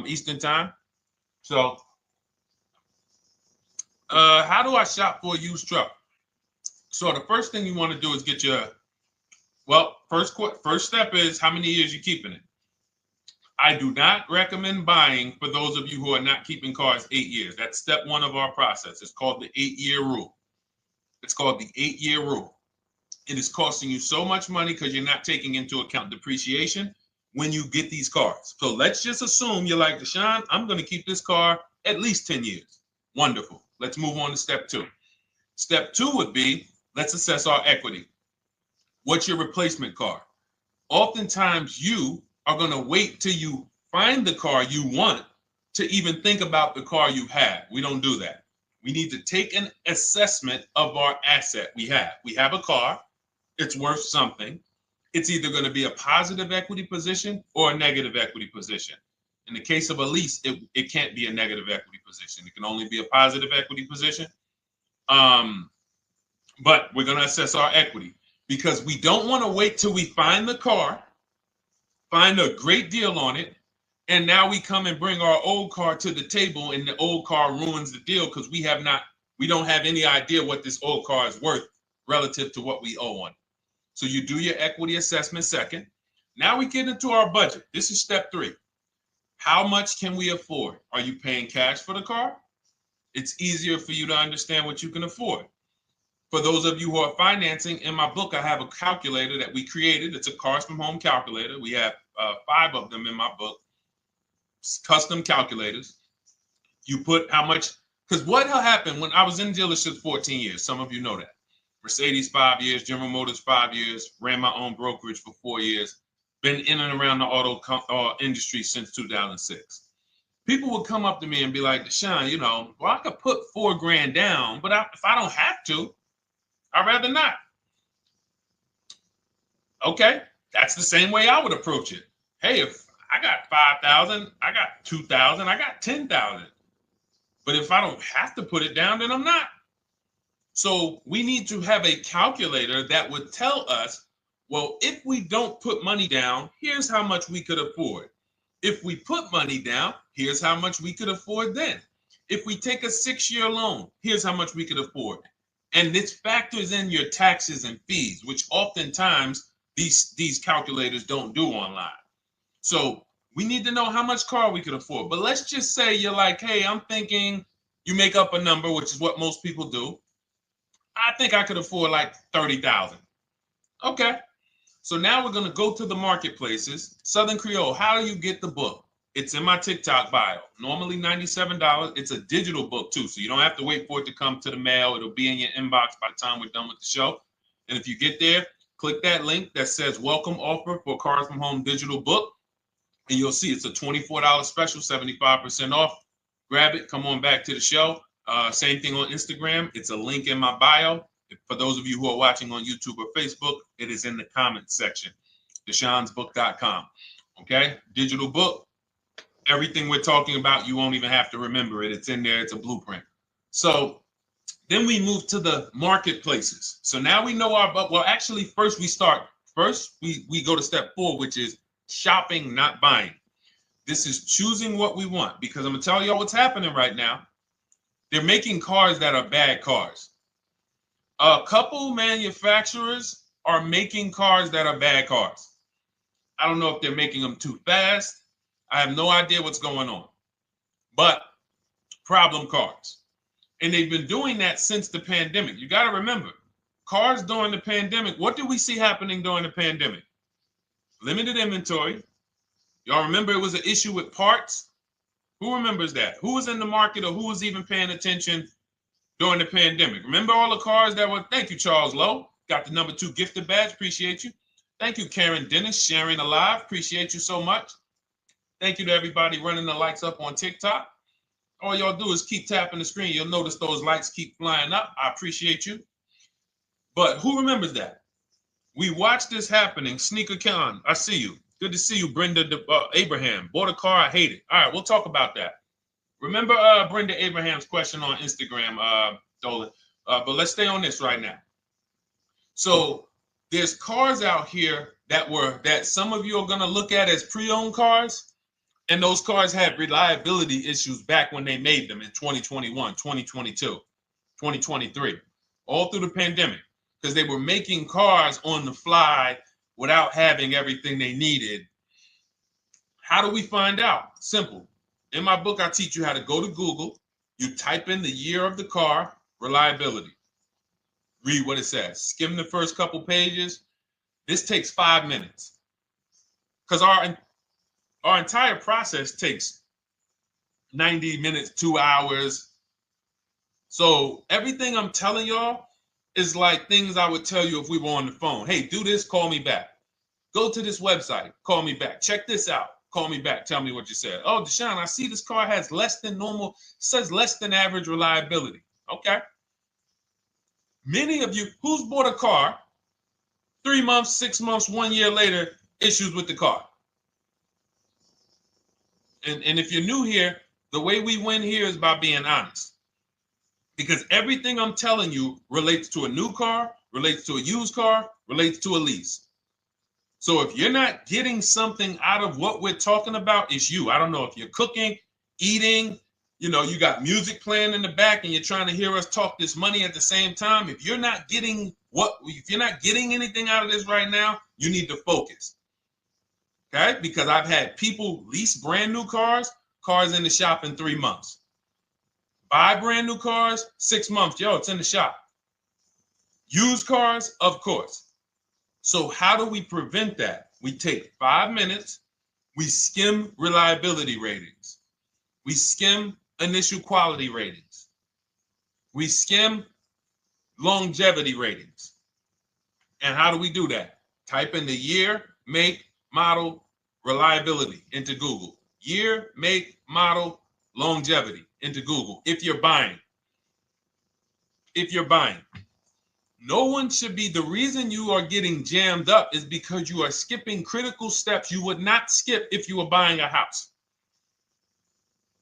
S1: Eastern time. So, how do I shop for a used truck? So the first thing you want to do is get your, first step is how many years you keeping it. I do not recommend buying for those of you who are not keeping cars 8 years. That's step one of our process. It's called the 8-year rule. It's called the 8-year rule. It is costing you so much money because you're not taking into account depreciation when you get these cars. So let's just assume you're like, Deshone, I'm going to keep this car at least 10 years. Wonderful. Let's move on to step two. Step two would be, let's assess our equity. What's your replacement car? Oftentimes you are going to wait till you find the car you want to even think about the car you have. We don't do that. We need to take an assessment of our asset we have. We have a car. It's worth something. It's either going to be a positive equity position or a negative equity position. In the case of a lease, it can't be a negative equity position. It can only be a positive equity position. But we're going to assess our equity because we don't want to wait till we find the car, find a great deal on it, and now we come and bring our old car to the table and the old car ruins the deal because we don't have any idea what this old car is worth relative to what we owe on it. So you do your equity assessment second. Now we get into our budget. This is step three. How much can we afford? Are you paying cash for the car? It's easier for you to understand what you can afford. For those of you who are financing, in my book, I have a calculator that we created. It's a Cars from Home calculator. We have 5 of them in my book, custom calculators. You put how much, because what happened when I was in dealerships 14 years, some of you know that. Mercedes 5 years, General Motors 5 years, ran my own brokerage for 4 years, been in and around the auto industry since 2006. People would come up to me and be like, Deshone, I could put $4,000 down, but if I don't have to, I'd rather not. Okay, that's the same way I would approach it. Hey, if I got 5,000, I got 2,000, I got 10,000. But if I don't have to put it down, then I'm not. So we need to have a calculator that would tell us, well, if we don't put money down, here's how much we could afford. If we put money down, here's how much we could afford then. If we take a 6-year loan, here's how much we could afford. And this factors in your taxes and fees, which oftentimes these calculators don't do online. So we need to know how much car we could afford. But let's just say you're like, hey, I'm thinking, you make up a number, which is what most people do. I think I could afford like 30,000. Okay. So now we're going to go to the marketplaces. Southern Creole, how do you get the book? It's in my TikTok bio. Normally $97. It's a digital book too, so you don't have to wait for it to come to the mail. It'll be in your inbox by the time we're done with the show. And if you get there, click that link that says welcome offer for Cars from Home digital book. And you'll see it's a $24 special, 75% off. Grab it. Come on back to the show. Same thing on Instagram. It's a link in my bio. For those of you who are watching on YouTube or Facebook, it is in the comments section. DeshonesBook.com. Okay? Digital book. Everything we're talking about, you won't even have to remember it. It's in there. It's a blueprint. So then we move to the marketplaces. So now we know actually first we go to step 4, which is shopping, not buying. This is choosing what we want, because I'm gonna tell y'all what's happening right now. They're making cars that are bad cars. A couple manufacturers are making cars that are bad cars. I don't know if they're making them too fast. I have no idea what's going on, but problem cars. And they've been doing that since the pandemic. You got to remember, cars during the pandemic, what did we see happening during the pandemic? Limited inventory. Y'all remember it was an issue with parts? Who remembers that? Who was in the market or who was even paying attention during the pandemic? Remember all the cars that were, thank you, Charles Lowe. Got the #2 gifted badge, appreciate you. Thank you, Karen Dennis, sharing alive, appreciate you so much. Thank you to everybody running the likes up on TikTok. All y'all do is keep tapping the screen. You'll notice those likes keep flying up. I appreciate you. But who remembers that? We watched this happening. Sneaker Con, I see you. Good to see you, Brenda Abraham. Bought a car, I hate it. All right, we'll talk about that. Remember Brenda Abraham's question on Instagram, Dolan. But let's stay on this right now. So there's cars out here that some of you are going to look at as pre-owned cars. And those cars had reliability issues back when they made them in 2021, 2022, 2023, all through the pandemic, because they were making cars on the fly without having everything they needed. How do we find out? Simple. In my book, I teach you how to go to Google. You type in the year of the car, reliability. Read what it says. Skim the first couple pages. This takes 5 minutes. Because our entire process takes 90 minutes, 2 hours. So everything I'm telling y'all is like things I would tell you if we were on the phone. Hey, do this, call me back. Go to this website, call me back. Check this out, call me back. Tell me what you said. Oh, Deshone, I see this car has less than normal, says less than average reliability. Okay. Many of you, who's bought a car 3 months, 6 months, 1 year later, issues with the car? And if you're new here, the way we win here is by being honest. Because everything I'm telling you relates to a new car, relates to a used car, relates to a lease. So if you're not getting something out of what we're talking about, it's you. I don't know if you're cooking, eating, you got music playing in the back and you're trying to hear us talk this money at the same time. If you're not getting anything out of this right now, you need to focus. Okay? Because I've had people lease brand new cars in the shop in 3 months. Buy brand new cars, 6 months. Yo, it's in the shop. Used cars, of course. So how do we prevent that? We take 5 minutes. We skim reliability ratings. We skim initial quality ratings. We skim longevity ratings. And how do we do that? Type in the year, make, model, reliability into Google. Year, make, model, longevity into Google. If you're buying. No one should be, the reason you are getting jammed up is because you are skipping critical steps you would not skip if you were buying a house.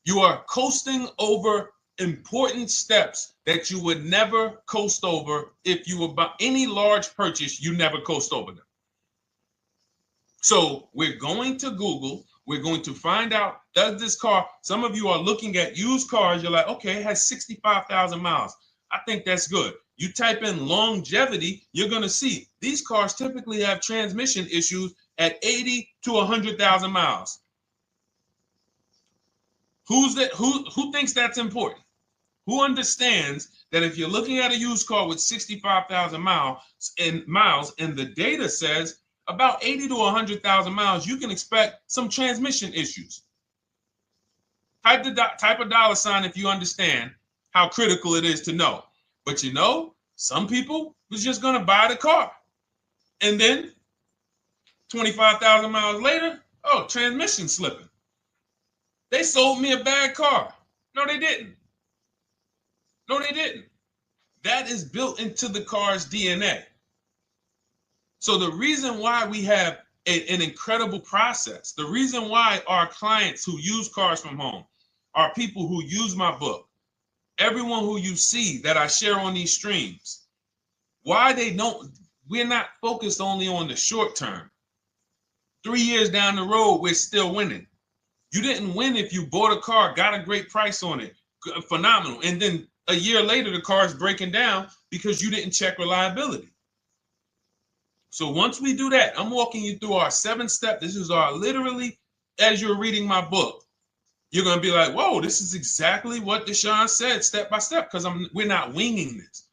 S1: You are coasting over important steps that you would never coast over if you were buying any large purchase, you never coast over them. So we're going to Google, we're going to find out, does this car, some of you are looking at used cars, you're like, okay, it has 65,000 miles. I think that's good. You type in longevity, you're going to see these cars typically have transmission issues at 80 to 100,000 miles. Who thinks that's important? Who understands that if you're looking at a used car with 65,000 miles and the data says about 80 to 100,000 miles, you can expect some transmission issues. Type a dollar sign if you understand how critical it is to know. But some people was just going to buy the car. And then 25,000 miles later, transmission slipping. They sold me a bad car. No, they didn't. That is built into the car's DNA. So the reason why we have an incredible process, the reason why our clients who use cars from home are people who use my book, everyone who you see that I share on these streams, we're not focused only on the short term. 3 years down the road, we're still winning. You didn't win if you bought a car, got a great price on it, phenomenal, and then a year later the car is breaking down because you didn't check reliability. So once we do that, I'm walking you through our 7-step. This is our literally, as you're reading my book, you're going to be like, whoa, this is exactly what Deshone said step by step, because we're not winging this.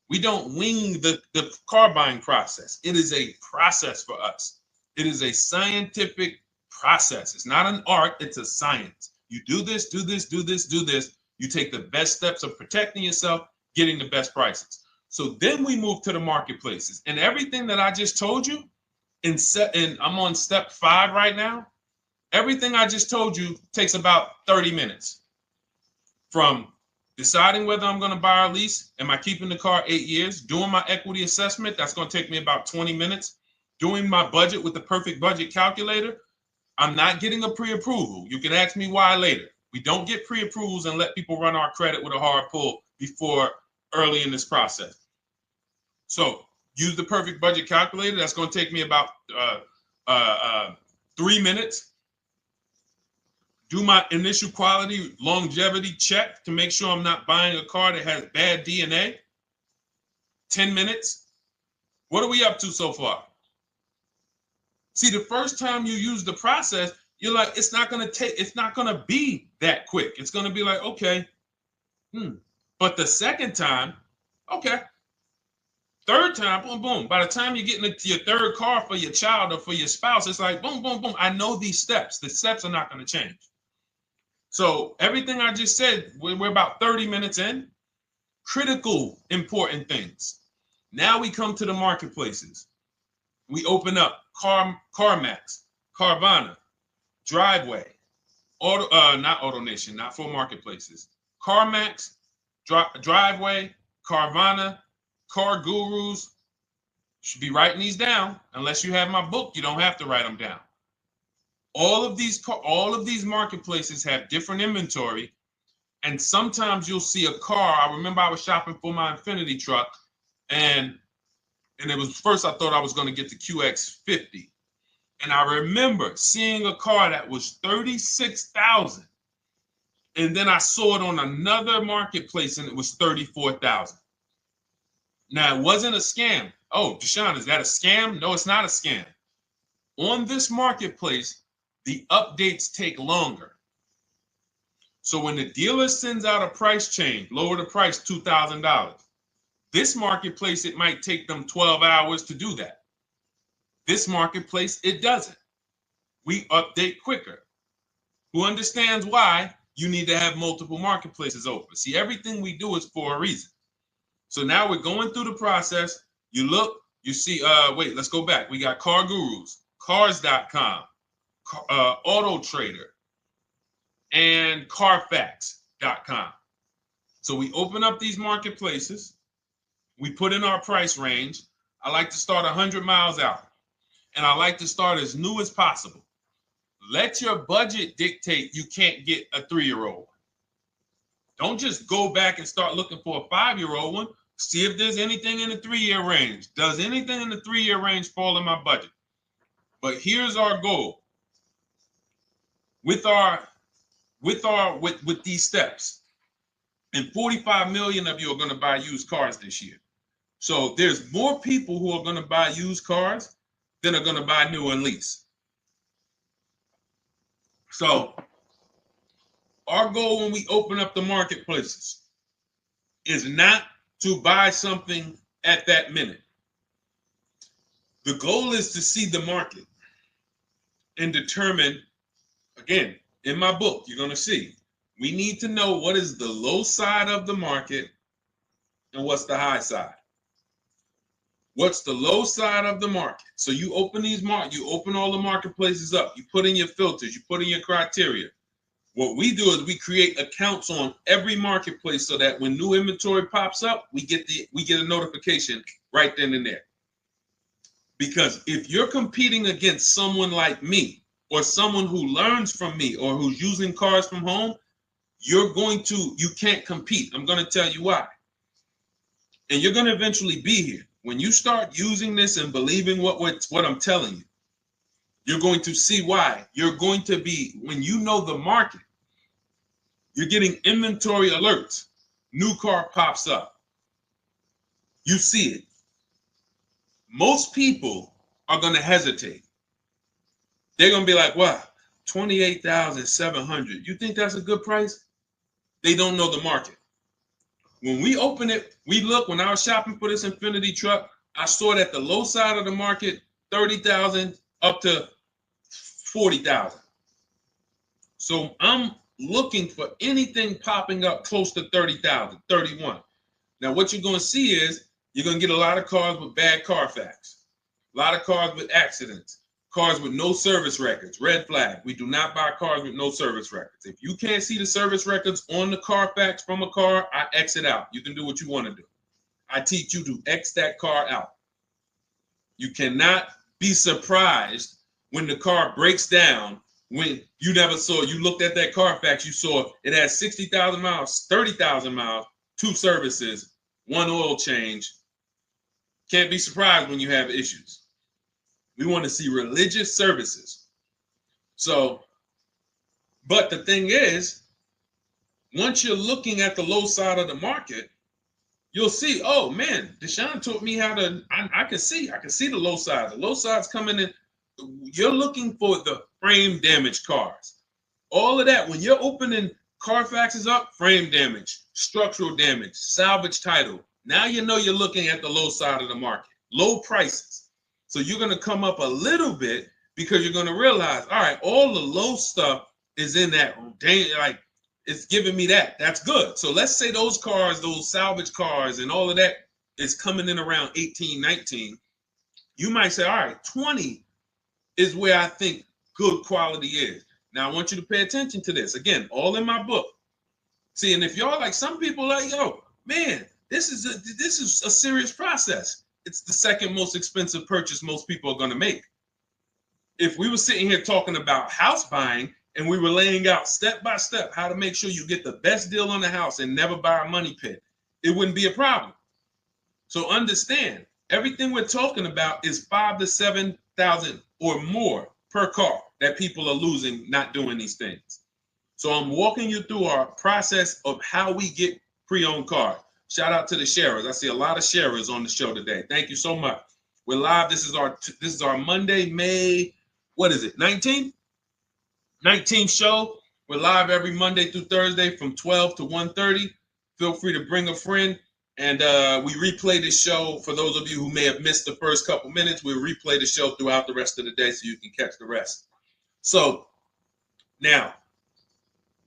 S1: We don't wing the car buying process. It is a process for us. It is a scientific process. It's not an art, it's a science. You do this, do this, do this, do this. You take the best steps of protecting yourself, getting the best prices. So then we move to the marketplaces. And everything that I just told you, and I'm on step 5 right now, everything I just told you takes about 30 minutes. From deciding whether I'm going to buy or lease, am I keeping the car 8 years, doing my equity assessment, that's going to take me about 20 minutes, doing my budget with the perfect budget calculator. I'm not getting a pre-approval. You can ask me why later. We don't get pre-approvals and let people run our credit with a hard pull before early in this process. So use the perfect budget calculator. That's going to take me about 3 minutes. Do my initial quality longevity check to make sure I'm not buying a car that has bad DNA. 10 minutes. What are we up to so far? See, the first time you use the process, you're like, it's not going to be that quick. It's going to be like, okay. But the second time, okay. Third time, boom, boom. By the time you're getting into your third car for your child or for your spouse, it's like, boom, boom, boom. I know these steps. The steps are not going to change. So everything I just said, we're about 30 minutes in. Critical, important things. Now we come to the marketplaces. We open up CarMax, Carvana, Driveway, not AutoNation, not for marketplaces. CarMax, Driveway, Carvana, Car Gurus. Should be writing these down. Unless you have my book, you don't have to write them down. All of these marketplaces have different inventory, and sometimes you'll see a car. I remember I was shopping for my Infinity truck, and it was first I thought I was going to get the QX50, and I remember seeing a car that was $36,000, and then I saw it on another marketplace, and it was $34,000. Now it wasn't a scam. Oh, Deshone, is that a scam? No, it's not a scam. On this marketplace, the updates take longer. So when the dealer sends out a price change, lower the price $2,000. This marketplace, it might take them 12 hours to do that. This marketplace, it doesn't. We update quicker. Who understands why you need to have multiple marketplaces open? See, everything we do is for a reason. So now we're going through the process. You look, you see, wait, let's go back. We got Car Gurus, Cars.com, Auto Trader, and Carfax.com. So we open up these marketplaces. We put in our price range. I like to start 100 miles out, and I like to start as new as possible. Let your budget dictate you can't get a 3-year-old. Don't just go back and start looking for a 5-year-old one. See if there's anything in the 3-year range. Does anything in the 3-year range fall in my budget? But here's our goal. With these steps, and 45 million of you are going to buy used cars this year. So there's more people who are going to buy used cars than are going to buy new and lease. So our goal when we open up the marketplaces is not to buy something at that minute. The goal is to see the market and determine, again, in my book, you're going to see, we need to know what is the low side of the market and what's the high side. What's the low side of the market? So you open you open all the marketplaces up. You put in your filters. You put in your criteria. What we do is we create accounts on every marketplace so that when new inventory pops up, we get a notification right then and there. Because if you're competing against someone like me or someone who learns from me or who's using cars from home, you can't compete. I'm going to tell you why. And you're going to eventually be here. When you start using this and believing what I'm telling you, You're going to see why. You're going to be, when you know the market, you're getting inventory alerts. New car pops up. You see it. Most people are going to hesitate. They're going to be like, wow, 28,700. You think that's a good price? They don't know the market. When we open it, we look, when I was shopping for this Infinity truck, I saw it at the low side of the market, 30,000 up to 40,000. So I'm looking for anything popping up close to 30,000, 31. Now, what you're going to see is you're going to get a lot of cars with bad Carfax, a lot of cars with accidents, cars with no service records, red flag. We do not buy cars with no service records. If you can't see the service records on the Carfax from a car, I exit out. You can do what you want to do. I teach you to X that car out. You cannot be surprised when the car breaks down, when you never saw, you looked at that Carfax, you saw it had 60,000 miles, 30,000 miles, 2 services, 1 oil change. Can't be surprised when you have issues. We want to see religious services. So, but the thing is, once you're looking at the low side of the market, you'll see, oh man, Deshone taught me how to, I can see the low side. The low side's coming in. You're looking for the frame damage cars. All of that, when you're opening Carfaxes up, frame damage, structural damage, salvage title. Now you know you're looking at the low side of the market, low prices. So you're going to come up a little bit because you're going to realize, all right, all the low stuff is in that, like, it's giving me that. That's good. So let's say those cars, those salvage cars and all of that is coming in around 18, 19. You might say, all right, 20 is where I think good quality is. Now I want you to pay attention to this. Again, all in my book. See, and if y'all like, some people like, yo, man, this is a serious process. It's the second most expensive purchase most people are going to make. If we were sitting here talking about house buying and we were laying out step by step how to make sure you get the best deal on the house and never buy a money pit, it wouldn't be a problem. So understand, everything we're talking about is 5,000 to 7,000 or more per car that people are losing not doing these things. So I'm walking you through our process of how we get pre-owned cars. Shout out to the sharers. I see a lot of sharers on the show today. Thank you so much. We're live. This is our Monday, May, what is it, 19th? 19th show. We're live every Monday through Thursday from 12 to 1:30. Feel free to bring a friend. And we replay this show. For those of you who may have missed the first couple minutes, we'll replay the show throughout the rest of the day so you can catch the rest. So now,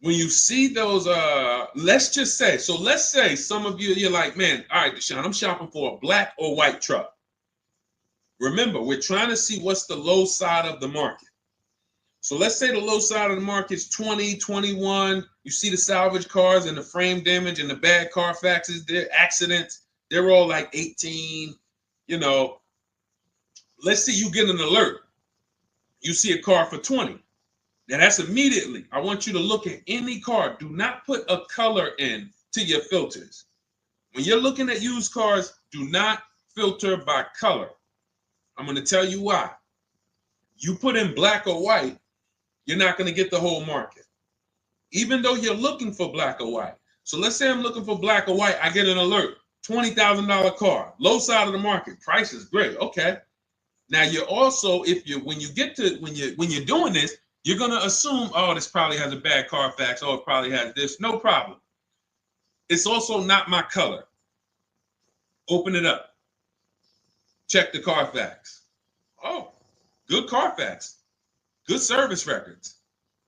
S1: when you see those, let's say some of you, you're like, man, all right, Deshone, I'm shopping for a black or white truck. Remember, we're trying to see what's the low side of the market. So let's say the low side of the market is 20, 21. You see the salvage cars and the frame damage and the bad Carfaxes, their accidents, they're all like 18, you know. Let's say you get an alert. You see a car for 20. Now that's immediately, I want you to look at any car. Do not put a color in to your filters. When you're looking at used cars, do not filter by color. I'm going to tell you why. You put in black or white, you're not going to get the whole market, even though you're looking for black or white. So let's say I'm looking for black or white. I get an alert, $20,000 car, low side of the market. Price is great. Okay. Now you're also, when you're doing this, you're going to assume, oh, this probably has a bad Carfax. Oh, it probably has this. No problem. It's also not my color. Open it up. Check the Carfax. Oh, good Carfax. Good service records,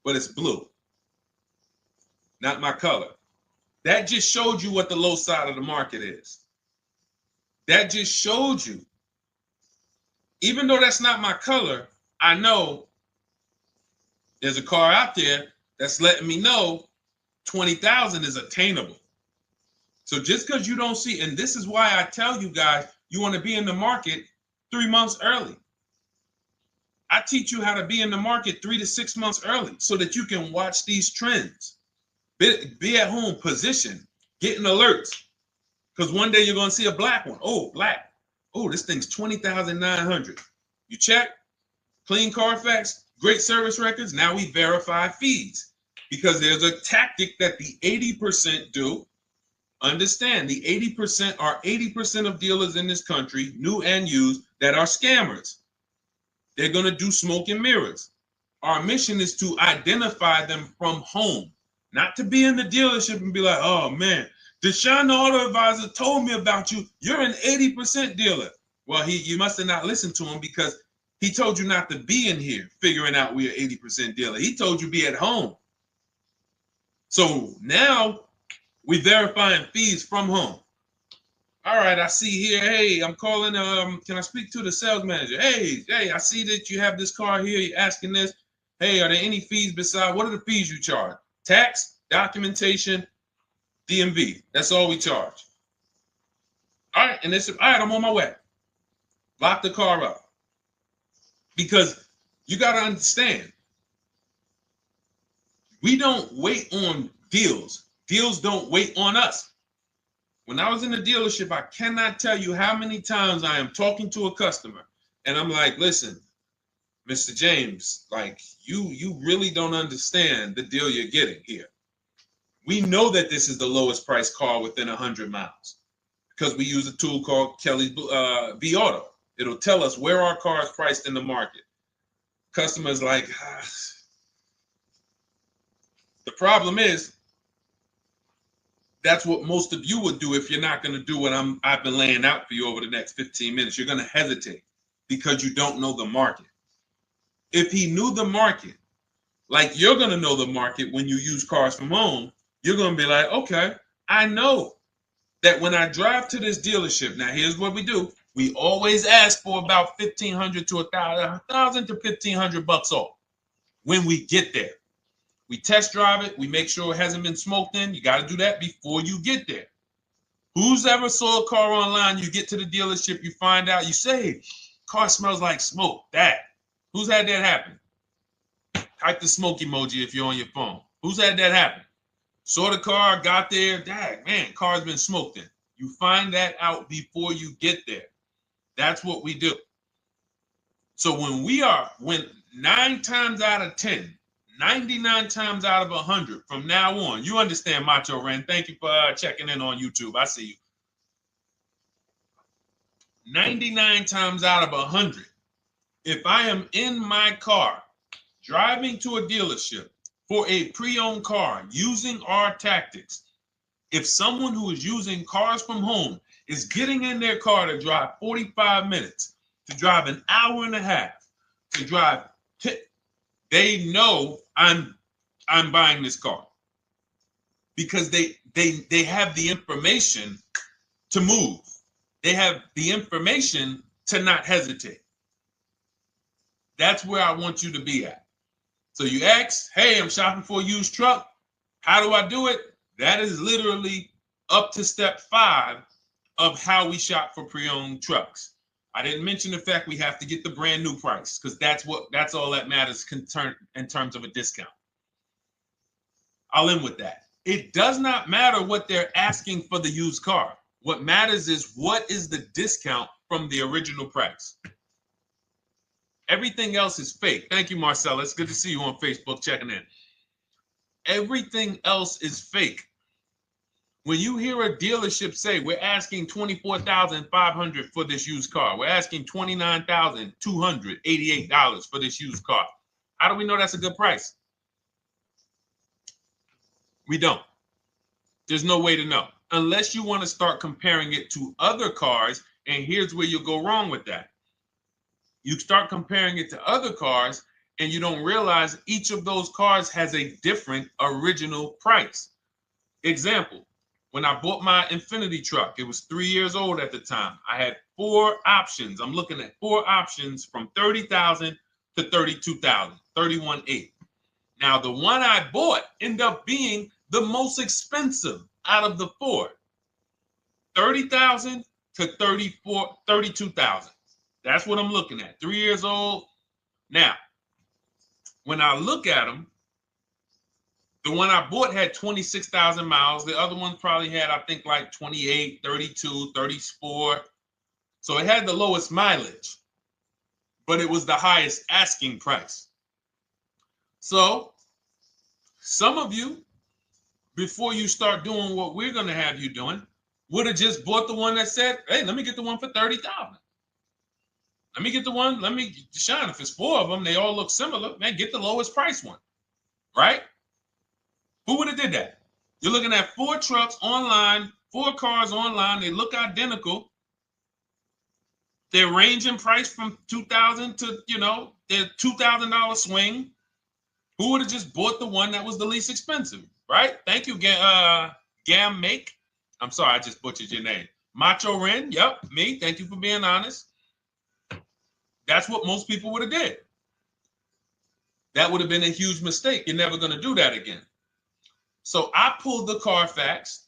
S1: but it's blue. Not my color. That just showed you what the low side of the market is. That just showed you. Even though that's not my color, I know there's a car out there that's letting me know 20,000 is attainable. So just because you don't see, and this is why I tell you guys, you want to be in the market 3 months early. I teach you how to be in the market 3 to 6 months early so that you can watch these trends. Be at home, position, getting alerts. Because one day you're going to see a black one. Oh, black. Oh, this thing's 20,900. You check. clean Carfax, great service records. Now we verify fees because there's a tactic that the 80% do. Understand, the 80% are 80% of dealers in this country, new and used, that are scammers. They're going to do smoke and mirrors. Our mission is to identify them from home, not to be in the dealership and be like, oh man, Deshone the Auto Advisor told me about you. You're an 80% dealer. Well, you must have not listened to him because he told you not to be in here figuring out we're 80% dealer. He told you be at home. So now we verifying fees from home. All right, I see here, hey, I'm calling, can I speak to the sales manager? Hey, I see that you have this car here, you're asking this. Hey, are there any fees besides, what are the fees you charge? Tax, documentation, DMV. That's all we charge. All right, and they said, all right, I'm on my way. Lock the car up. Because you got to understand, we don't wait on deals. Deals don't wait on us. When I was in the dealership, I cannot tell you how many times I am talking to a customer and I'm like, listen, Mr. James, like you really don't understand the deal you're getting here. We know that this is the lowest price car within 100 miles because we use a tool called Kelly's V Auto. It'll tell us where our car is priced in the market. Customers like, the problem is, that's what most of you would do if you're not going to do what I've been laying out for you over the next 15 minutes. You're going to hesitate because you don't know the market. If he knew the market, like you're going to know the market when you use cars from home, you're going to be like, okay, I know that when I drive to this dealership, now here's what we do. We always ask for about $1,500 to $1,000 to $1,500 off when we get there. We test drive it. We make sure it hasn't been smoked in. You got to do that before you get there. Who's ever saw a car online? You get to the dealership, you find out, you say, car smells like smoke. That. Who's had that happen? Type the smoke emoji if you're on your phone. Who's had that happen? Saw the car, got there, dang, man, car's been smoked in. You find that out before you get there. That's what we do. So when 9 times out of 10, 99 times out of 100 from now on, you understand, Macho Ren. Thank you for checking in on YouTube. I see you. 99 times out of 100, if I am in my car driving to a dealership for a pre-owned car using our tactics, if someone who is using cars from home is getting in their car to drive 45 minutes, to drive an hour and a half, to drive, they know I'm buying this car because they have the information to move. They have the information to not hesitate. That's where I want you to be at. So you ask, hey, I'm shopping for a used truck. How do I do it? That is literally up to step 5 of how we shop for pre-owned trucks. I didn't mention the fact we have to get the brand new price because that's all that matters in terms of a discount. I'll end with that. It does not matter what they're asking for the used car. What matters is what is the discount from the original price. Everything else is fake. Thank you, Marcella. It's good to see you on Facebook checking in. Everything else is fake. When you hear a dealership say, we're asking $24,500 for this used car, we're asking $29,288 for this used car, how do we know that's a good price? We don't. There's no way to know. Unless you want to start comparing it to other cars, and here's where you'll go wrong with that. You start comparing it to other cars, and you don't realize each of those cars has a different original price. Example. When I bought my Infinity truck, it was 3 years old at the time. I had 4 options. I'm looking at 4 options from $30,000 to $32,000, $31,800. Now, the one I bought ended up being the most expensive out of the 4. $30,000 to $32,000. That's what I'm looking at. 3 years old. Now, when I look at them, the one I bought had 26,000 miles. The other one probably had, I think, like 28, 32, 34. So it had the lowest mileage. but it was the highest asking price. So some of you, before you start doing what we're going to have you doing, would have just bought the one that said, hey, let me get the one for $30,000. Let me get the one, Deshone, if it's 4 of them, they all look similar, man, get the lowest price one, right? Who would have did that? You're looking at 4 trucks online, 4 cars online, they look identical. They're ranging price from $2,000 to, their $2,000 swing. Who would have just bought the one that was the least expensive, right? Thank you, Gam Make. I'm sorry, I just butchered your name. Macho Ren, yep, me. Thank you for being honest. That's what most people would have did. That would have been a huge mistake. You're never going to do that again. So I pulled the Carfax.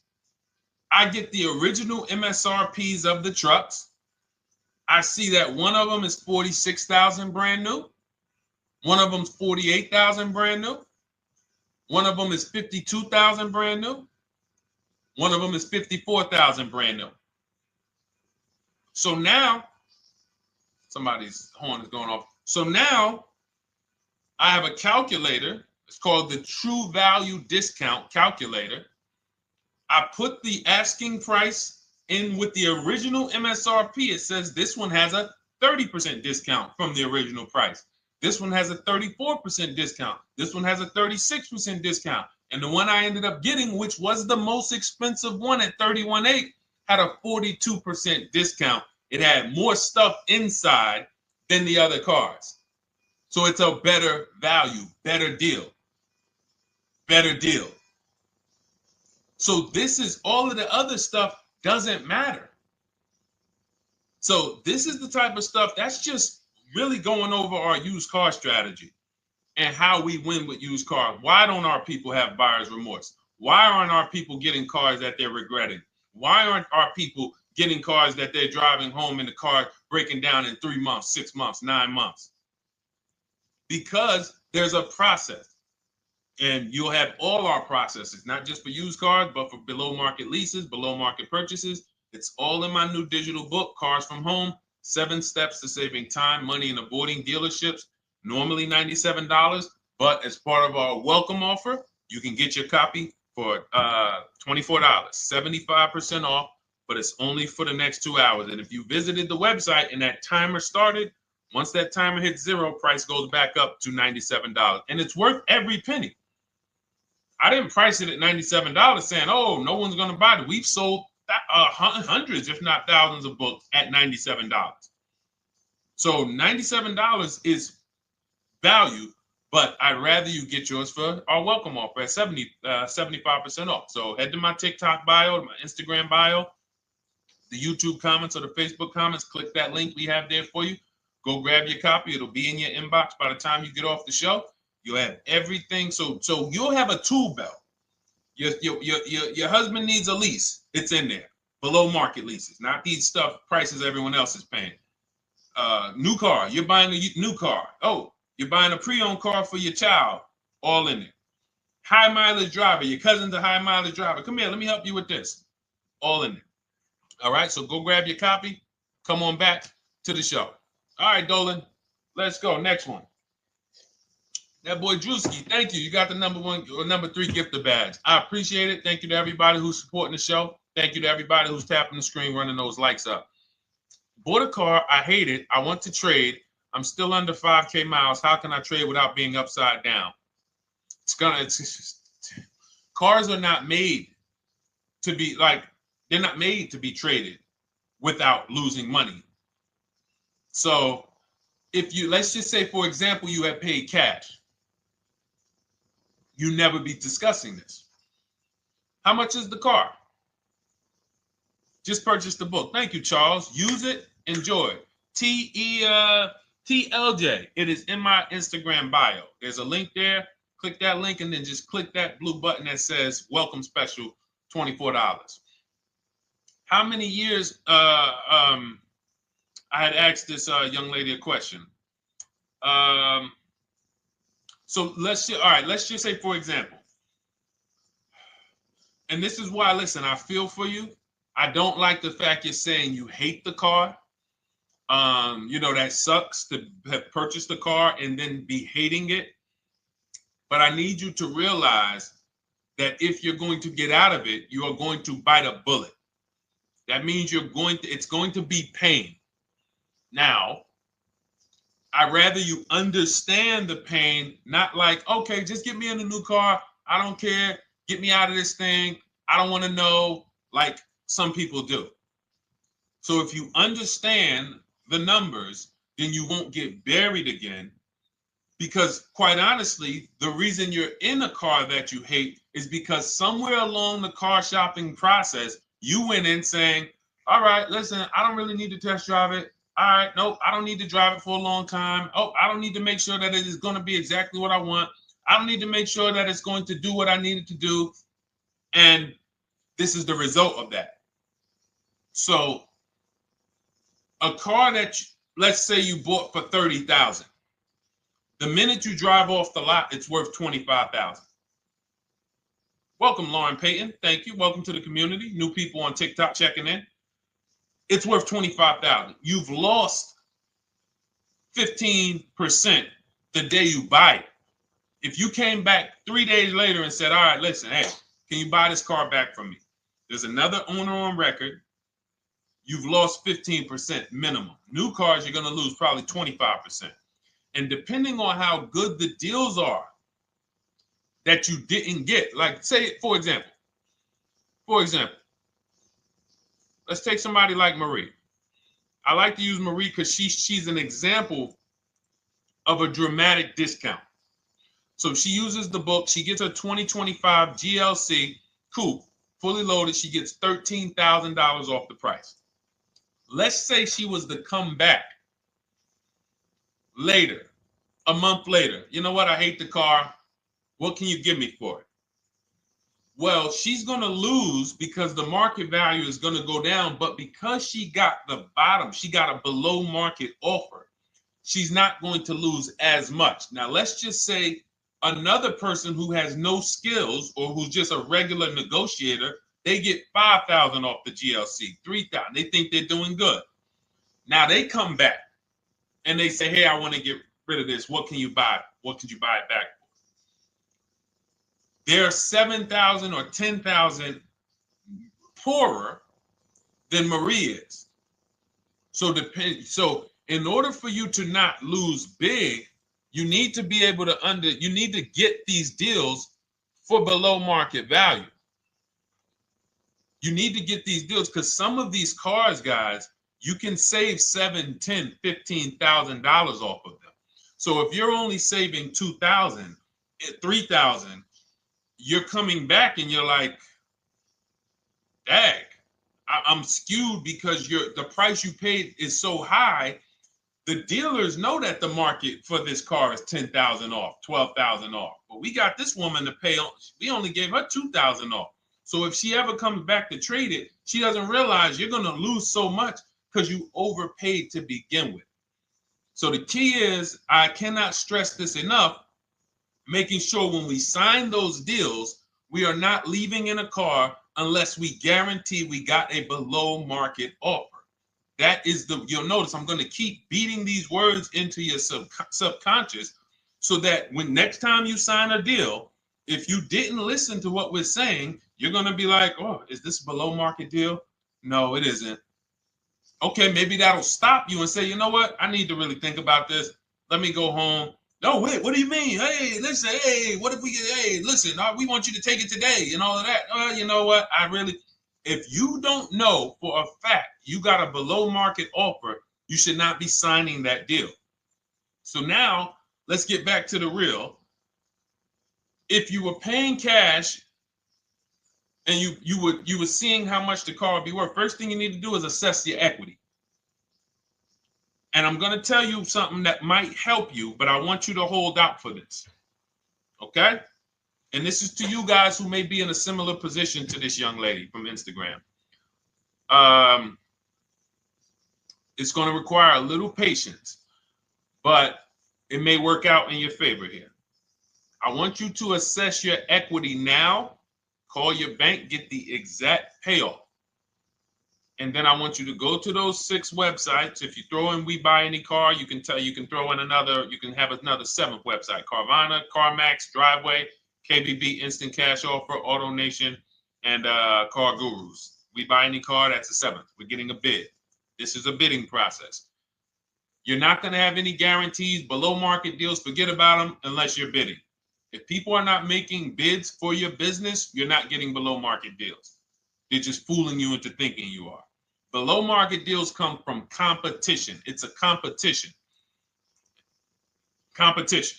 S1: I get the original MSRPs of the trucks. I see that one of them is 46,000 brand new. One of them's 48,000 brand new. One of them is 52,000 brand new. One of them is 54,000 brand new. So now, somebody's horn is going off. So now I have a calculator. It's called the True Value Discount Calculator. I put the asking price in with the original MSRP. It says this one has a 30% discount from the original price. This one has a 34% discount. This one has a 36% discount. And the one I ended up getting, which was the most expensive one at $31,800, had a 42% discount. It had more stuff inside than the other cars. So it's a better value, better deal. Better deal. So this is all of the other stuff doesn't matter. So this is the type of stuff that's just really going over our used car strategy and how we win with used cars. Why don't our people have buyer's remorse? Why aren't our people getting cars that they're regretting? Why aren't our people getting cars that they're driving home and the car breaking down in 3 months, 6 months, 9 months? Because there's a process. And you'll have all our processes, not just for used cars, but for below market leases, below market purchases. It's all in my new digital book, Cars from Home, 7 Steps to Saving Time, Money, and Avoiding Dealerships. Normally $97, but as part of our welcome offer, you can get your copy for $24, 75% off, but it's only for the next 2 hours. And if you visited the website and that timer started, once that timer hits 0, price goes back up to $97. And it's worth every penny. I didn't price it at $97 saying, oh, no one's going to buy it. We've sold hundreds, if not thousands of books at $97. So $97 is value, but I'd rather you get yours for our welcome offer at 75% off. So head to my TikTok bio, my Instagram bio, the YouTube comments or the Facebook comments, click that link we have there for you. Go grab your copy. It'll be in your inbox by the time you get off the show. You'll have everything. So you'll have a tool belt. Your husband needs a lease. It's in there. Below market leases, not these stuff prices everyone else is paying. New car. You're buying a new car. Oh, you're buying a pre-owned car for your child. All in there. High mileage driver. Your cousin's a high mileage driver. Come here. Let me help you with this. All in there. All right. So go grab your copy. Come on back to the show. All right, Dolan. Let's go. Next one. That boy Drewski, thank you. You got the number 1 or number 3 gifter badge. I appreciate it. Thank you to everybody who's supporting the show. Thank you to everybody who's tapping the screen, running those likes up. Bought a car. I hate it. I want to trade. I'm still under 5K miles. How can I trade without being upside down? Cars are not made to be they're not made to be traded without losing money. So if you, let's just say, for example, you have paid cash, you never be discussing this. How much is the car? Just purchase the book. Thank you, Charles. Use it, enjoy it. TLJ. It is in my Instagram bio. There's a link there. Click that link and then just click that blue button that says welcome special, $24. How many years I had asked this young lady a question. So let's just say, for example, and this is why, listen, I feel for you. I don't like the fact you're saying you hate the car. That sucks to have purchased a car and then be hating it. But I need you to realize that if you're going to get out of it, you are going to bite a bullet. That means it's going to be pain. Now, I'd rather you understand the pain, not like, okay, just get me in a new car. I don't care. Get me out of this thing. I don't want to know, like some people do. So if you understand the numbers, then you won't get buried again. Because quite honestly, the reason you're in a car that you hate is because somewhere along the car shopping process, you went in saying, all right, listen, I don't really need to test drive it. All right, nope, I don't need to drive it for a long time. Oh, I don't need to make sure that it is going to be exactly what I want. I don't need to make sure that it's going to do what I need it to do. And this is the result of that. So a car that, let's say you bought for $30,000. The minute you drive off the lot, it's worth $25,000. Welcome, Lauren Payton. Thank you. Welcome to the community. New people on TikTok checking in. It's worth $25,000. You've lost 15% the day you buy it. If you came back 3 days later and said, all right, listen, hey, can you buy this car back from me? There's another owner on record. You've lost 15% minimum. New cars, you're going to lose probably 25%. And depending on how good the deals are that you didn't get, like say, for example, let's take somebody like Marie. I like to use Marie because she's an example of a dramatic discount. So she uses the book. She gets her 2025 GLC coupe, fully loaded. She gets $13,000 off the price. Let's say she was to come back later, a month later. You know what? I hate the car. What can you give me for it? Well, she's going to lose because the market value is going to go down. But because she got the bottom, she got a below market offer, she's not going to lose as much. Now, let's just say another person who has no skills or who's just a regular negotiator, they get $5,000 off the GLC, $3,000. They think they're doing good. Now they come back and they say, hey, I want to get rid of this. What can you buy? What could you buy it back for? They're 7,000 or 10,000 poorer than Marie is. So in order for you to not lose big, you need to be able to you need to get these deals for below market value. You need to get these deals because some of these cars, guys, you can save $7,000, $10,000, $15,000 off of them. So if you're only saving $2,000, $3,000, you're coming back and you're like, dang, I'm skewed because the price you paid is so high. The dealers know that the market for this car is $10,000 off, $12,000 off. But we got this woman to pay, we only gave her $2,000 off. So if she ever comes back to trade it, she doesn't realize you're going to lose so much because you overpaid to begin with. So the key is, I cannot stress this enough, making sure when we sign those deals, we are not leaving in a car unless we guarantee we got a below market offer. That is you'll notice I'm going to keep beating these words into your subconscious so that when next time you sign a deal, if you didn't listen to what we're saying, you're going to be like, oh, is this a below market deal? No, it isn't. Okay, maybe that'll stop you and say, you know what? I need to really think about this. Let me go home. No, wait, what do you mean? Hey, listen, hey, what if we get, hey, listen, we want you to take it today and all of that. You know what? If you don't know for a fact you got a below market offer, you should not be signing that deal. So now let's get back to the real. If you were paying cash and you were seeing how much the car would be worth, first thing you need to do is assess your equity. And I'm going to tell you something that might help you, but I want you to hold out for this. Okay? And this is to you guys who may be in a similar position to this young lady from Instagram. It's going to require a little patience, but it may work out in your favor here. I want you to assess your equity now. Call your bank, get the exact payoff. And then I want you to go to those 6 websites. If you throw in We Buy Any Car, you can throw in you can have another 7th website: Carvana, CarMax, Driveway, KBB, Instant Cash Offer, AutoNation, and Car Gurus. We Buy Any Car, that's the 7th. We're getting a bid. This is a bidding process. You're not going to have any guarantees, below market deals. Forget about them unless you're bidding. If people are not making bids for your business, you're not getting below market deals. They're just fooling you into thinking you are. Below market deals come from competition. It's a competition. Competition.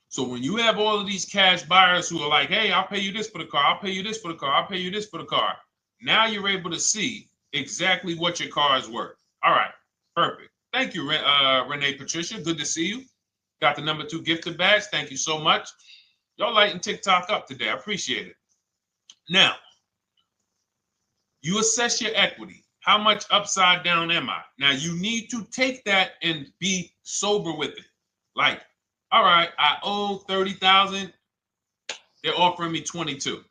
S1: So when you have all of these cash buyers who are like, hey, I'll pay you this for the car, I'll pay you this for the car, I'll pay you this for the car. Now you're able to see exactly what your car is worth. All right, perfect. Thank you, Renee Patricia. Good to see you. Got the number 2 gifted badge. Thank you so much. Y'all lighting TikTok up today. I appreciate it. Now, you assess your equity. How much upside down am I? Now, you need to take that and be sober with it. Like, all right, I owe $30,000. They're offering me 22.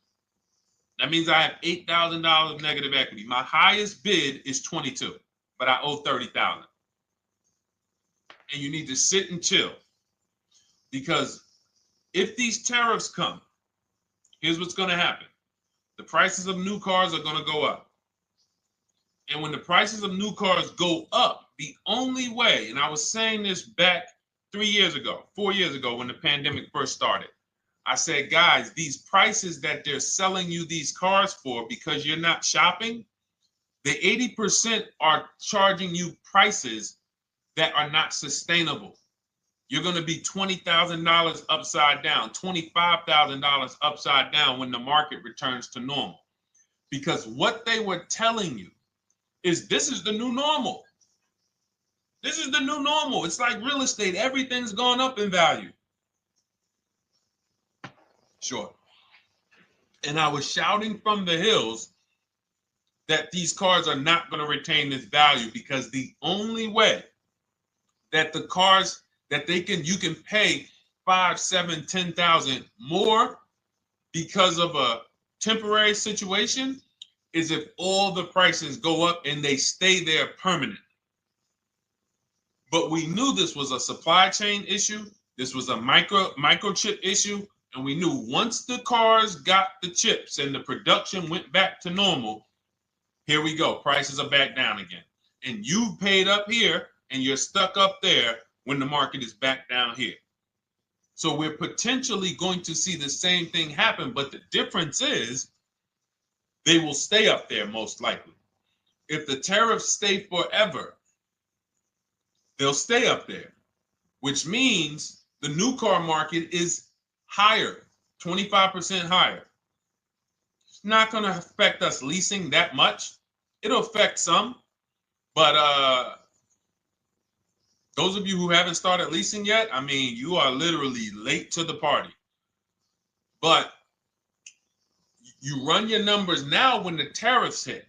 S1: That means I have $8,000 negative equity. My highest bid is 22, but I owe 30,000. And you need to sit and chill, because if these tariffs come, here's what's going to happen. The prices of new cars are going to go up. And when the prices of new cars go up, the only way, and I was saying this back 4 years ago, when the pandemic first started, I said, guys, these prices that they're selling you these cars for, because you're not shopping, the 80% are charging you prices that are not sustainable. You're going to be $20,000 upside down, $25,000 upside down when the market returns to normal. Because what they were telling you is this is the new normal. This is the new normal. It's like real estate. Everything's gone up in value. Sure. And I was shouting from the hills that these cars are not going to retain this value, because the only way that the cars that you can pay 5, 7, 10,000 more because of a temporary situation is if all the prices go up and they stay there permanently. But we knew this was a supply chain issue. This was a microchip issue. And we knew once the cars got the chips and the production went back to normal, here we go. Prices are back down again. And you paid up here and you're stuck up there when the market is back down here. So we're potentially going to see the same thing happen, but the difference is they will stay up there most likely. If the tariffs stay forever, they'll stay up there, which means the new car market is higher, 25% higher. It's not going to affect us leasing that much. It'll affect some, but those of you who haven't started leasing yet, I mean, you are literally late to the party. But you run your numbers now when the tariffs hit.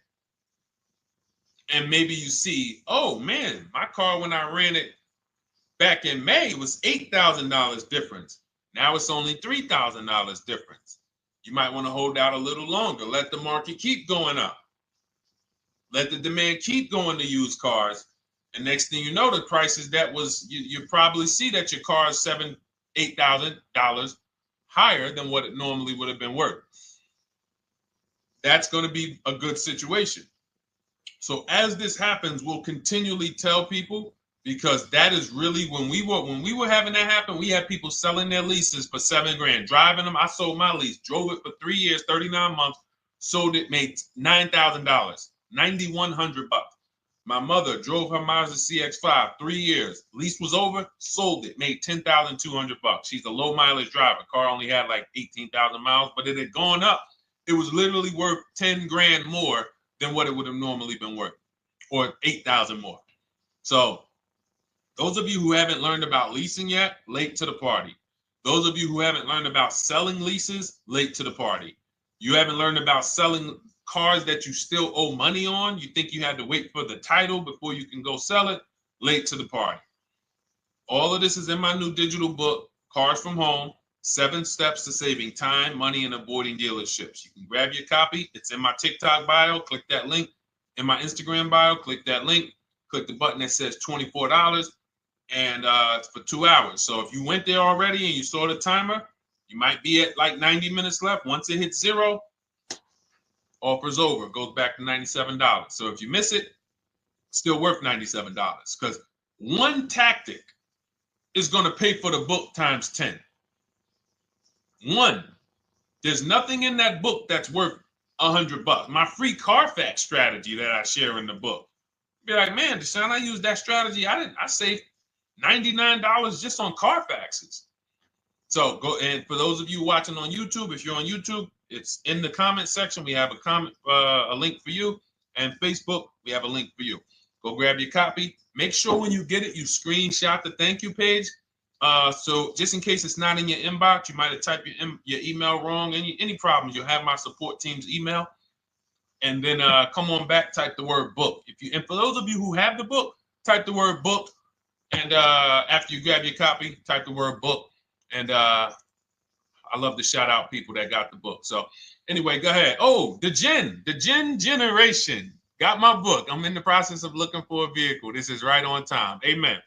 S1: And maybe you see, oh man, my car when I ran it back in May was $8,000 difference. Now it's only $3,000 difference. You might want to hold out a little longer. Let the market keep going up. Let the demand keep going to used cars. And next thing you know, the prices that was, you probably see that your car is $7,000, $8,000 higher than what it normally would have been worth. That's going to be a good situation. So as this happens, we'll continually tell people, because that is really when we were having that happen, we had people selling their leases for $7,000, driving them. I sold my lease, drove it for 3 years, 39 months, sold it, made $9,000, $9,100. My mother drove her Mazda CX-5, 3 years. Lease was over, sold it, made $10,200. She's a low mileage driver. Car only had like 18,000 miles, but it had gone up. It was literally worth $10,000 more than what it would have normally been worth, or 8,000 more. So those of you who haven't learned about leasing yet, late to the party. Those of you who haven't learned about selling leases, late to the party. You haven't learned about selling cars that you still owe money on. You think you had to wait for the title before you can go sell it, late to the party. All of this is in my new digital book, Cars from Home, 7 Steps to Saving Time, Money, and Avoiding Dealerships. You can grab your copy. It's in my TikTok bio. Click that link. in my Instagram bio. Click that link. Click the button that says $24, and it's for 2 hours. So if you went there already and you saw the timer, you might be at like 90 minutes left. Once it hits 0, offer's over. It goes back to $97. So if you miss it, still worth $97, because one tactic is going to pay for the book times 10. One. There's nothing in that book that's worth $100. My free Carfax strategy that I share in the book. Be like, man, Deshone, I used that strategy. I saved $99 just on Carfaxes. So go, and for those of you watching on YouTube, if you're on YouTube, it's in the comment section. We have a link for you, and Facebook, we have a link for you. Go grab your copy. Make sure when you get it, you screenshot the thank you page. So just in case it's not in your inbox, you might have typed your email wrong. Any problems, you'll have my support team's email. And then come on back, type the word book. And for those of you who have the book, type the word book. And after you grab your copy, type the word book. And I love to shout out people that got the book. So anyway, go ahead. Oh, the Gen Generation got my book. I'm in the process of looking for a vehicle. This is right on time. Amen.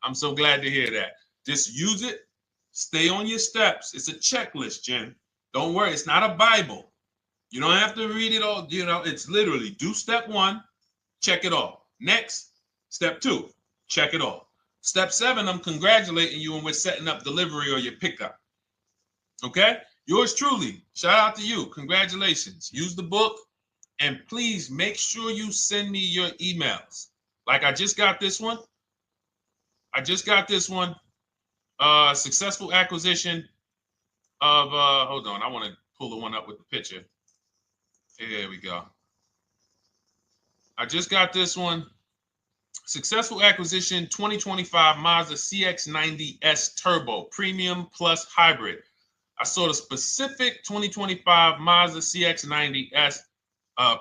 S1: I'm so glad to hear that. Just use it. Stay on your steps. It's a checklist, Jen. Don't worry. It's not a Bible. You don't have to read it all. You know, it's literally do step 1, check it off. Next, step 2, check it off. Step 7, I'm congratulating you and we're setting up delivery or your pickup. Okay? Yours truly. Shout out to you. Congratulations. Use the book, and please make sure you send me your emails. Like I just got this one. Successful acquisition of, hold on, I want to pull the one up with the picture. Here we go. I just got this one. Successful acquisition 2025 Mazda CX-90S Turbo Premium Plus Hybrid. I saw the specific 2025 Mazda CX-90S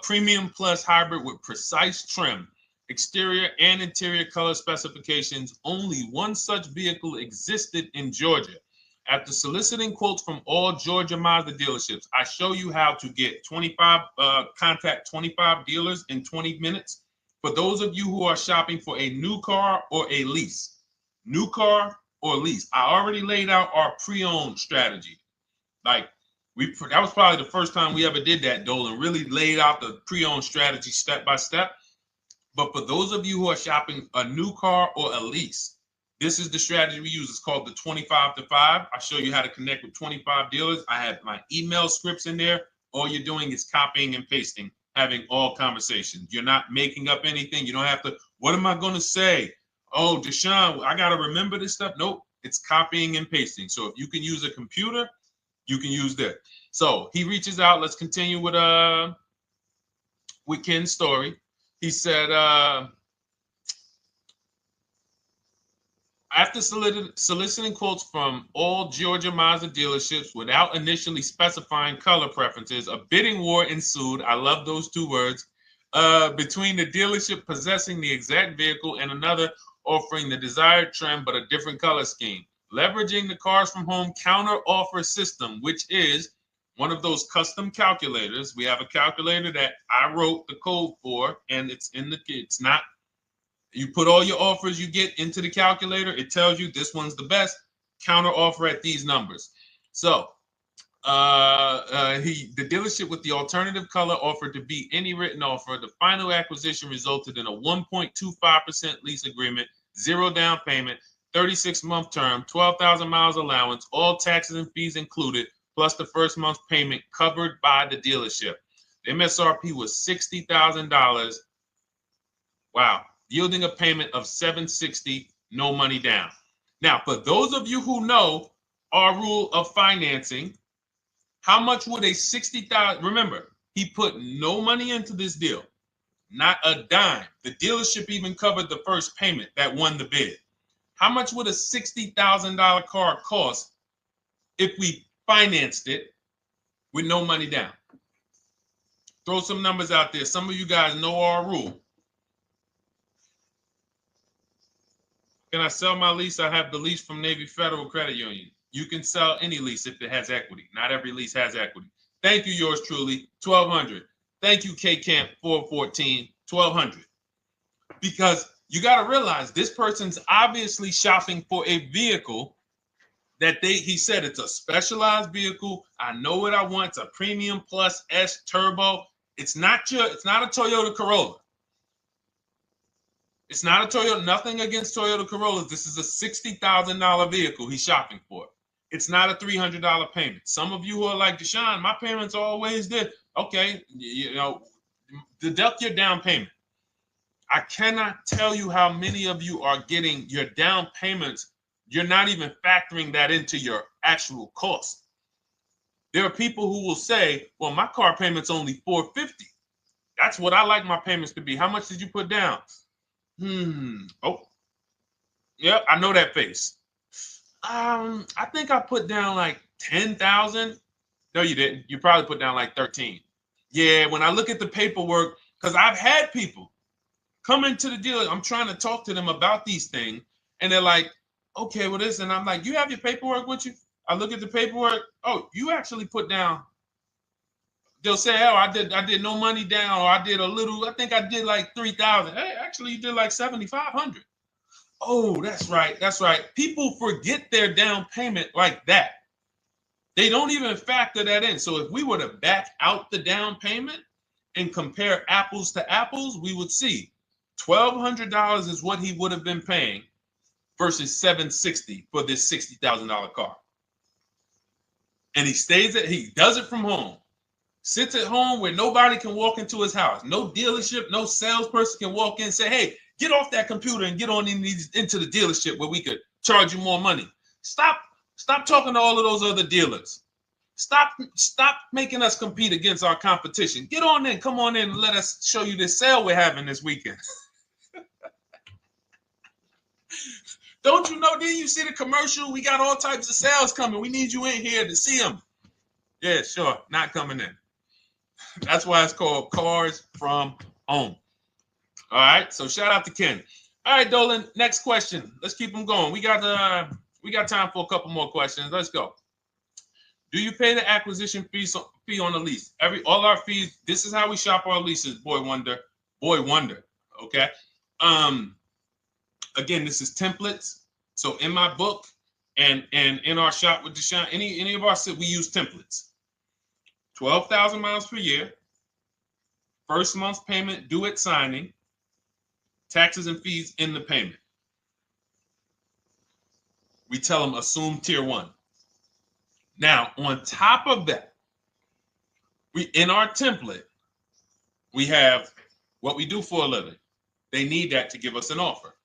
S1: Premium Plus Hybrid with precise trim, exterior and interior color specifications. Only one such vehicle existed in Georgia. After soliciting quotes from all Georgia Mazda dealerships, I show you how to get contact 25 dealers in 20 minutes. For those of you who are shopping for a new car or a lease, new car or lease, I already laid out our pre-owned strategy. Like that was probably the first time we ever did that, Dolan, really laid out the pre-owned strategy step by step. But for those of you who are shopping a new car or a lease, this is the strategy we use. It's called the 25 to 5. I show you how to connect with 25 dealers. I have my email scripts in there. All you're doing is copying and pasting, having all conversations. You're not making up anything. You don't have to, what am I going to say? Oh, Deshone, I got to remember this stuff. Nope, it's copying and pasting. So if you can use a computer, you can use that. So he reaches out. Let's continue with Ken's story. He said, after soliciting quotes from all Georgia Mazda dealerships without initially specifying color preferences, a bidding war ensued. I love those 2 words. Between the dealership possessing the exact vehicle and another offering the desired trim but a different color scheme. Leveraging the Cars from Home counter offer system, which is one of those custom calculators. We have a calculator that I wrote the code for, and it's not. You put all your offers you get into the calculator. It tells you this one's the best. Counter offer at these numbers. So the dealership with the alternative color offered to beat any written offer. The final acquisition resulted in a 1.25% lease agreement, 0 down payment, 36-month term, 12,000 miles allowance, all taxes and fees included, plus the first month's payment covered by the dealership. The MSRP was $60,000. Wow. Yielding a payment of $760, no money down. Now, for those of you who know our rule of financing, how much would a $60,000? Remember, he put no money into this deal, not a dime. The dealership even covered the first payment that won the bid. How much would a $60,000 car cost if we financed it with no money down? Throw some numbers out there. Some of you guys know our rule. Can I sell my lease? I have the lease from Navy Federal Credit Union. You can sell any lease if it has equity. Not every lease has equity. Thank you, yours truly, 1200. Thank you, K Camp 414, $1,200. Because you got to realize this person's obviously shopping for a vehicle that he said it's a specialized vehicle. I know what I want. It's a premium plus S turbo. It's not a Toyota Corolla. It's not a Toyota, nothing against Toyota Corollas. This is a $60,000 vehicle he's shopping for. It's not a $300 payment. Some of you who are like, Deshone, my payments are always there. Okay, deduct your down payment. I cannot tell you how many of you are getting your down payments. You're not even factoring that into your actual cost. There are people who will say, well, my car payment's only $450. That's what I like my payments to be. How much did you put down? Oh, yeah, I know that face. I think I put down like 10,000. No, you didn't. You probably put down like 13. Yeah, when I look at the paperwork, because I've had people come into the dealer, I'm trying to talk to them about these things, and they're like, okay, well, this, and I'm like, you have your paperwork with you? I look at the paperwork. Oh, you actually put down. They'll say, oh, I did no money down, or I did a little. I think I did like 3,000. Hey, actually, you did like 7,500. Oh, that's right. That's right. People forget their down payment like that. They don't even factor that in. So if we were to back out the down payment and compare apples to apples, we would see $1,200 is what he would have been paying versus $760 for this $60,000 car. And he does it from home. Sits at home where nobody can walk into his house. No dealership, no salesperson can walk in and say, hey, get off that computer and get on into the dealership where we could charge you more money. Stop talking to all of those other dealers. Stop making us compete against our competition. Get on in, come on in and let us show you this sale we're having this weekend. Don't you know, didn't you see the commercial? We got all types of sales coming. We need you in here to see them. Yeah, sure, not coming in. That's why it's called Cars from Home. All right, so shout out to Ken. All right, Dolan, next question. Let's keep them going. We got time for a couple more questions. Let's go. Do you pay the acquisition fee on the lease? All our fees, this is how we shop our leases, Boy Wonder. Okay. Again, this is templates. So in my book and in our shop with Deshone, any of our we use templates. 12,000 miles per year, first month's payment due at signing, taxes and fees in the payment. We tell them assume tier 1. Now, on top of that, in our template, we have what we do for a living. They need that to give us an offer.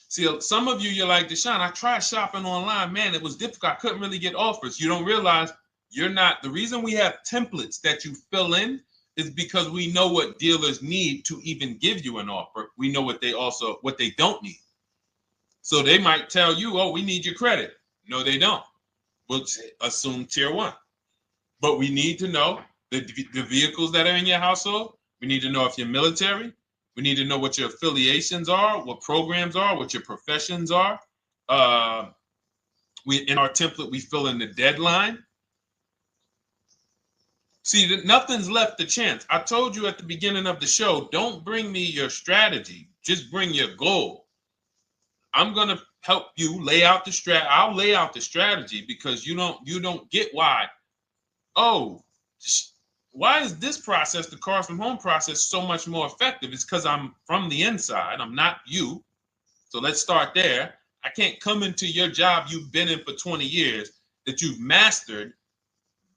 S1: See, some of you, you're like, Deshone, I tried shopping online. Man, it was difficult. I couldn't really get offers. You don't realize you're not. The reason we have templates that you fill in is because we know what dealers need to even give you an offer. We know what they don't need. So they might tell you, oh, we need your credit. No, they don't. We'll assume tier 1. But we need to know the vehicles that are in your household. We need to know if you're military. We need to know what your affiliations are, what programs are, what your professions are. In our template, we fill in the deadline. See, nothing's left to chance. I told you at the beginning of the show, don't bring me your strategy. Just bring your goal. I'm going to help you lay out the strat. I'll lay out the strategy because you don't get why. Oh, why is this process, the Cars from Home process, so much more effective? It's because I'm from the inside. I'm not you. So let's start there. I can't come into your job you've been in for 20 years that you've mastered.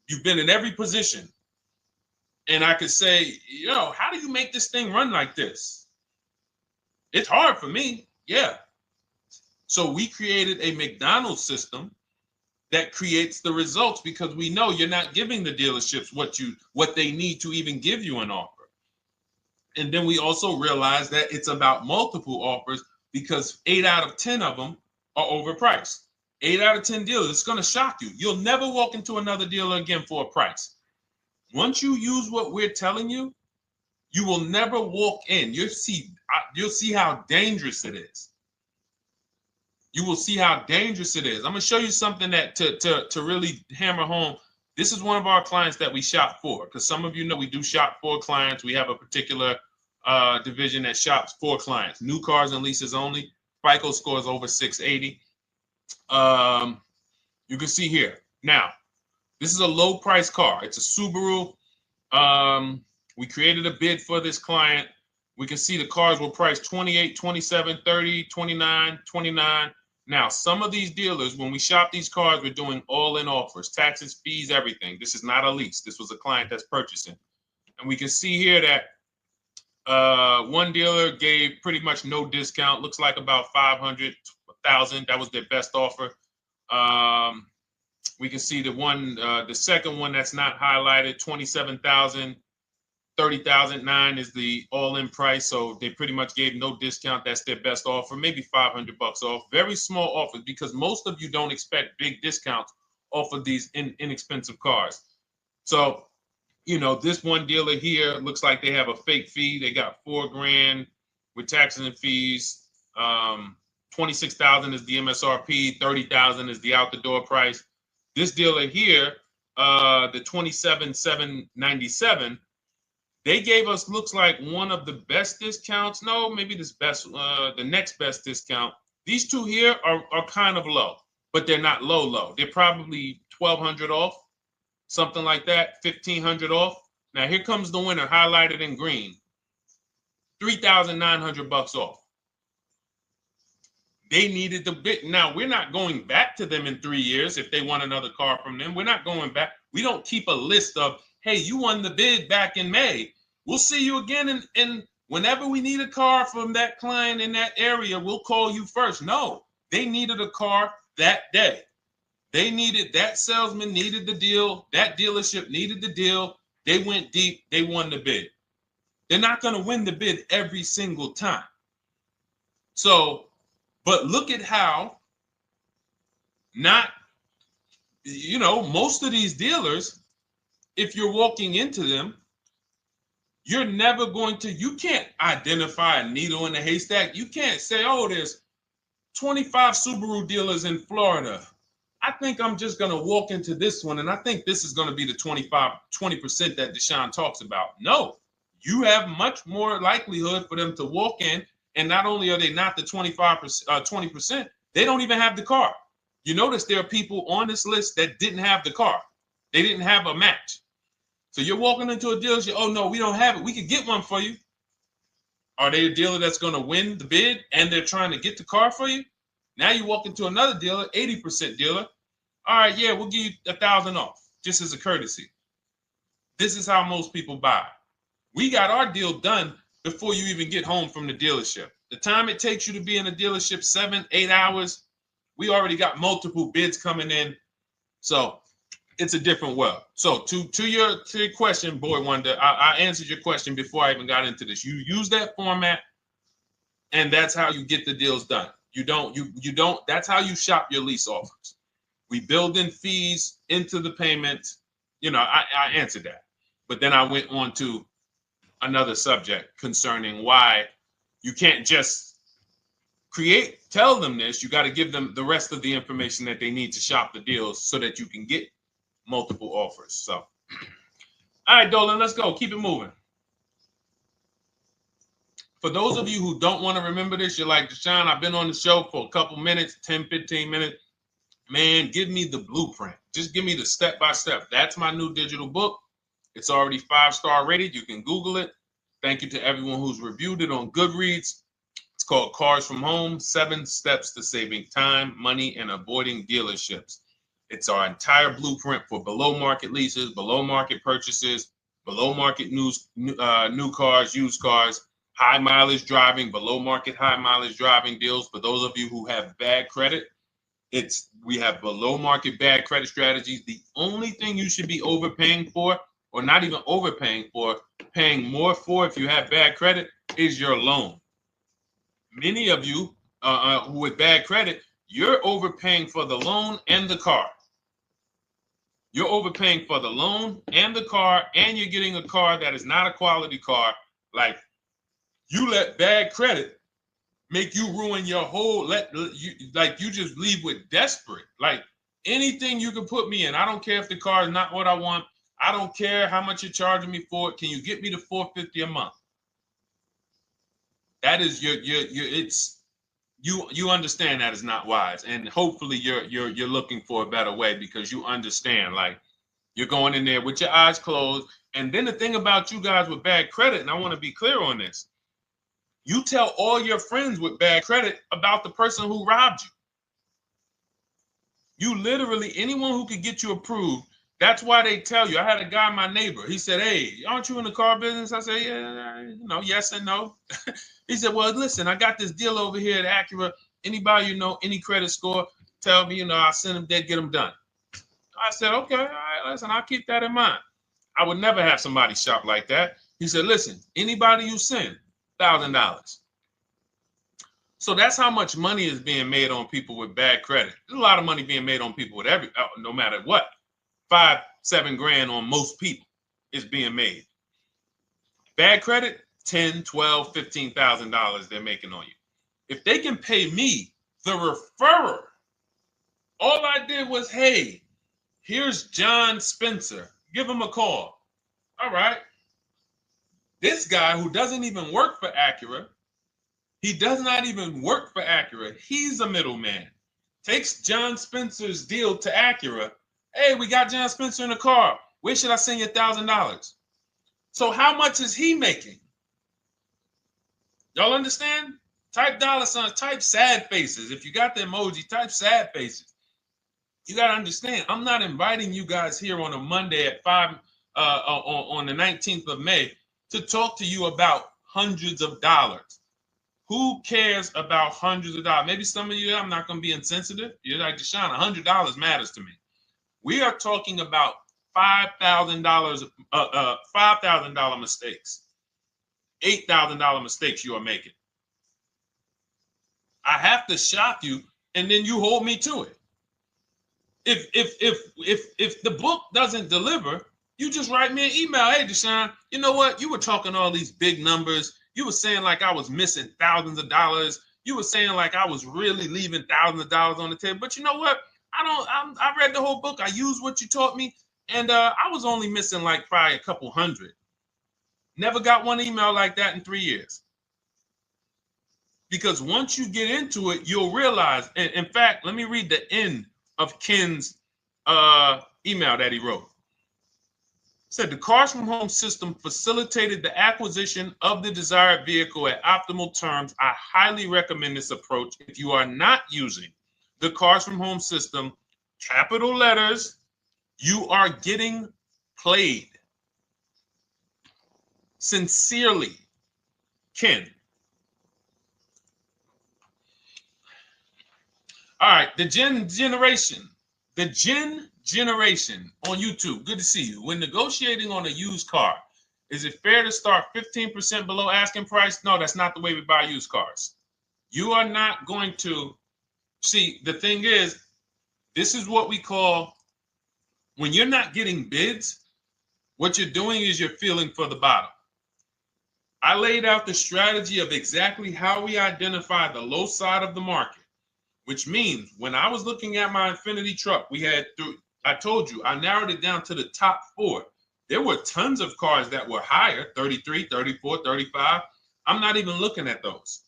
S1: You've been in every position. And I could say, how do you make this thing run like this? It's hard for me. Yeah. So we created a McDonald's system that creates the results because we know you're not giving the dealerships what they need to even give you an offer. And then we also realize that it's about multiple offers because 8 out of 10 of them are overpriced. 8 out of 10 dealers, it's going to shock you. You'll never walk into another dealer again for a price. Once you use what we're telling you, you will never walk in. You'll see how dangerous it is. You will see how dangerous it is. I'm going to show you something that to really hammer home. This is one of our clients that we shop for because some of you know we do shop for clients. We have a particular division that shops for clients. New cars and leases only. FICO scores over 680. You can see here. Now, this is a low price car. It's a Subaru. We created a bid for this client. We can see the cars were priced 28, 27, 30, 29, 29. Now, some of these dealers, when we shop these cars, we're doing all-in offers, taxes, fees, everything. This is not a lease. This was a client that's purchasing. And we can see here that one dealer gave pretty much no discount. Looks like about 500, 1,000. That was their best offer. We can see the second one that's not highlighted, 27,000. 30,009 is the all-in price, so they pretty much gave no discount. That's their best offer, maybe $500 off. Very small offers because most of you don't expect big discounts off of these inexpensive cars. So, you know, this one dealer here looks like they have a fake fee. They got $4,000 with taxes and fees. 26,000 is the MSRP. 30,000 is the out-the-door price. This dealer here, the 27,797. They gave us, looks like, one of the best discounts. No, maybe the next best discount. These two here are kind of low, but they're not low. They're probably 1,200 off, something like that, 1,500 off. Now here comes the winner, highlighted in green, 3,900 bucks off. They needed the bid. Now we're not going back to them in 3 years if they want another car from them. We're not going back. We don't keep a list of, hey, you won the bid back in May. We'll see you again. And whenever we need a car from that client in that area, we'll call you first. No, they needed a car that day. They needed, that salesman needed the deal. That dealership needed the deal. They went deep. They won the bid. They're not going to win the bid every single time. So, but look at how most of these dealers, if you're walking into them, you're never going to, you can't identify a needle in a haystack. You can't say, oh, there's 25 Subaru dealers in Florida. I think I'm just going to walk into this one, and I think this is going to be the 20% that Deshone talks about. No, you have much more likelihood for them to walk in, and not only are they not the 20%, they don't even have the car. You notice there are people on this list that didn't have the car. They didn't have a match. So you're walking into a dealership, oh no, we don't have it. We could get one for you. Are they a dealer that's going to win the bid and they're trying to get the car for you? Now you walk into another dealer, 80% dealer. All right, yeah, we'll give you 1,000 off, just as a courtesy. This is how most people buy. We got our deal done before you even get home from the dealership. The time it takes you to be in a dealership, 7-8 hours, we already got multiple bids coming in. So it's a different world. So to your question, Boy Wonder, I answered your question before I even got into this. You use that format, and that's how you get the deals done. You don't, that's how you shop your lease offers. We build in fees into the payments. I answered that. But then I went on to another subject concerning why you can't just tell them this. You got to give them the rest of the information that they need to shop the deals so that you can get multiple offers. So, all right, Dolan, let's go. Keep it moving. For those of you who don't want to remember this, you're like, Deshone, I've been on the show for a couple minutes, 10, 15 minutes. Man, give me the blueprint. Just give me the step-by-step. That's my new digital book. It's already 5-star rated. You can Google it. Thank you to everyone who's reviewed it on Goodreads. It's called Cars from Home, 7 Steps to Saving Time, Money, and Avoiding Dealerships. It's our entire blueprint for below market leases, below market purchases, below market new cars, used cars, high mileage driving, below market high mileage driving deals. For those of you who have bad credit, we have below market bad credit strategies. The only thing you should be overpaying for, or not even overpaying for, paying more for if you have bad credit, is your loan. Many of you who with bad credit, you're overpaying for the loan and the car. You're overpaying for the loan and the car, and you're getting a car that is not a quality car. Like, you let bad credit make you ruin your whole, you just leave with desperate. Like, anything you can put me in. I don't care if the car is not what I want. I don't care how much you're charging me for it. Can you get me to $450 a month? That is you understand that is not wise, and hopefully you're looking for a better way, because you understand, like, you're going in there with your eyes closed. And then the thing about you guys with bad credit, and I want to be clear on this, you tell all your friends with bad credit about the person who robbed you. You literally, anyone who could get you approved, that's why they tell you. I had a guy, my neighbor, he said, "Hey, aren't you in the car business?" I said, "Yeah, yes and no." He said, "Well, listen, I got this deal over here at Acura. Anybody any credit score, tell me, I'll send them there, get them done." I said, "Okay, all right, listen, I'll keep that in mind." I would never have somebody shop like that. He said, "Listen, anybody you send, $1,000. So that's how much money is being made on people with bad credit. There's a lot of money being made on people with no matter what. 5-7 grand on most people is being made. Bad credit, $10, $12, $15,000 they're making on you. If they can pay me, the referrer, all I did was, hey, here's John Spencer. Give him a call. All right. This guy who doesn't even work for Acura, he does not even work for Acura. He's a middleman. Takes John Spencer's deal to Acura. Hey, we got John Spencer in the car. Where should I send you $1,000? So how much is he making? Y'all understand? Type dollar signs, type sad faces. If you got the emoji, type sad faces. You got to understand, I'm not inviting you guys here on a Monday at 5 on the 19th of May to talk to you about hundreds of dollars. Who cares about hundreds of dollars? Maybe some of you, I'm not going to be insensitive. You're like, Deshone, $100 matters to me. We are talking about $5,000, $5,000 mistakes, $8,000 mistakes you are making. I have to shock you, and then you hold me to it. If the book doesn't deliver, you just write me an email. Hey, Deshone, you know what? You were talking all these big numbers. You were saying like I was missing thousands of dollars. You were saying like I was really leaving thousands of dollars on the table. But you know what? I read the whole book. I used what you taught me, and I was only missing like probably a couple hundred. Never got one email like that in 3 years. Because once you get into it, you'll realize. And in fact, let me read the end of Ken's email that he wrote. Said the Cars from Home system facilitated the acquisition of the desired vehicle at optimal terms. I highly recommend this approach. If you are not using the Cars from Home system, capital letters, you are getting played. Sincerely, Ken. All right, the Gen Generation on YouTube. Good to see you. When negotiating on a used car, is it fair to start 15% below asking price? No, that's not the way we buy used cars. You are not going to see. The thing is, this is what we call, when you're not getting bids, what you're doing is you're feeling for the bottom. I laid out the strategy of exactly how we identify the low side of the market, which means when I was looking at my Infiniti truck, I told you, I narrowed it down to the top 4. There were tons of cars that were higher, 33, 34, 35. I'm not even looking at those.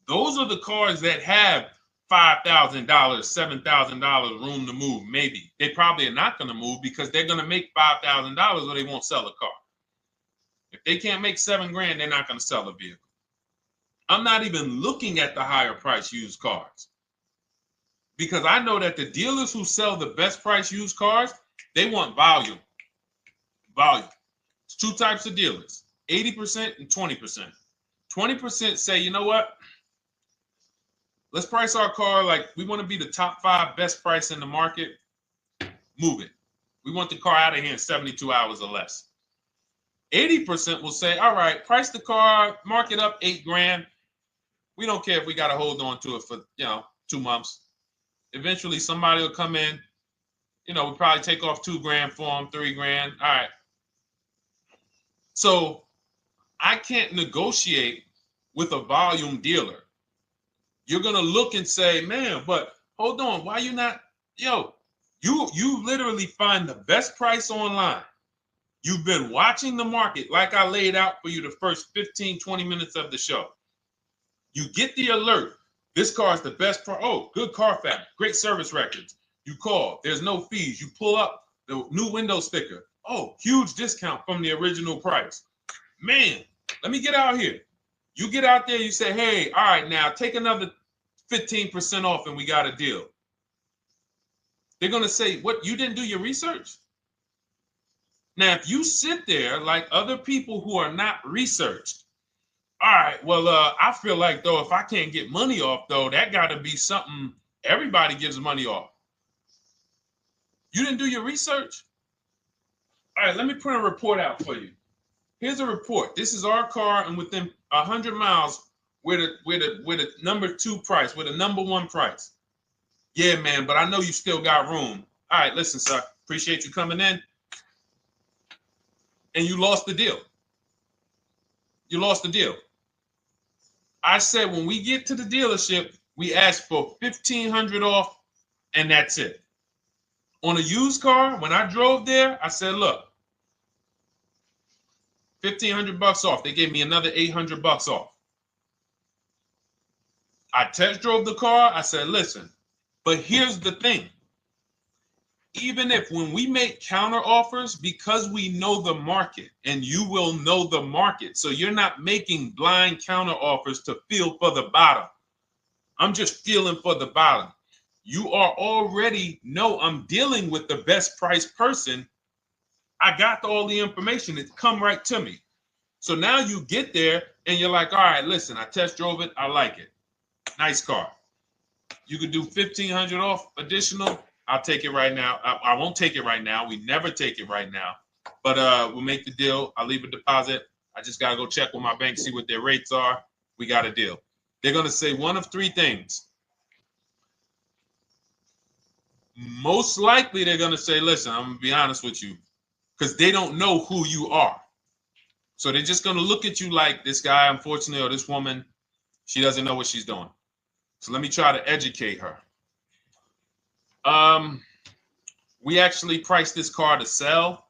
S1: Those are the cars that have $5,000, $7,000 room to move, maybe. They probably are not going to move because they're going to make $5,000 or they won't sell a car. If they can't make $7 grand, they're not going to sell a vehicle. I'm not even looking at the higher price used cars, because I know that the dealers who sell the best price used cars, they want volume. Volume. It's 2 types of dealers, 80% and 20%. 20% say, you know what? Let's price our car like we want to be the top 5 best price in the market. Move it. We want the car out of here in 72 hours or less. 80% will say, all right, price the car, mark it up 8 grand. We don't care if we got to hold on to it for, 2 months. Eventually, somebody will come in. We'll probably take off 2 grand for them, 3 grand. All right. So I can't negotiate with a volume dealer. You're going to look and say, man, but hold on. Why you not? You literally find the best price online. You've been watching the market like I laid out for you the first 15, 20 minutes of the show. You get the alert. This car is the best car. Oh, good Carfax, great service records. You call. There's no fees. You pull up the new window sticker. Oh, huge discount from the original price. Man, let me get out here. You get out there, you say, hey, all right, now take another 15% off and we got a deal. They're going to say, what, you didn't do your research? Now, if you sit there like other people who are not researched, all right, well, I feel like, though, if I can't get money off, though, that got to be something everybody gives money off. You didn't do your research? All right, let me print a report out for you. Here's a report. This is our car, and within 100 miles, we're the number 2 price, we're the number 1 price. Yeah, man, but I know you still got room. All right, listen, sir, appreciate you coming in. And you lost the deal. You lost the deal. I said when we get to the dealership, we ask for $1,500 off, and that's it. On a used car, when I drove there, I said, look, $1,500 off. They gave me another $800 off. I test drove the car. I said, listen, but here's the thing. Even if when we make counter offers, because we know the market, and you will know the market, so you're not making blind counter offers to feel for the bottom. I'm just feeling for the bottom. You are already know I'm dealing with the best price person. I got all the information. It come right to me. So now you get there and you're like, all right, listen, I test drove it. I like it. Nice car. You could do $1,500 off additional. I'll take it right now. I won't take it right now. We never take it right now. But we'll make the deal. I'll leave a deposit. I just got to go check with my bank, see what their rates are. We got a deal. They're going to say one of 3 things. Most likely they're going to say, listen, I'm going to be honest with you, because they don't know who you are. So they're just going to look at you like this guy, unfortunately, or this woman, she doesn't know what she's doing. So let me try to educate her. We actually priced this car to sell.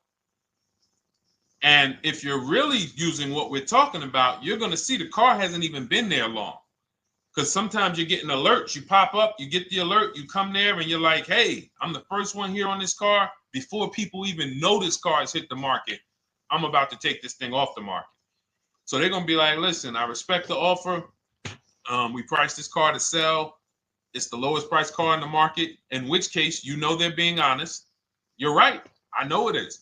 S1: And if you're really using what we're talking about, you're going to see the car hasn't even been there long. Because sometimes you're getting alerts. You pop up, you get the alert, you come there, and you're like, hey, I'm the first one here on this car. Before people even know this car has hit the market, I'm about to take this thing off the market. So they're going to be like, listen, I respect the offer. We priced this car to sell. It's the lowest price car in the market, in which case, you know, they're being honest. You're right. I know it is.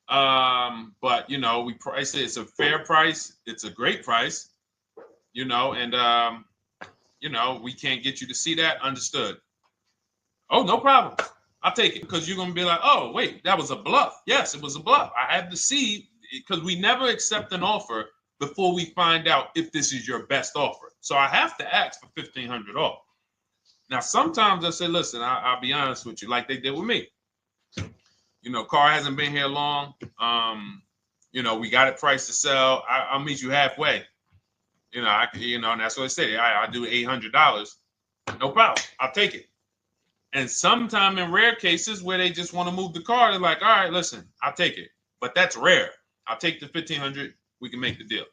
S1: But, you know, we price it. It's a fair price. It's a great price, you know, and, you know, we can't get you to see that. Understood. Oh, no problem. I'll take it, because you're going to be like, oh, wait, that was a bluff. Yes, it was a bluff. I had to see, because we never accept an offer before we find out if this is your best offer. So I have to ask for $1,500 off. Now, sometimes I say, listen, I'll be honest with you, like they did with me. You know, car hasn't been here long. You know, we got it priced to sell. I'll meet you halfway. You know, and that's what I say. I do $800. No problem. I'll take it. And sometime in rare cases where they just want to move the car, they're like, all right, listen, I'll take it. But that's rare. I'll take the $1,500. We can make the deal.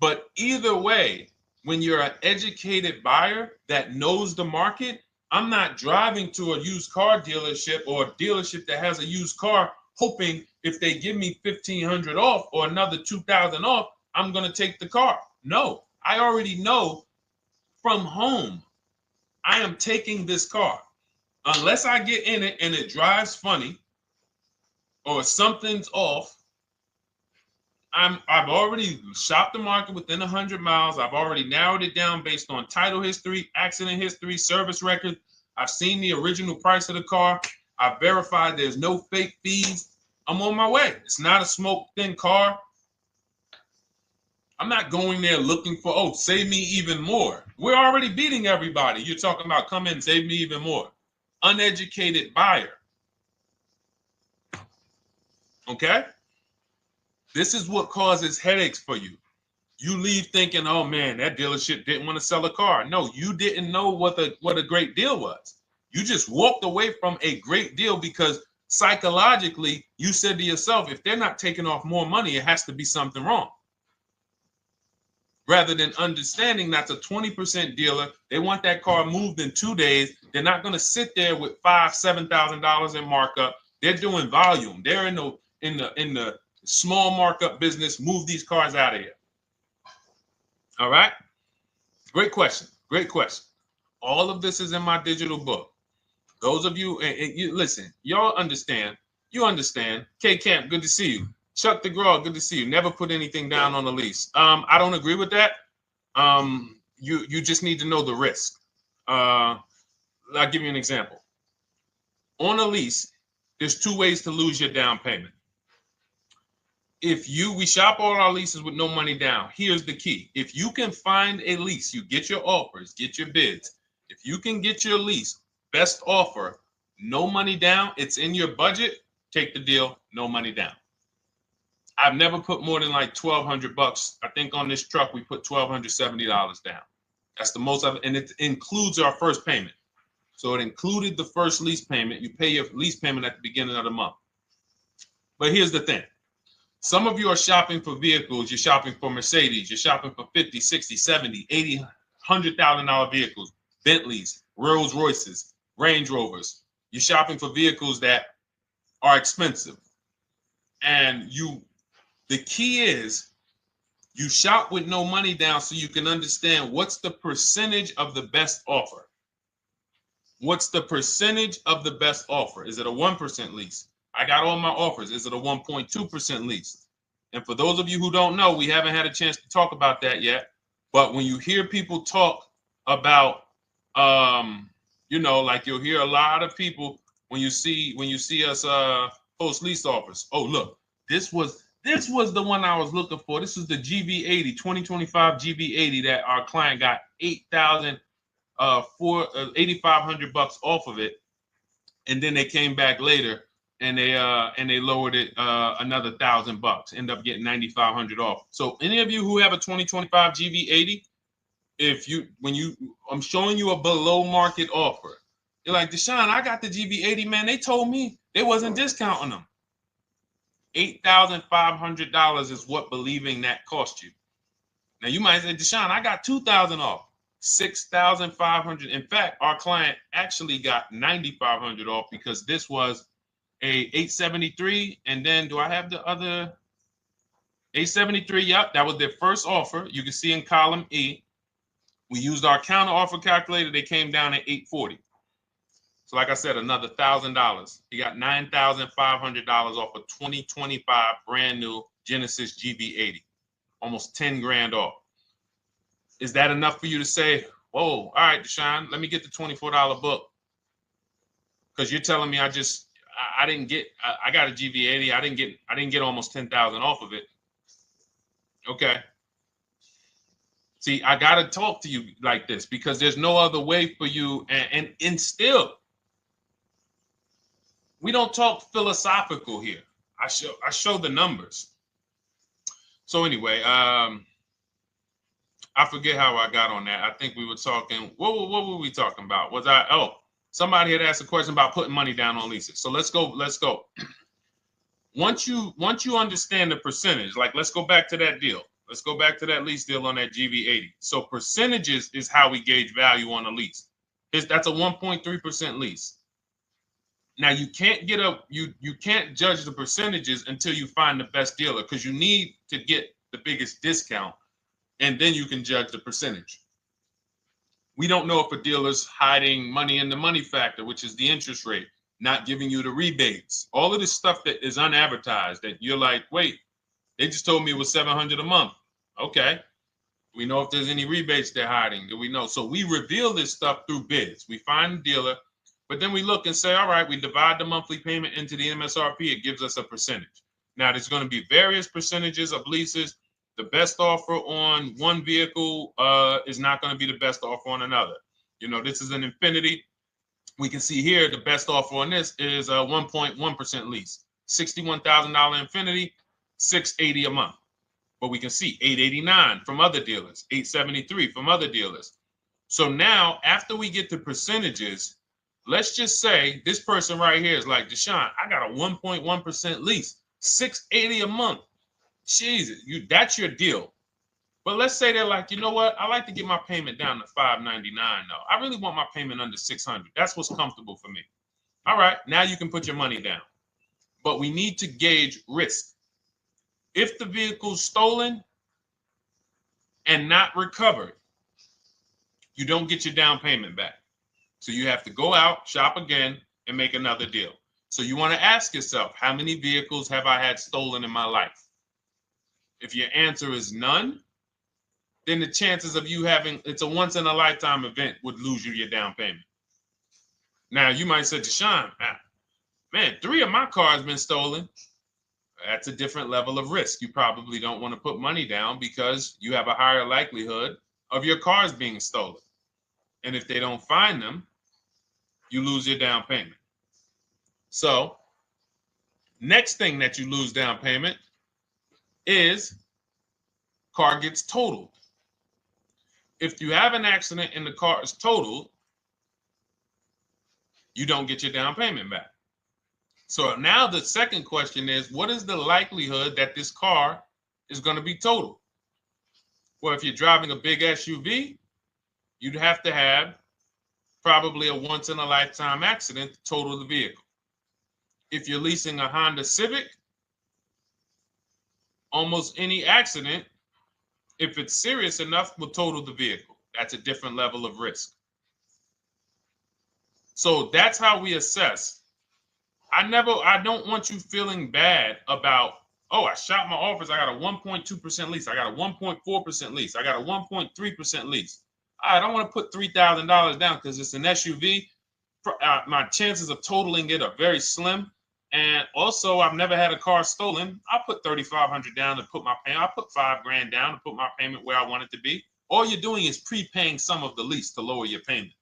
S1: But either way, when you're an educated buyer that knows the market, I'm not driving to a used car dealership or a dealership that has a used car hoping if they give me $1,500 off or another $2,000 off, I'm going to take the car. No, I already know from home I am taking this car. Unless I get in it and it drives funny or something's off, I've already shopped the market within 100 miles. I've already narrowed it down based on title history, accident history, service record. I've seen the original price of the car. I've verified there's no fake fees. I'm on my way. It's not a smoke thin car. I'm not going there looking for, oh, save me even more. We're already beating everybody. You're talking about come in, save me even more. Uneducated buyer. Okay? This is what causes headaches for you. You leave thinking, oh man, that dealership didn't want to sell a car. No, you didn't know what a great deal was. You just walked away from a great deal because Psychologically, you said to yourself, if they're not taking off more money, it has to be something wrong. Rather than understanding that's a 20% dealer, they want that car moved in 2 days. They're not going to sit there with $5,000, $7,000 in markup. They're doing volume. They're in the small markup business. Move these cars out of here. All right. Great question. Great question. All of this is in my digital book. Those of you, and you listen, y'all understand. You understand. K Camp, good to see you. Chuck DeGraw, good to see you. Never put anything down on a lease. I don't agree with that. You just need to know the risk. I'll give you an example. On a lease, there's 2 ways to lose your down payment. We shop all our leases with no money down. Here's the key. If you can find a lease, you get your offers, get your bids. If you can get your lease, best offer, no money down, it's in your budget, take the deal, no money down. I've never put more than like $1,200. I think on this truck, we put $1,270 down. That's the most of it. And it includes our first payment. So it included the first lease payment. You pay your lease payment at the beginning of the month. But here's the thing. Some of you are shopping for vehicles. You're shopping for Mercedes. You're shopping for 50, 60, 70, 80, $100,000 vehicles, Bentleys, Rolls Royces, Range Rovers. You're shopping for vehicles that are expensive. And the key is you shop with no money down so you can understand what's the percentage of the best offer. What's the percentage of the best offer? Is it a 1% lease? I got all my offers. Is it a 1.2% lease? And for those of you who don't know, we haven't had a chance to talk about that yet. But when you hear people talk about, like you'll hear a lot of people when you see us post lease offers. Oh, look, this was the one I was looking for. This is the GV80, 2025 GV80 that our client got $8,500 off of it, and then they came back later and they lowered it another $1,000. End up getting $9,500 off. So any of you who have a 2025 GV80, I'm showing you a below market offer. You're like, Deshone, I got the GV80, man. They told me they wasn't discounting them. $8,500 is what believing that cost you. Now you might say, Deshone, I got $2,000 off. $6,500. In fact, our client actually got $9,500 off because this was a 873. And then do I have the other 873? Yep, that was their first offer. You can see in column E. We used our counter offer calculator. They came down at 840. So like I said, another $1,000. He got $9,500 off a 2025 brand new Genesis GV80, almost 10 grand off. Is that enough for you to say, whoa, all right, Deshone, let me get the $24 book? Because you're telling me I got a GV80. I didn't get almost 10,000 off of it. Okay. See, I got to talk to you like this because there's no other way for you. And still, we don't talk philosophical here. I show the numbers. So anyway, I forget how I got on that. I think we were talking. What were we talking about? Somebody had asked a question about putting money down on leases. So let's go. Once you understand the percentage, like let's go back to that deal. Let's go back to that lease deal on that GV80. So percentages is how we gauge value on a lease. That's a 1.3% lease. Now you can't you can't judge the percentages until you find the best dealer because you need to get the biggest discount, and then you can judge the percentage. We don't know if a dealer's hiding money in the money factor, which is the interest rate, not giving you the rebates, all of this stuff that is unadvertised that you're like, wait, they just told me it was $700 a month. Okay. We know if there's any rebates they're hiding. Do we know? So we reveal this stuff through bids. We find the dealer, but then we look and say, all right, we divide the monthly payment into the MSRP. It gives us a percentage. Now, there's going to be various percentages of leases. The best offer on one vehicle is not going to be the best offer on another. You know, this is an Infiniti. We can see here the best offer on this is a 1.1% lease. $61,000 Infiniti, $680 a month. But we can see $889 from other dealers, $873 from other dealers. So now, after we get the percentages, let's just say this person right here is like, Deshone, I got a 1.1% lease, $680 a month. Jesus, that's your deal. But let's say they're like, you know what? I like to get my payment down to $599 though. I really want my payment under $600. That's what's comfortable for me. All right, now you can put your money down. But we need to gauge risk. If the vehicle's stolen and not recovered, you don't get your down payment back. So you have to go out, shop again, and make another deal. So you want to ask yourself, how many vehicles have I had stolen in my life? If your answer is none, then the chances of you having, it's a once in a lifetime event, would lose you your down payment. Now you might say, Deshone, man, 3 of my cars been stolen. That's a different level of risk. You probably don't want to put money down because you have a higher likelihood of your cars being stolen. And if they don't find them, you lose your down payment. So next thing that you lose down payment is car gets totaled. If you have an accident and the car is totaled, you don't get your down payment back. So now the second question is, what is the likelihood that this car is going to be totaled? Well, if you're driving a big SUV, you'd have to have probably a once in a lifetime accident to total the vehicle. If you're leasing a Honda Civic, almost any accident, if it's serious enough, will total the vehicle. That's a different level of risk. So that's how we assess. I don't want you feeling bad about, oh, I shot my offers. I got a 1.2% lease. I got a 1.4% lease. I got a 1.3% lease. I don't want to put $3,000 down because it's an SUV. My chances of totaling it are very slim. And also, I've never had a car stolen. I put $3,500 down to put my payment. I put $5,000 down to put my payment where I want it to be. All you're doing is prepaying some of the lease to lower your payment.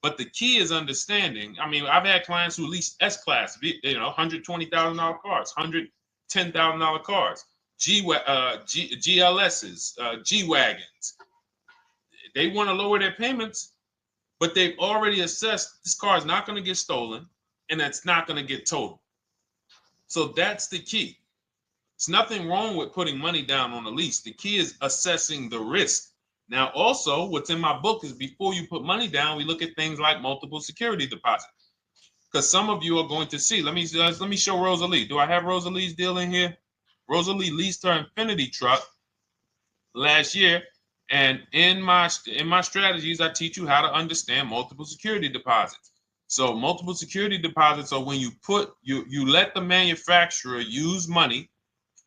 S1: But the key is understanding. I mean, I've had clients who lease S-Class, $120,000 cars, $110,000 cars, GLSs, G-Wagons. They want to lower their payments, but they've already assessed this car is not going to get stolen and it's not going to get totaled. So that's the key. It's nothing wrong with putting money down on a lease. The key is assessing the risk. Now, also, what's in my book is before you put money down, we look at things like multiple security deposit. Because some of you are going to see, let me show Rosalie. Do I have Rosalie's deal in here? Rosalie leased her Infinity truck last year. And in my strategies, I teach you how to understand multiple security deposits. So multiple security deposits are when you let the manufacturer use money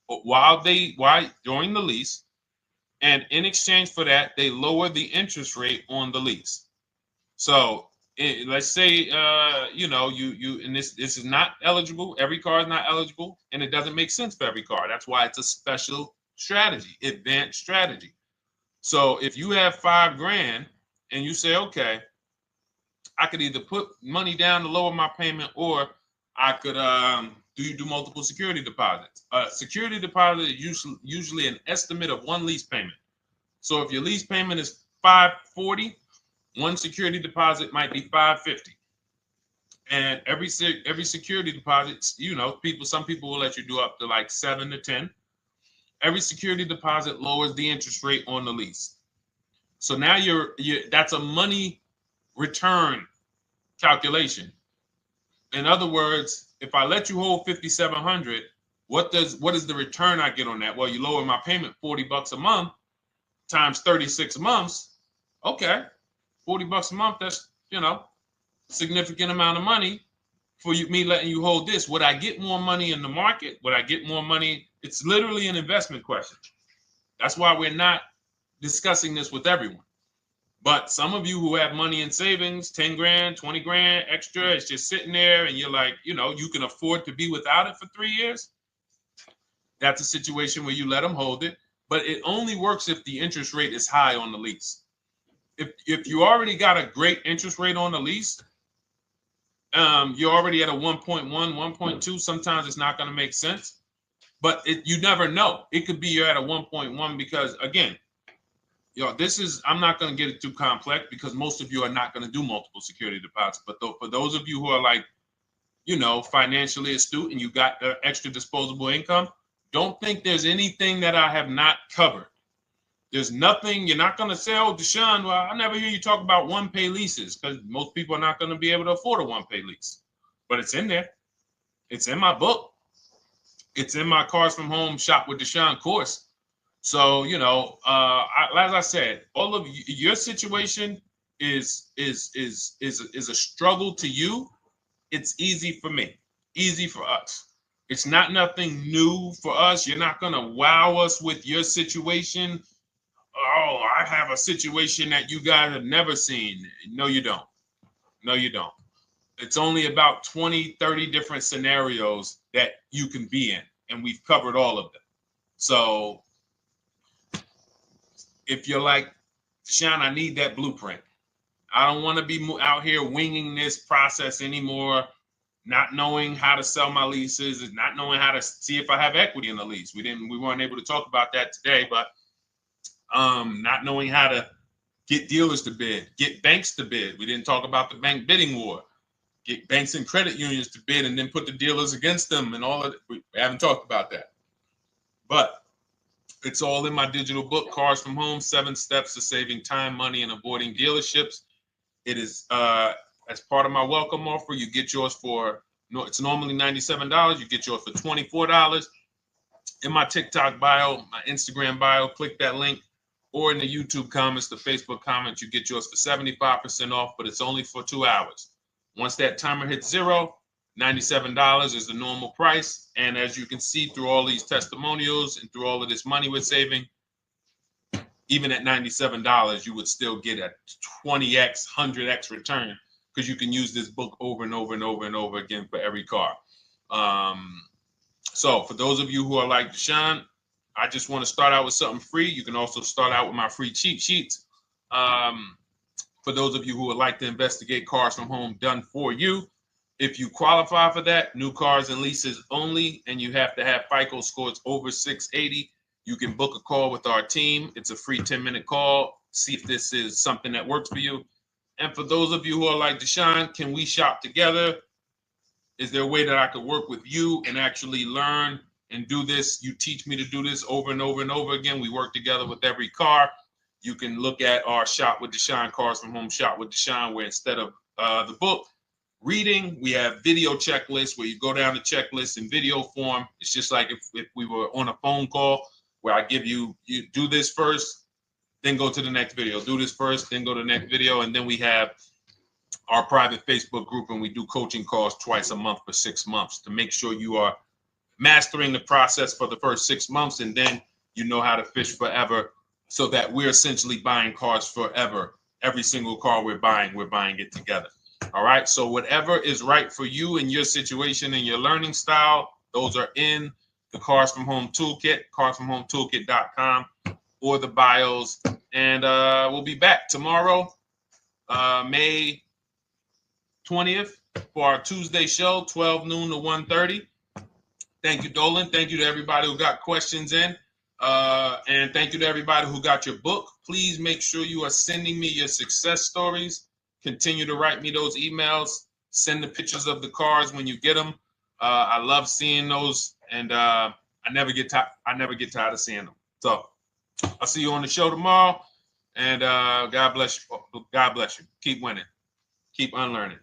S1: during the lease. And in exchange for that, they lower the interest rate on the lease. So let's say, and this is not eligible. Every car is not eligible, and it doesn't make sense for every car. That's why it's a special strategy, advanced strategy. So if you have $5,000 and you say, okay, I could either put money down to lower my payment, or I could do multiple security deposits. Security deposit is usually an estimate of one lease payment. So if your lease payment is $540, one security deposit might be $550. And every security deposit, some people will let you do up to like 7 to 10. Every security deposit lowers the interest rate on the lease. So now that's a money return calculation. In other words, if I let you hold $5,700, what is the return I get on that? Well, you lower my payment $40 a month times 36 months. Okay, $40 a month. That's significant amount of money for me letting you hold this. Would I get more money in the market? Would I get more money? It's literally an investment question. That's why we're not discussing this with everyone. But some of you who have money in savings, 10 grand, 20 grand extra, it's just sitting there and you're like, you can afford to be without it for 3 years. That's a situation where you let them hold it, but it only works if the interest rate is high on the lease. If you already got a great interest rate on the lease, you're already at a 1.1, 1.2. Sometimes it's not going to make sense, but you never know. It could be you're at a 1.1 because, again, this is, I'm not going to get it too complex because most of you are not going to do multiple security deposits. But for those of you who are like, financially astute and you got extra disposable income, don't think there's anything that I have not covered. There's nothing. You're not going to say, oh, Deshone, well, I never hear you talk about one-pay leases, because most people are not going to be able to afford a one-pay lease. But it's in there. It's in my book. It's in my Cars from Home Shop with Deshone course. So, as I said, all of your situation is a struggle to you. It's easy for me, easy for us. It's not nothing new for us. You're not going to wow us with your situation. Oh, I have a situation that you guys have never seen. No, you don't. No, you don't. It's only about 20, 30 different scenarios that you can be in, and we've covered all of them. So if you're like, Deshone, I need that blueprint. I don't want to be out here winging this process anymore, not knowing how to sell my leases, and not knowing how to see if I have equity in the lease. We weren't able to talk about that today, but not knowing how to get dealers to bid, get banks to bid. We didn't talk about the bank bidding war. Get banks and credit unions to bid and then put the dealers against them and all of it. We haven't talked about that. But it's all in my digital book, Cars from Home, 7 Steps to Saving Time, Money, and Avoiding Dealerships. It is, as part of my welcome offer, you get yours for, it's normally $97. You get yours for $24. In my TikTok bio, my Instagram bio, click that link, or in the YouTube comments, the Facebook comments, you get yours for 75% off, but it's only for 2 hours. Once that timer hits 0, $97 is the normal price. And as you can see through all these testimonials and through all of this money we're saving, even at $97, you would still get a 20x, 100x return, because you can use this book over and over and over and over again for every car. So for those of you who are like, Deshone, I just want to start out with something free. You can also start out with my free cheat sheets. For those of you who would like to investigate Cars from Home done for you, if you qualify for that, new cars and leases only, and you have to have FICO scores over 680, you can book a call with our team. It's a free 10-minute call. See if this is something that works for you. And for those of you who are like, Deshone, can we shop together? Is there a way that I could work with you and actually learn and do this? You teach me to do this over and over and over again. We work together with every car. You can look at our Shop with Deshone, Cars from Home Shop with Deshone, where instead of the book reading, we have video checklists where you go down the checklist in video form. It's just like if we were on a phone call, where I give you do this first, then go to the next video. Do this first, then go to the next video. And then we have our private Facebook group, and we do coaching calls twice a month for 6 months to make sure you are mastering the process for the first 6 months, and then you know how to fish forever, so that we're essentially buying cars forever. Every single car we're buying it together. All right. So whatever is right for you and your situation and your learning style, those are in the Cars from Home Toolkit, carsfromhometoolkit.com, or the bios. And we'll be back tomorrow, May 20th, for our Tuesday show, 12 noon to 1:30. Thank you, Dolan. Thank you to everybody who got questions in. And thank you to everybody who got your book. Please make sure you are sending me your success stories. Continue to write me those emails. Send the pictures of the cars when you get them. I love seeing those, and I never get tired of seeing them. So I'll see you on the show tomorrow, and God bless you. God bless you. Keep winning. Keep unlearning.